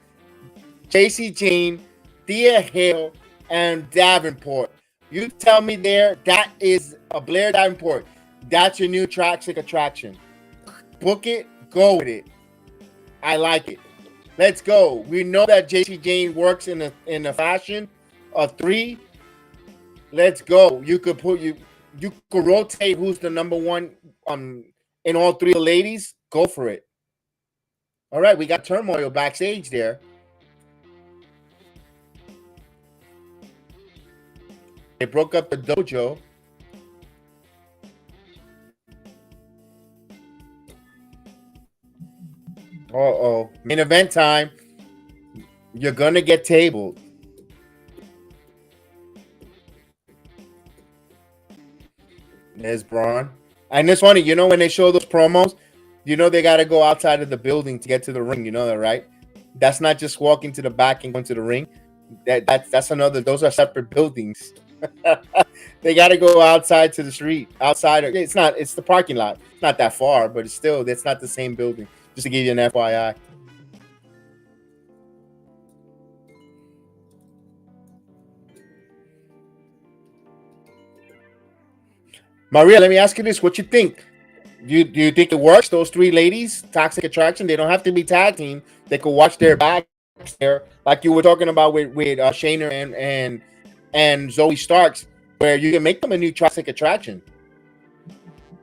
JC Jane, Thea Hale, and Davenport. You tell me that is a Blair Davenport. That's your new Toxic Attraction. Book it, go with it. I like it. Let's go. We know that JC Jane works in a fashion of 3. Let's go. You could rotate who's the number 1 in all 3 of the ladies. Go for it. All right, we got turmoil backstage there. They broke up the dojo. Uh-oh. Main event time. You're going to get tabled. There's Braun. And it's funny, when they show those promos, they got to go outside of the building to get to the ring. You know that, right? That's not just walking to the back and going to the ring. That's another. Those are separate buildings. They got to go outside to the street. Outside. It's the parking lot. It's not that far, but it's not the same building. Just to give you an FYI. Maria, let me ask you this. What you think? Do you think it works? Those three ladies, Toxic Attraction, they don't have to be tag team. They could watch their backs there, like you were talking about with Shayna and Zoe Starks, where you can make them a new Toxic Attraction,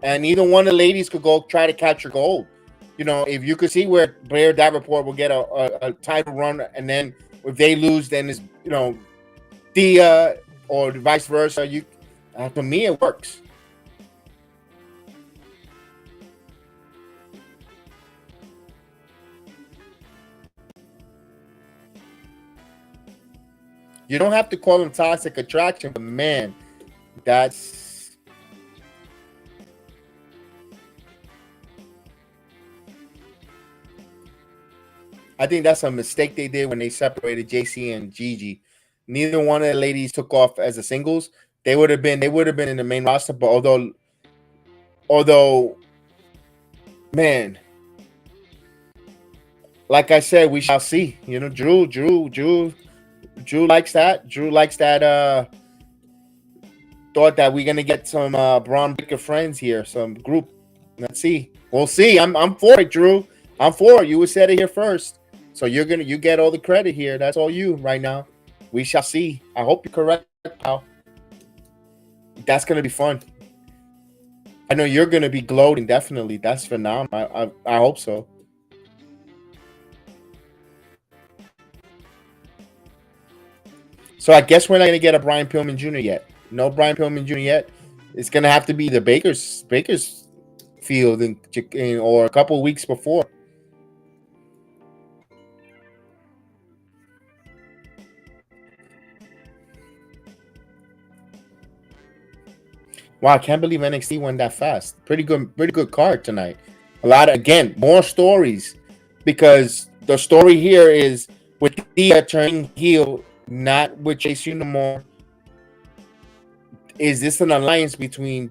and either one of the ladies could go try to capture gold. You know, if you could see where Blair Davenport will get a title run, and then if they lose, then it's, you know, Thea or vice versa. To me, it works. You don't have to call them Toxic Attraction, but man, that's I think that's a mistake they did when they separated JC and Gigi. Neither one of the ladies took off as a singles. They would have been in the main roster, but although man, like I said, we shall see. You know, Drew likes that. Drew likes that. Thought that we're gonna get some Braun Breaker friends here, some group. Let's see. We'll see. I'm for it, Drew. I'm for it. You said it here first, so you get all the credit here. That's all you right now. We shall see. I hope you're correct, pal. That's gonna be fun. I know you're gonna be gloating. Definitely. That's phenomenal. I hope so. So I guess we're not going to get a Brian Pillman Jr. yet. No Brian Pillman Jr. yet. It's going to have to be the Bakersfield or a couple of weeks before. Wow, I can't believe NXT went that fast. Pretty good card tonight. More stories, because the story here is with Thea turning heel, not with Chase no more. Is this an alliance between?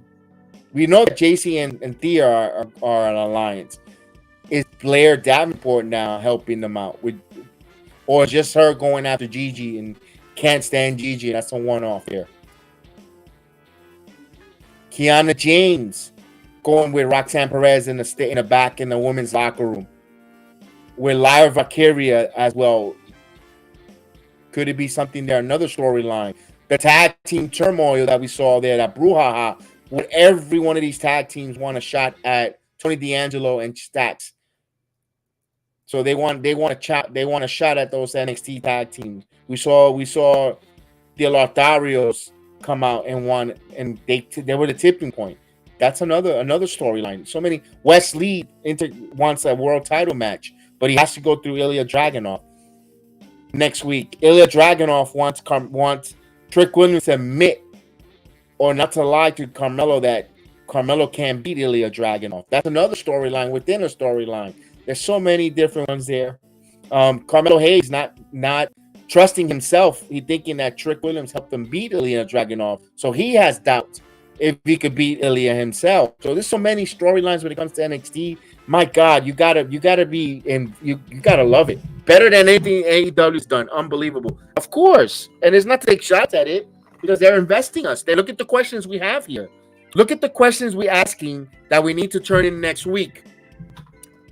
We know that JC and Thea are an alliance. Is Blair Davenport now helping them out with, or just her going after Gigi and can't stand Gigi? That's a one-off here. Kiana James going with Roxanne Perez in the back in the women's locker room with Lyra Valkyria as well. Could it be something there? Another storyline. The tag team turmoil that we saw there, that brouhaha, where every one of these tag teams want a shot at Tony D'Angelo and Stacks. So they want a shot at those NXT tag teams. We saw the Lotharios come out and won, and they were the tipping point. That's another storyline. So many. Wes Lee wants a world title match, but he has to go through Ilya Dragunov. Next week, Ilya Dragunov wants Trick Williams to admit or not to lie to Carmelo that Carmelo can't beat Ilya Dragunov. That's another storyline within a storyline. There's so many different ones there. Carmelo Hayes not trusting himself. He thinking that Trick Williams helped him beat Ilya Dragunov, so he has doubts if he could beat Ilya himself. So there's so many storylines when it comes to NXT. My God, you gotta be in. You gotta love it. Better than anything AEW's done. Unbelievable. Of course. And it's not to take shots at it, because they're investing us. They look at the questions we have here. Look at the questions we're asking that we need to turn in next week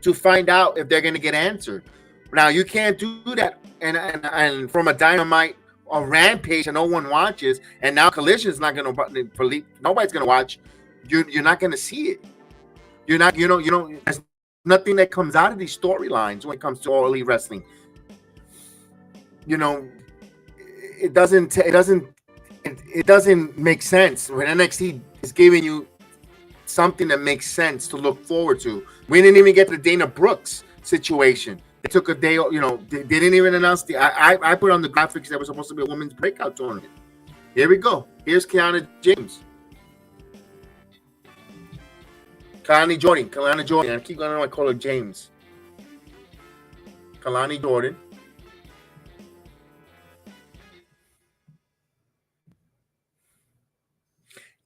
to find out if they're going to get answered. Now, you can't do that and from a Dynamite or Rampage and no one watches, and now Collision's not going to, nobody's going to watch. You're not going to see it. You don't. There's nothing that comes out of these storylines when it comes to All Elite Wrestling. You know, it doesn't make sense when NXT is giving you something that makes sense to look forward to. We didn't even get the Dana Brooks situation. They took a day, they didn't even announce I put on the graphics that was supposed to be a women's breakout tournament. Here we go. Here's Kiana James. Kalani Jordan. I keep going on, I call her James. Kalani Jordan.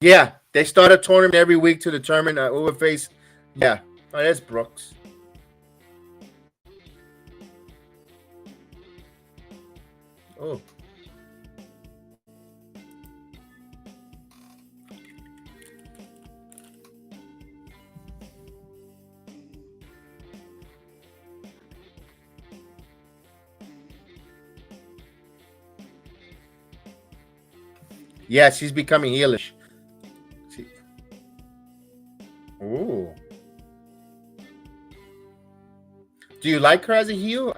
Yeah, they start a tournament every week to determine who will face. Yeah, oh, that's Brooks. Oh. Yeah, she's becoming heelish. Ooh. Do you like her as a heel?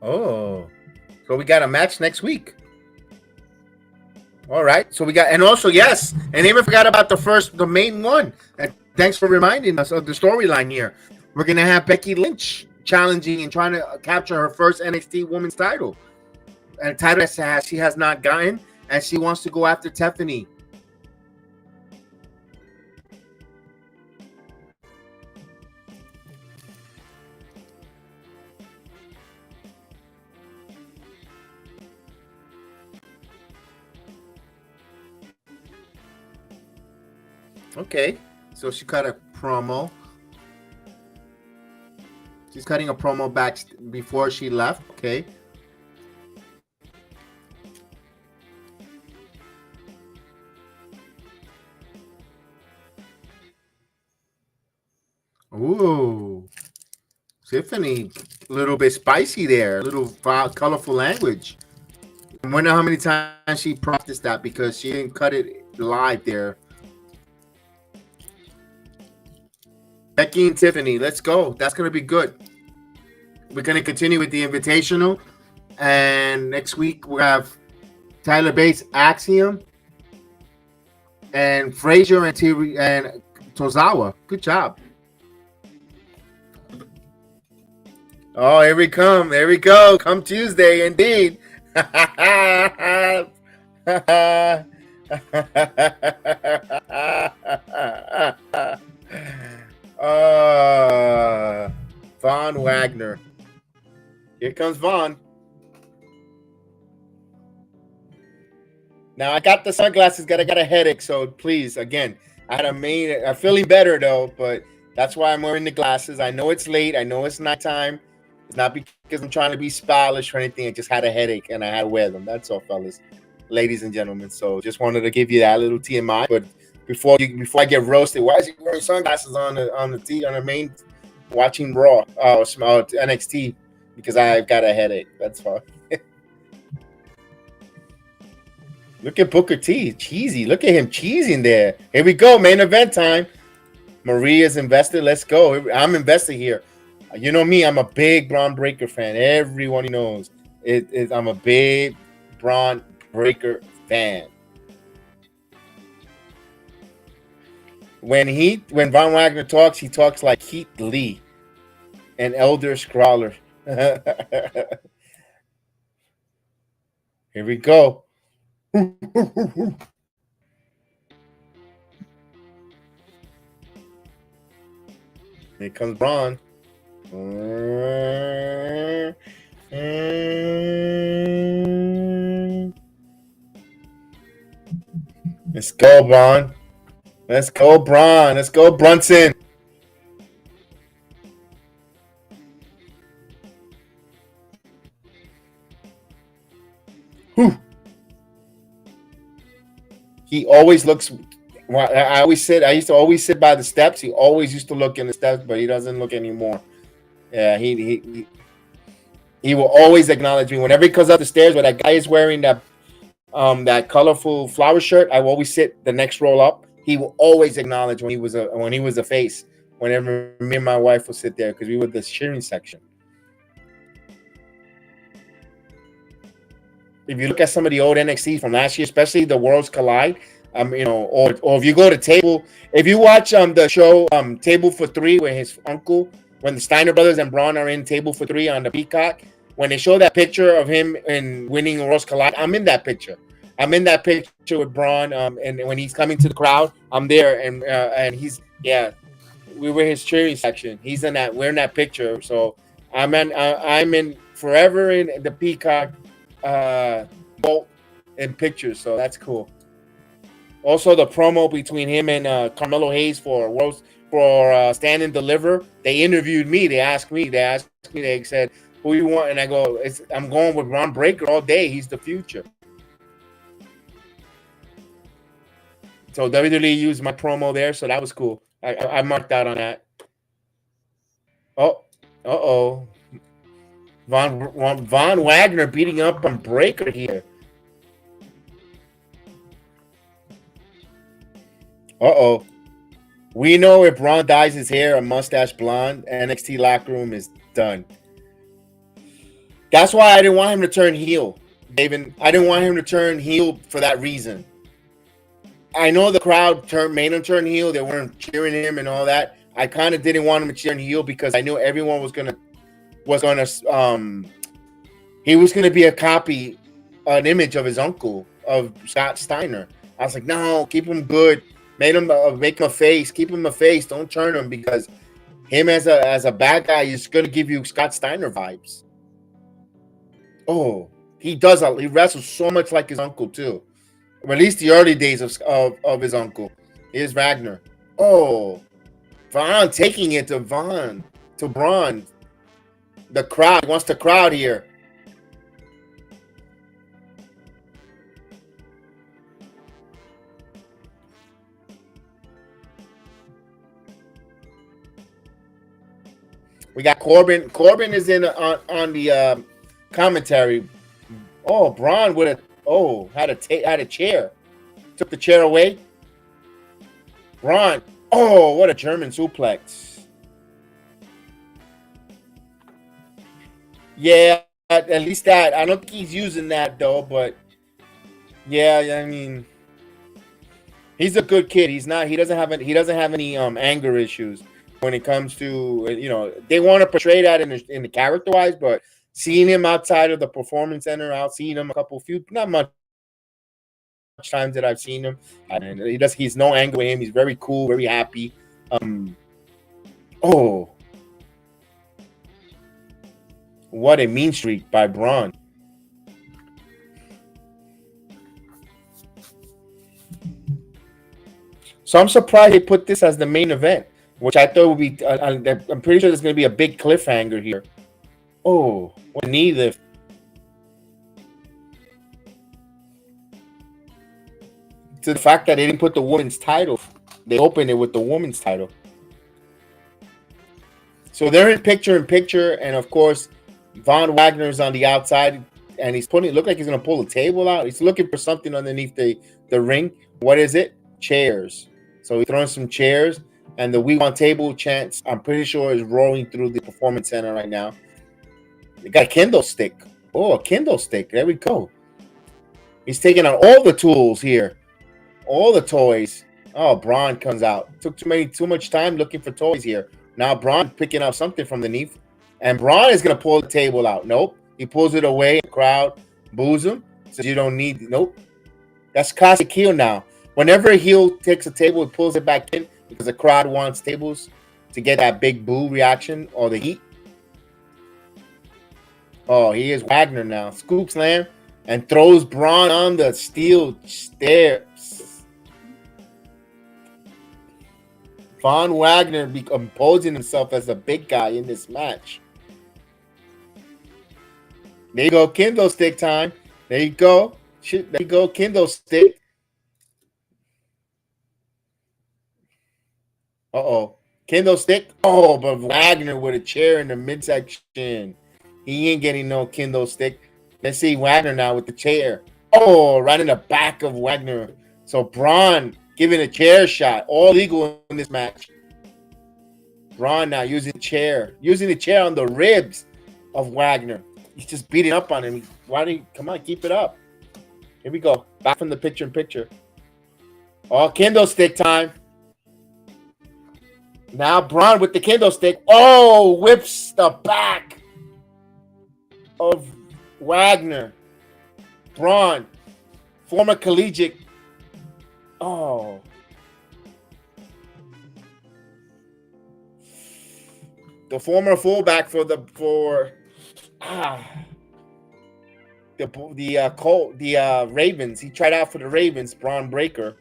Oh, so we got a match next week. All right, so we got, and also yes, and even forgot about the main one. And thanks for reminding us of the storyline here. We're gonna have Becky Lynch challenging and trying to capture her first NXT Women's title, and a title that she has not gotten, and she wants to go after Tiffany. Okay, so she cut a promo. She's cutting a promo back before she left. Okay. Ooh, Tiffany, a little bit spicy there, a little colorful language. I wonder how many times she practiced that because she didn't cut it live there. Becky and Tiffany, let's go. That's going to be good. We're going to continue with the Invitational. And next week, we have Tyler Bates, Axiom, and Frazier and Tozawa. Good job. Oh, here we come. There we go. Come Tuesday, indeed. Von Wagner. Here comes Von. Now I got the sunglasses. I got a headache, so please, again, I'm feeling better though, but that's why I'm wearing the glasses. I know it's late. I know it's nighttime. It's not because I'm trying to be stylish or anything. I just had a headache and I had to wear them. That's all, fellas, ladies and gentlemen. So just wanted to give you that little TMI. But before I get roasted, why is he wearing sunglasses on the main watching Raw, NXT? Because I've got a headache. That's fine. Look at Booker T, cheesy. Look at him cheesing there. Here we go, main event time. Maria's invested. Let's go. I'm invested here. You know me, I'm a big Braun Breaker fan. Everyone knows it. I'm a big Braun Breaker fan. When Von Wagner talks, he talks like Keith Lee, an elder scrawler. Here we go. Here comes Braun. Let's go, Braun. Let's go, Braun. Let's go, Brunson. Whew. He always looks. I used to always sit by the steps. He always used to look in the steps, but he doesn't look anymore. Yeah, he will always acknowledge me whenever he comes up the stairs. When that guy is wearing that colorful flower shirt, I will always sit the next roll up. He will always acknowledge when he was a face. Whenever me and my wife will sit there because we were the cheering section. If you look at some of the old NXT from last year, especially the Worlds Collide, or if you go to Table, if you watch the show Table for Three, where his uncle, when the Steiner brothers and Braun are in Table for Three on the Peacock, when they show that picture of him in winning Worlds Collide, I'm in that picture. I'm in that picture with Braun, and when he's coming to the crowd, I'm there, and he's we were his cheering section. He's in that. We're in that picture, so I'm in forever in the Peacock bolt in pictures. So that's cool. Also, the promo between him and Carmelo Hayes for Stand and Deliver. They interviewed me. They asked me. They said, "Who you want?" And I go, "I'm going with Braun Breaker all day. He's the future." So WWE used my promo there, so that was cool. I marked out on that. Oh, uh-oh. Von Wagner beating up on Breaker here. Uh-oh. We know if Braun dyes his hair a mustache blonde, NXT locker room is done. That's why I didn't want him to turn heel, David. I didn't want him to turn heel for that reason. I know the crowd made him turn heel. They weren't cheering him and all that. I kind of didn't want him to turn heel because I knew everyone was gonna he was gonna be a copy, an image of his uncle, of Scott Steiner. I was like, no, keep him good. Make him a face. Keep him a face. Don't turn him because him as a bad guy is gonna give you Scott Steiner vibes. Oh, he does. He wrestles so much like his uncle too. Or at least the early days of his uncle. Here's Wagner. Oh, Braun taking it to Braun. The crowd wants the crowd here. We got Corbin. Corbin is in on the commentary. Oh, Braun had a chair. Took the chair away. Braun. Oh, what a German suplex. Yeah, at least that. I don't think he's using that though, but yeah, I mean, he's a good kid. He doesn't have any anger issues when it comes to, they want to portray that in the character wise, but seeing him outside of the Performance Center, seeing him not much times that I've seen him, and he's no anger with him. He's very cool, very happy. Oh, what a mean streak by Braun. So I'm surprised they put this as the main event, which I thought would be. I'm pretty sure there's going to be a big cliffhanger here. Oh, what a knee lift. To the fact that they didn't put the women's title, they opened it with the women's title. So they're in picture, and of course, Von Wagner's on the outside, and look like he's going to pull the table out. He's looking for something underneath the ring. What is it? Chairs. So he's throwing some chairs, and the "We Want Table" chants, I'm pretty sure, is rolling through the Performance Center right now. They got a kendo stick. Oh, a kendo stick. There we go. He's taking out all the tools here. All the toys. Oh, Braun comes out. Took too much time looking for toys here. Now Braun picking up something from underneath. And Braun is going to pull the table out. Nope. He pulls it away. The crowd boos him. Says you don't need. Nope. That's classic heel now. Whenever a heel takes a table, he pulls it back in because the crowd wants tables to get that big boo reaction or the heat. Oh, he is Wagner now. Scoop slam and throws Braun on the steel stairs. Von Wagner imposing himself as a big guy in this match. There you go, kendo stick time. There you go. There you go, kendo stick. Uh-oh. Kendo stick. Oh, but Wagner with a chair in the midsection. He ain't getting no kendo stick. Let's see Wagner now with the chair. Oh, right in the back of Wagner. So Braun giving a chair shot. All legal in this match. Braun now using the chair on the ribs of Wagner. He's just beating up on him. Come on, keep it up. Here we go. Back from the picture-in-picture. Oh, kendo stick time. Now Braun with the kendo stick. Oh, whips the back of Wagner. Braun, former collegiate. Oh. The former fullback for the Ravens. He tried out for the Ravens, Braun Breaker.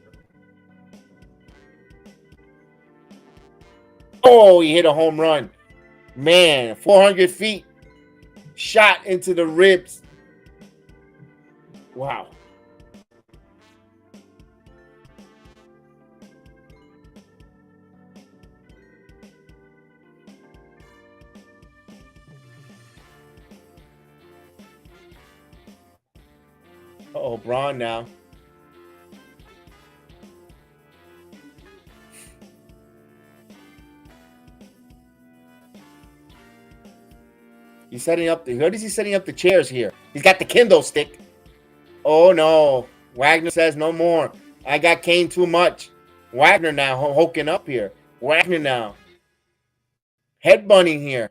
Oh, he hit a home run. Man, 400 feet. Shot into the ribs. Wow. Oh, Braun now. He's setting up what is he setting up the chairs here? He's got the kendo stick. Oh no. Wagner says no more. I got Kane too much. Wagner now hulking up here. Wagner now. Headbutting here.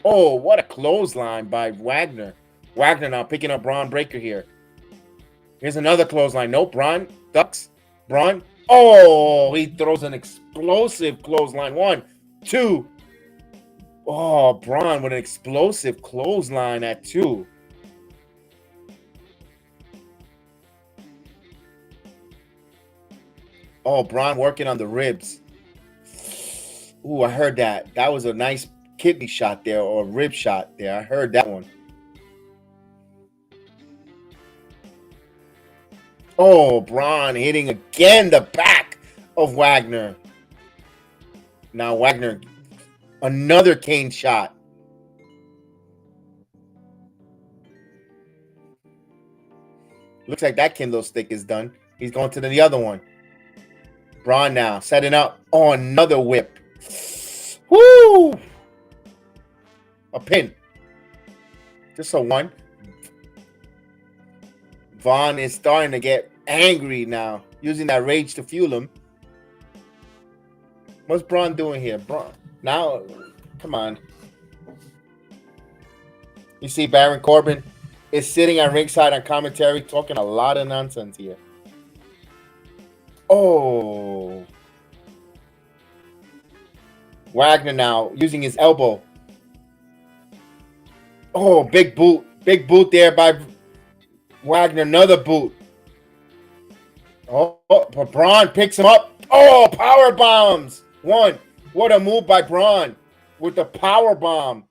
Oh, what a clothesline by Wagner. Wagner now picking up Braun Breaker here. Here's another clothesline. Nope, Braun ducks. Braun. Oh, he throws an explosive clothesline. 1, 2. Oh, Braun with an explosive clothesline at 2. Oh, Braun working on the ribs. Ooh, I heard that. That was a nice kidney shot there, or rib shot there. I heard that one. Oh, Braun hitting again the back of Wagner. Now Wagner, another cane shot. Looks like that kendo stick is done. He's going to the other one. Braun now setting up. Oh, another whip. Woo! A pin. Just a 1. Vaughn is starting to get angry now, using that rage to fuel him. What's Braun doing here? Braun. Now, come on. You see Baron Corbin is sitting at ringside on commentary talking a lot of nonsense here. Oh. Wagner now using his elbow. Oh, big boot. Big boot there by Wagner. Another boot. Oh, but Braun picks him up. Oh, power bombs. 1. What a move by Braun with the power bomb.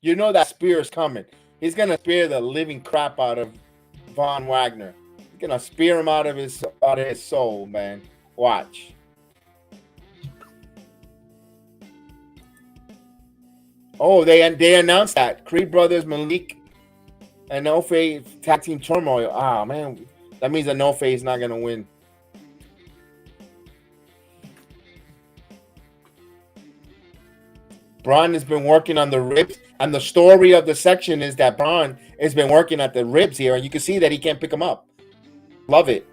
You know that spear is coming. He's going to spear the living crap out of Von Wagner. He's going to spear him out of his soul, man. Watch. Oh, they announced that. Creed Brothers, Malik, and No Face tag team turmoil. Ah, man. That means that No Face is not going to win. Braun has been working on the ribs, and the story of the section is that Braun has been working at the ribs here, and you can see that he can't pick them up. Love it.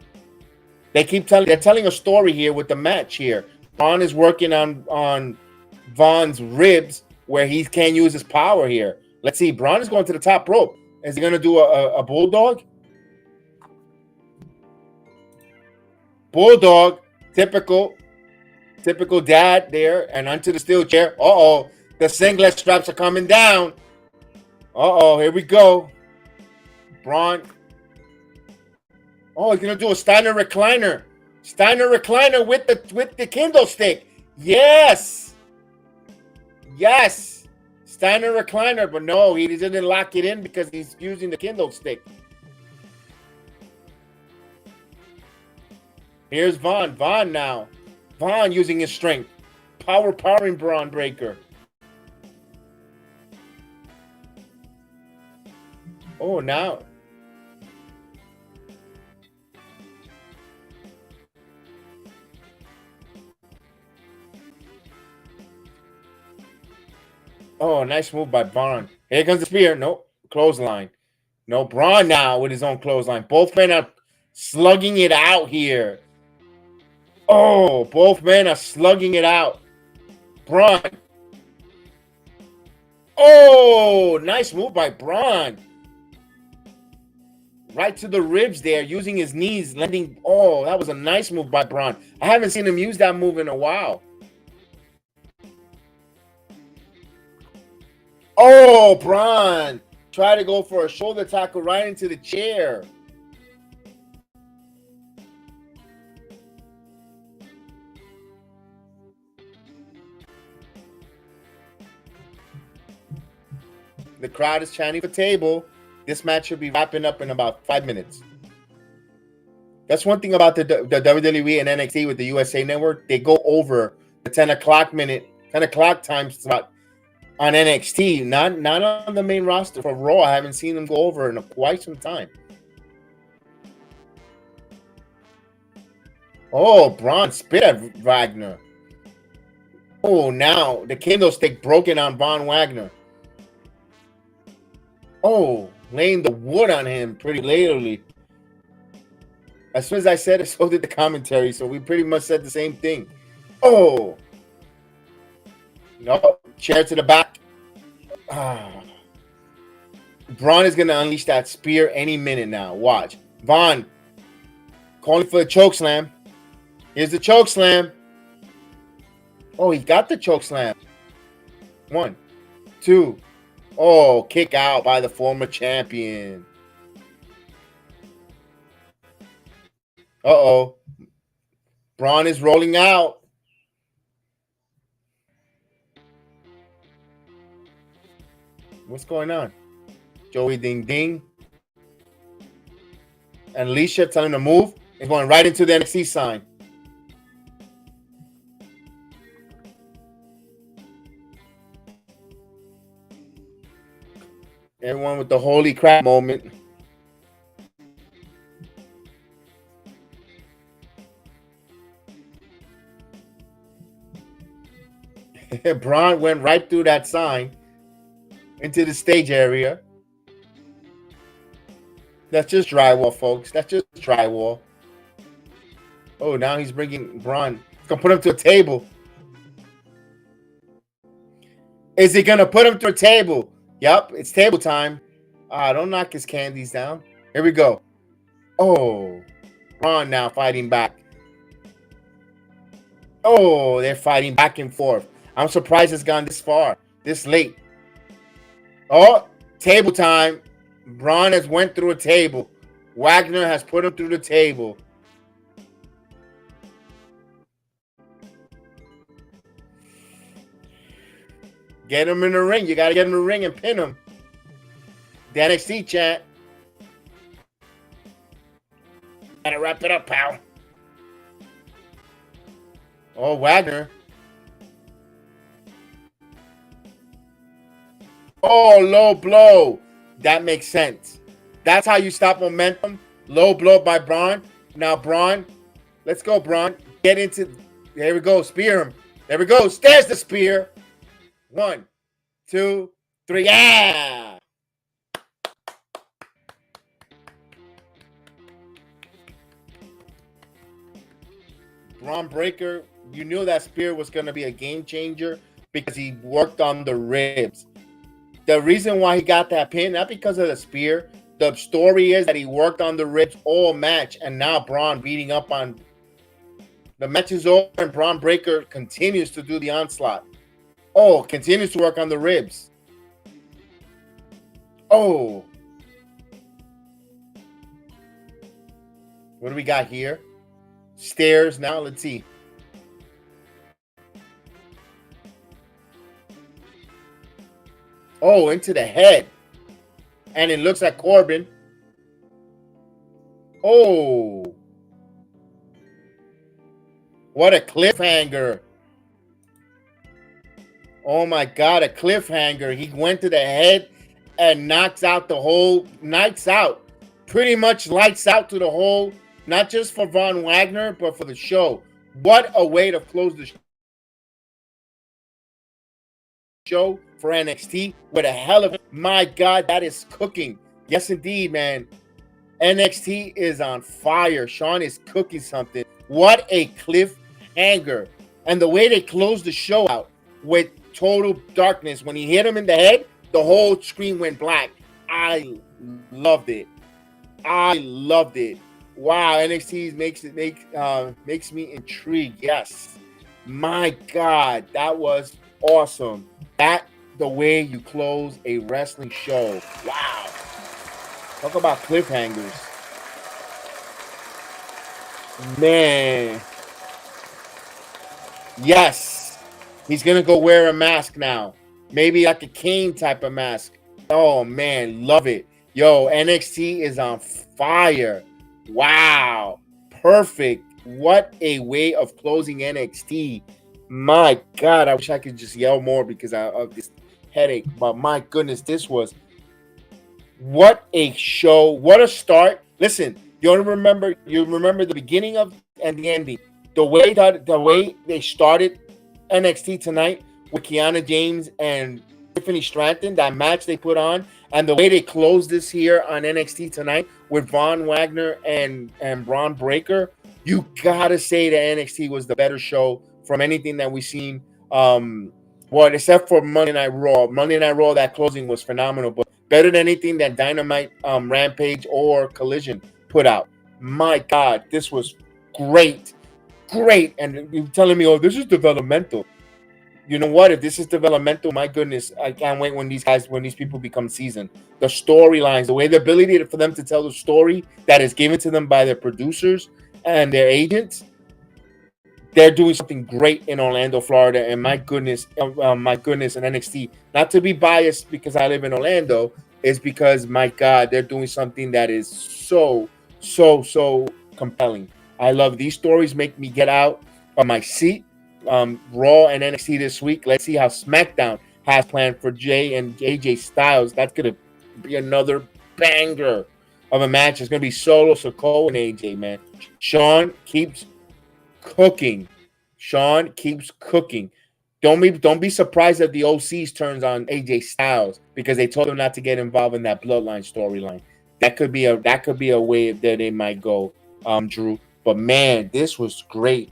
They're telling a story here with the match here. Braun is working on Vaughn's ribs where he can't use his power here. Let's see. Braun is going to the top rope. Is he going to do a bulldog? Bulldog, typical dad there, and onto the steel chair. Uh-oh. The singlet straps are coming down. Uh-oh, here we go. Braun. Oh, he's gonna do a Steiner recliner. Steiner recliner with the kendo stick. Yes. Yes. Steiner recliner, but no, he didn't lock it in because he's using the kendo stick. Here's Vaughn. Vaughn now. Vaughn using his strength. Powering Braun Breaker. Oh, now. Oh, nice move by Braun. Here comes the spear. Nope. Clothesline. No, Braun now with his own clothesline. Both men are slugging it out here. Oh, both men are slugging it out. Braun. Oh, nice move by Braun. Right to the ribs there, using his knees, landing. Oh, that was a nice move by Braun. I haven't seen him use that move in a while. Oh, Braun. Try to go for a shoulder tackle right into the chair. The crowd is chanting for table. This match should be wrapping up in about 5 minutes. That's one thing about the WWE and NXT with the USA Network. They go over the 10 o'clock time slot on NXT, not on the main roster for Raw. I haven't seen them go over in quite some time. Oh, Braun spit at Wagner. Oh, now the kendo stick broken on Von Wagner. Oh, laying the wood on him pretty lately. As soon as I said it, so did the commentary. So we pretty much said the same thing. Oh. No, chair to the back. Braun is going to unleash that spear any minute now. Watch. Von calling for the choke slam. Here's the choke slam. Oh, he got the choke slam. 1, 2. Oh, kick out by the former champion. Uh-oh. Braun is rolling out. What's going on? Joey Ding Ding. And Alicia telling him to move. He's going right into the NXT sign. Everyone with the holy crap moment. Braun went right through that sign into the stage area. That's just drywall, folks. That's just drywall. Oh, now he's bringing Braun. He's going to put him to a table. Is he going to put him to a table? Yep, it's table time. Don't knock his candies down. Here we go. Oh, Braun now fighting back. Oh, they're fighting back and forth. I'm surprised it's gone this far, this late. Oh, table time. Braun has went through a table. Wagner has put him through the table. Get him in the ring. You got to get him in the ring and pin him. The NXT chant. Gotta wrap it up, pal. Oh, Wagner. Oh, low blow. That makes sense. That's how you stop momentum. Low blow by Braun. Now, Braun. Let's go, Braun. Get into. There we go. Spear him. There we go. There's the spear. 1, 2, 3. Yeah. Braun Breaker, you knew that spear was going to be a game changer because he worked on the ribs. The reason why he got that pin, not because of the spear. The story is that he worked on the ribs all match, and now Braun beating up on. The match is over, and Braun Breaker continues to do the onslaught. Oh, continues to work on the ribs. Oh. What do we got here? Stairs now. Let's see. Oh, into the head. And it looks like Corbin. Oh. What a cliffhanger. Oh my God, a cliffhanger. He went to the head and knocks out the whole, lights out. Pretty much lights out to the whole, not just for Von Wagner, but for the show. What a way to close the show for NXT. With a hell of a, my God, that is cooking. Yes, indeed, man. NXT is on fire. Sean is cooking something. What a cliffhanger. And the way they closed the show out with total darkness. When he hit him in the head, the whole screen went black. I loved it. I loved it. Wow, NXT makes me intrigued. Yes. My God, that was awesome. That the way you close a wrestling show. Wow. Talk about cliffhangers. Man. Yes. He's going to go wear a mask now. Maybe like a Kane type of mask. Oh, man. Love it. Yo, NXT is on fire. Wow. Perfect. What a way of closing NXT. My God. I wish I could just yell more because of this headache. But my goodness, this was what a show! What a start! Listen, you remember the beginning of and the ending. The way they started NXT tonight with Kiana James and Tiffany Stratton, that match they put on, and the way they closed this here on NXT tonight with Von Wagner and Braun Breaker, you gotta say that NXT was the better show from anything that we've seen. Well, except for Monday Night Raw. Monday Night Raw, that closing was phenomenal, but better than anything that Dynamite, Rampage, or Collision put out. My God, this was great. And you're telling me, oh, this is developmental. You know what? If this is developmental, my goodness, I can't wait when these people become seasoned. The storylines, the ability for them to tell the story that is given to them by their producers and their agents, they're doing something great in Orlando, Florida. And my goodness, in NXT. Not to be biased because I live in Orlando, is because, my God, they're doing something that is so compelling. I love these stories. Make me get out of my seat. Raw and NXT this week. Let's see how SmackDown has planned for Jay and AJ Styles. That's gonna be another banger of a match. It's gonna be Solo Sikoa and AJ, man. Sean keeps cooking. Don't be surprised that the OCs turns on AJ Styles because they told him not to get involved in that bloodline storyline. That could be a way that they might go, Drew. But man, this was great.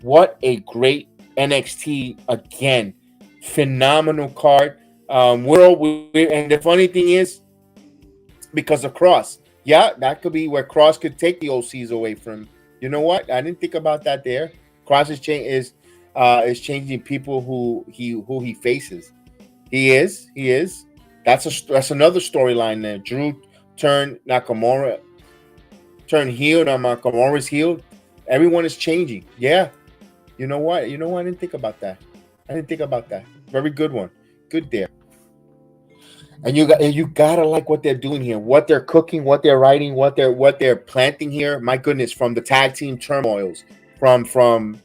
What a great NXT again. Phenomenal card. And the funny thing is, because of Cross, that could be where Cross could take the OCs away from. You know what? I didn't think about that there. Cross is changing people who he faces. He is. That's another storyline there. Drew turned heel. Now Nakamura's heel. Everyone is changing. Yeah. You know what? I didn't think about that. Very good one. Good there. And you gotta like what they're doing here, what they're cooking, what they're writing, what they're planting here. My goodness, from the tag team turmoils, from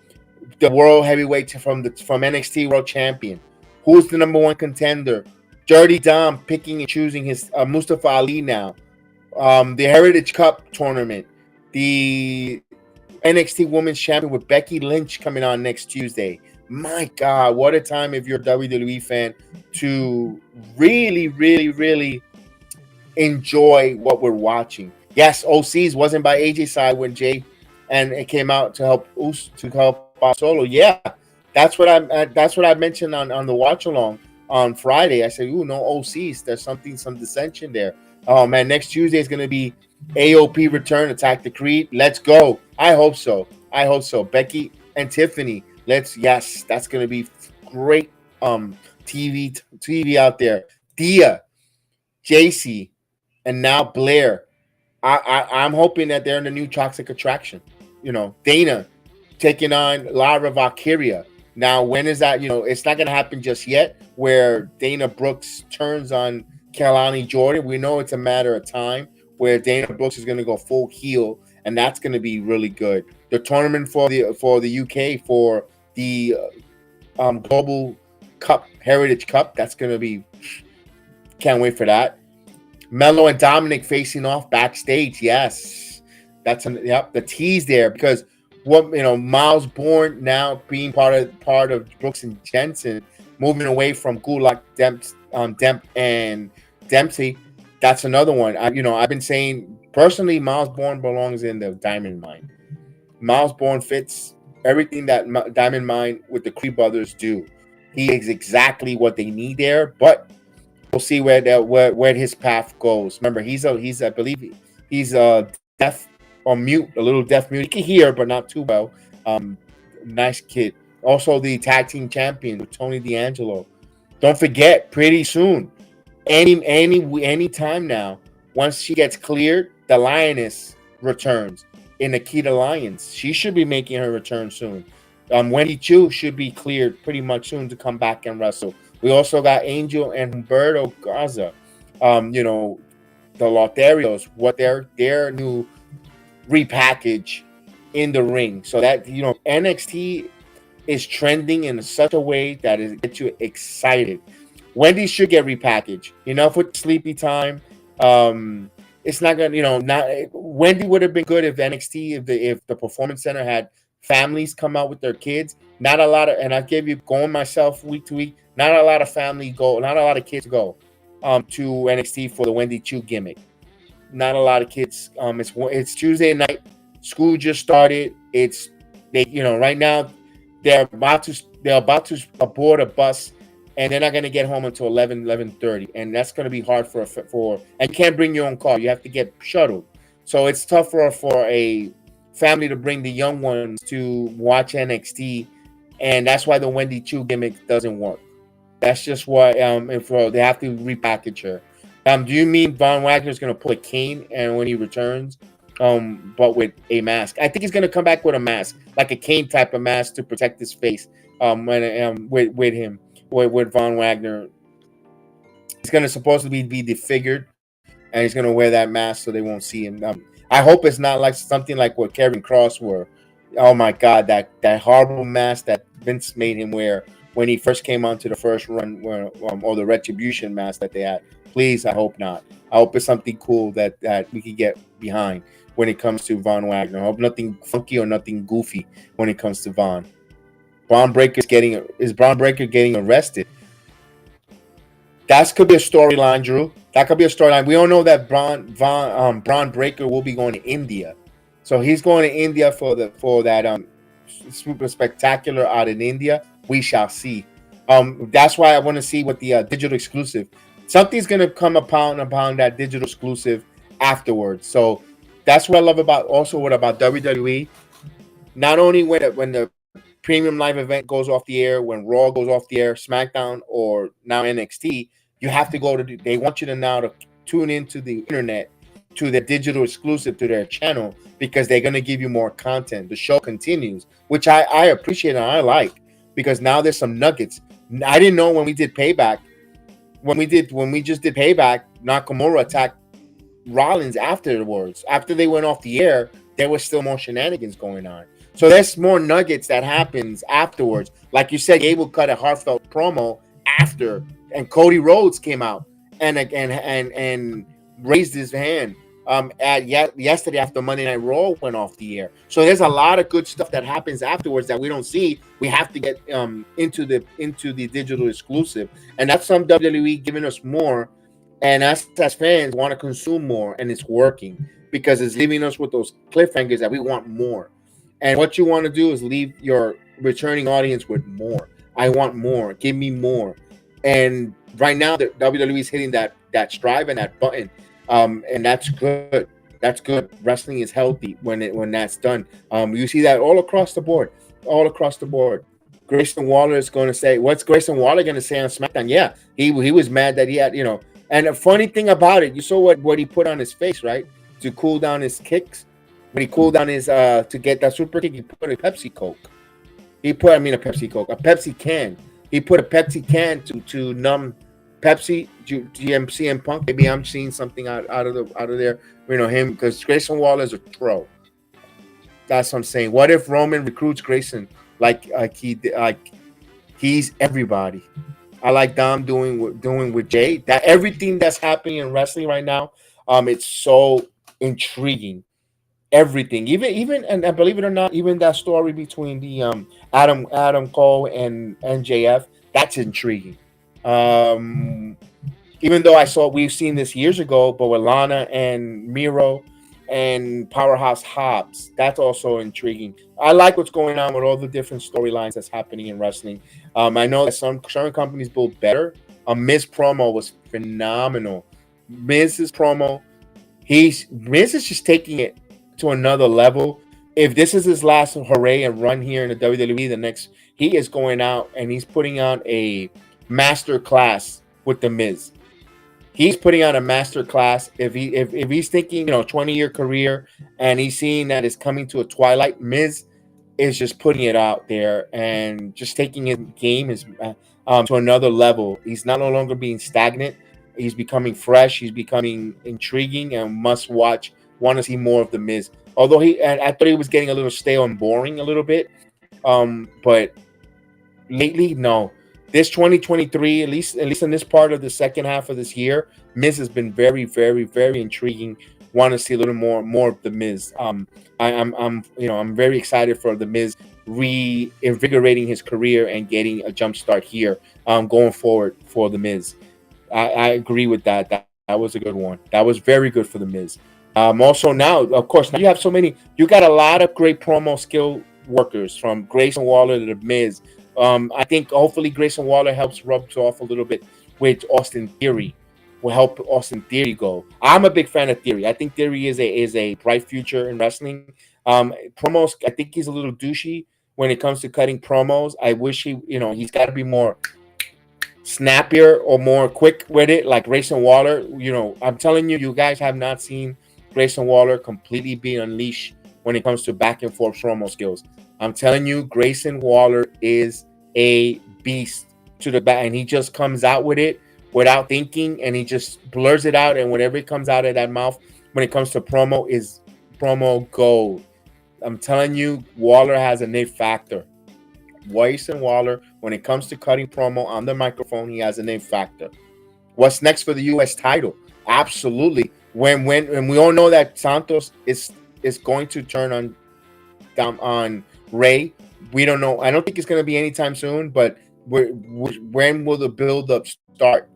the world heavyweight from NXT World Champion, who's the number one contender? Dirty Dom picking and choosing his Mustafa Ali now. The Heritage Cup tournament, the NXT Women's Champion with Becky Lynch coming on next Tuesday. My God, what a time if you're a WWE fan to really, really, really enjoy what we're watching. Yes, OCs wasn't by AJ's side when Jay and it came out to help Solo. Yeah, that's what I mentioned on the watch along on Friday. I said, no OCs. There's some dissension there. Oh man, next Tuesday is going to be AOP return, Attack the Creed. Let's go. I hope so. Becky and Tiffany. Yes, that's going to be great. TV out there. Dia, JC, and now Blair. I'm hoping that they're in the new Toxic Attraction. Dana taking on Lara Valkyria. Now, when is that? It's not going to happen just yet. Where Dana Brooks turns on Kelani Jordan, we know it's a matter of time. Where Dana Brooks is going to go full heel, and that's going to be really good. The tournament for the UK for the Global Cup, Heritage Cup, that's going to be. Can't wait for that. Mello and Dominic facing off backstage. Yes, that's the tease there because Miles Bourne now being part of Brooks and Jensen, moving away from Gulak, Demp and Dempsey. That's another one. I've been saying personally, Miles Bourne belongs in the Diamond Mine. Miles Bourne fits everything that Diamond Mine with the Creed brothers do. He is exactly what they need there, but we'll see where his path goes. Remember, I believe he's deaf or mute, a little deaf mute. He can hear, but not too well. Nice kid. Also, the tag team champion with Tony D'Angelo. Don't forget, pretty soon, any time now, once she gets cleared, the Lioness returns in Nikita Lyons. She should be making her return soon. Wendy Chu should be cleared pretty much soon to come back and wrestle. We also got Angel and Humberto Garza. The Lotharios, what their new repackage in the ring. So that NXT is trending in such a way that it gets you excited. Wendy should get repackaged. Enough with sleepy time. It's not gonna, not Wendy would have been good if NXT, if the Performance Center had families come out with their kids. Not a lot of, and I gave you going myself week to week. Not a lot of family go, not a lot of kids go to NXT for the Wendy Chu gimmick. Not a lot of kids. It's Tuesday night. School just started. Right now they're about to board a bus, and they're not going to get home until 11:30, and that's going to be hard for and you can't bring your own car. You have to get shuttled. So it's tough for a family to bring the young ones to watch NXT, and that's why the Wendy Chu gimmick doesn't work. That's just why they have to repackage her. Do you mean Von Wagner is going to pull a cane and when he returns, but with a mask? I think he's going to come back with a mask, like a cane type of mask to protect his face. With Von Wagner, he's going to supposedly be disfigured, and he's going to wear that mask so they won't see him. I hope it's not like something like what Kevin Cross wore. Oh my God, that horrible mask that Vince made him wear when he first came onto the first run, or the Retribution mask that they had. Please, I hope not. I hope it's something cool that we can get behind when it comes to Von Wagner. I hope nothing funky or nothing goofy when it comes to Von. Is Braun Breaker getting arrested? That could be a storyline, Drew. That could be a storyline. We don't know that Braun Breaker will be going to India, so he's going to India for that super spectacular out in India. We shall see. That's why I want to see what the digital exclusive. Something's going to come upon that digital exclusive afterwards. So that's what I love about WWE. Not only when the premium live event goes off the air, when Raw goes off the air, SmackDown, or now NXT, you have to they want you to now to tune into the internet, to the digital exclusive to their channel, because they're going to give you more content. The show continues, which I appreciate and I like, because now there's some nuggets. I didn't know when we did Payback. When we just did Payback, Nakamura attacked Rollins afterwards. After they went off the air, there was still more shenanigans going on. So there's more nuggets that happens afterwards. Like you said, Gable cut a heartfelt promo after, and Cody Rhodes came out and raised his hand yesterday after Monday Night Raw went off the air. So there's a lot of good stuff that happens afterwards that we don't see. We have to get into the digital exclusive, and that's some WWE giving us more, and us as fans want to consume more, and it's working because it's leaving us with those cliffhangers that we want more. And what you want to do is leave your returning audience with more. I want more. Give me more. And right now, the WWE is hitting that strive and that button. And that's good. That's good. Wrestling is healthy when that's done. You see that all across the board. All across the board. Grayson Waller is going to say, what's Grayson Waller going to say on SmackDown? Yeah, he was mad that he had, And the funny thing about it, you saw what he put on his face, right? To cool down his kicks. When he cooled down his to get that super kick, he put a Pepsi Coke. A Pepsi can. He put a Pepsi can to numb Pepsi, GMC and Punk. Maybe I'm seeing something out of there. Him, because Grayson Waller is a pro. That's what I'm saying. What if Roman recruits Grayson like he's everybody? I like Dom doing with Jay. That everything that's happening in wrestling right now, it's so intriguing. Everything, even and believe it or not, even that story between the Adam Cole and MJF, that's intriguing. Even though we've seen this years ago, but with Lana and Miro and Powerhouse Hobbs, that's also intriguing. I like what's going on with all the different storylines that's happening in wrestling. I know that some certain companies build better. Miz promo was phenomenal. Miz's promo, Miz is just taking it to another level. If this is his last hooray and run here in the WWE, he is going out and he's putting on a master class with the Miz. He's putting on a master class. If he's thinking 20-year career and he's seeing that it's coming to a twilight, Miz is just putting it out there and just taking his game to another level. He's no longer being stagnant. He's becoming fresh. He's becoming intriguing and must watch. Want to see more of the Miz. Although I thought he was getting a little stale and boring a little bit. But lately, no. this 2023, at least in this part of the second half of this year, Miz has been very, very, very intriguing. Want to see a little more of the Miz. I'm very excited for the Miz reinvigorating his career and getting a jump start here. Going forward for the Miz. I agree with that. That was a good one. That was very good for the Miz. Also now, of course, now you have you got a lot of great promo skill workers, from Grayson Waller to the Miz. I think hopefully Grayson Waller helps rub off a little bit with Austin Theory. Will help Austin Theory go. I'm a big fan of Theory. I think Theory is a bright future in wrestling. Promos, I think he's a little douchey when it comes to cutting promos. I wish he's got to be more snappier or more quick with it, like Grayson Waller. I'm telling you, you guys have not seen Grayson Waller completely be unleashed when it comes to back and forth promo skills. I'm telling you, Grayson Waller is a beast to the back, and he just comes out with it without thinking, and he just blurs it out, and whatever comes out of that mouth when it comes to promo is promo gold. I'm telling you, Waller has an it factor. Grayson Waller, when it comes to cutting promo on the microphone, he has an it factor. What's next for the U.S. title? Absolutely. When we all know that Santos is going to turn on Ray, we don't know. I don't think it's going to be anytime soon, but when will the build-up start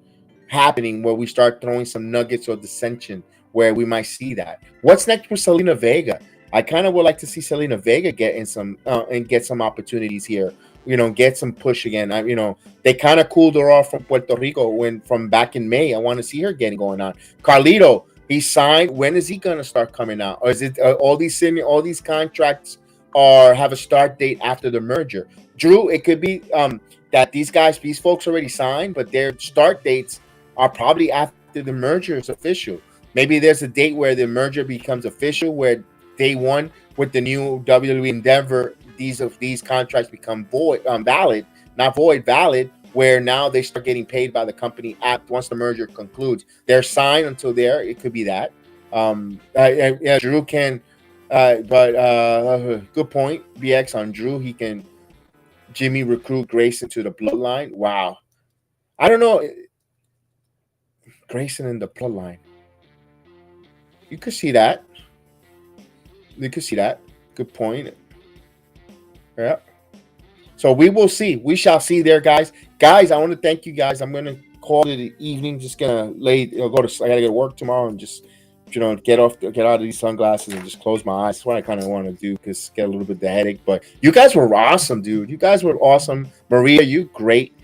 happening, where we start throwing some nuggets or dissension where we might see that? What's next for Zelina Vega? I kind of would like to see Zelina Vega get some opportunities here. Get some push again. They kind of cooled her off from Puerto Rico from back in May. I want to see her getting going on. Carlito, he signed. When is he gonna start coming out? Or is it all these contracts have a start date after the merger? Drew, it could be that these folks already signed, but their start dates are probably after the merger is official. Maybe there's a date where the merger becomes official, where day one with the new WWE endeavor, these contracts become valid, where now they start getting paid by the company once the merger concludes. They're signed until there. It could be that. Drew can, but good point, BX on Drew. He can Jimmy recruit Grayson to the bloodline. Wow, I don't know. Grayson in the bloodline. You could see that. Good point. Yeah. So we will see. We shall see there, guys. Guys, I want to thank you guys. I'm going to call it an evening. Just going to I got to get to work tomorrow and just, get out of these sunglasses and just close my eyes. That's what I kind of want to do, because get a little bit of the headache. But you guys were awesome, dude. You guys were awesome. Maria, you great.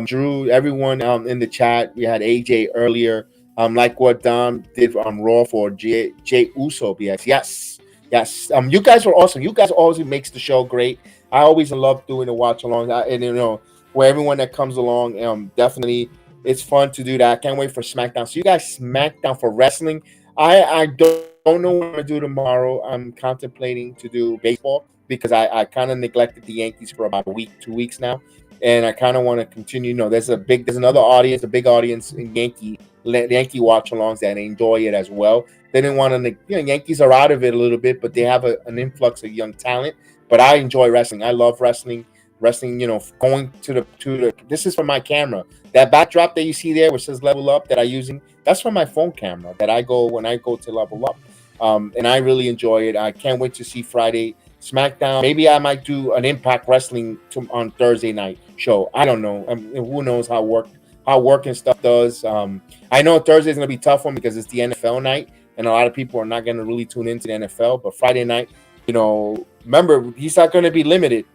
Drew, everyone in the chat. We had AJ earlier. Like what Dom did on Raw for Jay Uso. Yes. You guys were awesome. You guys always makes the show great. I always love doing the watch along, and where everyone that comes along, definitely it's fun to do that. I can't wait for SmackDown. So you guys, SmackDown for wrestling. I don't know what I'm gonna do tomorrow. I'm contemplating to do baseball, because I kind of neglected the Yankees for about a week, 2 weeks now, and I kind of want to continue. There's another audience, a big audience in Yankee watch-alongs that enjoy it as well. They didn't want to, Yankees are out of it a little bit, but they have an influx of young talent. But I enjoy wrestling. I love wrestling. Going to the. This is for my camera. That backdrop that you see there, which says "Level Up," that I'm using, that's for my phone camera. That I go when I go to level up, and I really enjoy it. I can't wait to see Friday SmackDown. Maybe I might do an Impact Wrestling on Thursday night show. I don't know. Who knows how work and stuff does. I know Thursday's gonna be a tough one because it's the NFL night, and a lot of people are not gonna really tune into the NFL. But Friday night, remember, he's not gonna be limited.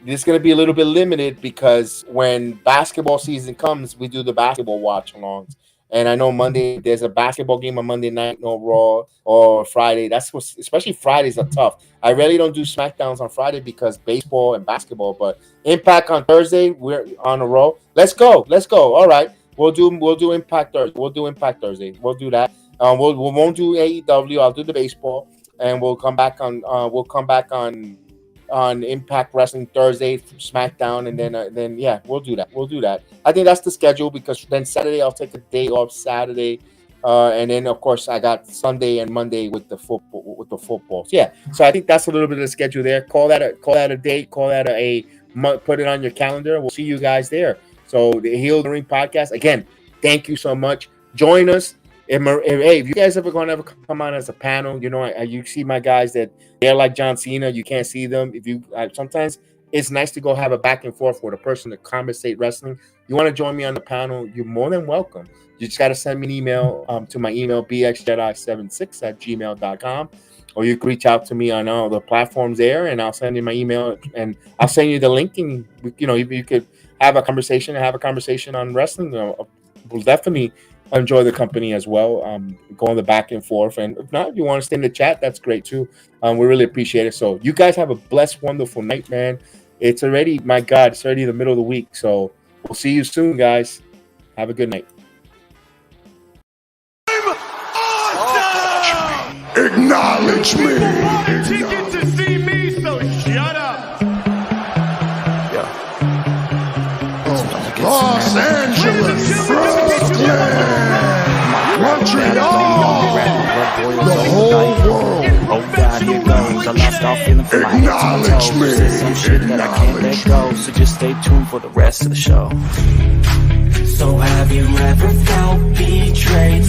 It's going to be a little bit limited, because when basketball season comes, we do the basketball watch-alongs. And I know Monday, there's a basketball game on Monday night, no Raw, or Friday. Especially Fridays are tough. I really don't do SmackDowns on Friday because baseball and basketball. But Impact on Thursday, we're on a roll. Let's go. All right, we'll do Impact Thursday. We'll do that. We won't do AEW. I'll do the baseball, and we'll come back on Impact Wrestling Thursday, SmackDown, and then we'll do that. I think that's the schedule, because then Saturday I'll take a day off Saturday, and then of course I got Sunday and Monday with the football. So I think that's a little bit of the schedule there. Call that a day. Call that a put it on your calendar. We'll see you guys there. So the Heal the Ring podcast, again, thank you so much. Join us. If you guys ever going to come on as a panel, you know, you see my guys that they're like John Cena. You can't see them. If you sometimes it's nice to go have a back and forth with a person to conversate wrestling. You want to join me on the panel, you're more than welcome. You just got to send me an email to my email, bxjedi76@gmail.com, or you can reach out to me on all the platforms there, and I'll send you my email, and I'll send you the link, and you know, you could have a conversation on wrestling. We'll definitely enjoy the company as well, going the back and forth. And if not, if you want to stay in the chat, that's great too. We really appreciate it. So you guys have a blessed, wonderful night, man. It's already, my God, it's already the middle of the week. So we'll see you soon, guys. Have a good night. Acknowledge me. People bought a ticket to see me, so shut up. Los Angeles, Brooklyn, Montreal, the whole world. Oh God, here goes. I lost all feeling for my head to my toes. There's some shit that I can't let go, so just stay tuned for the rest of the show. So have you ever felt betrayed?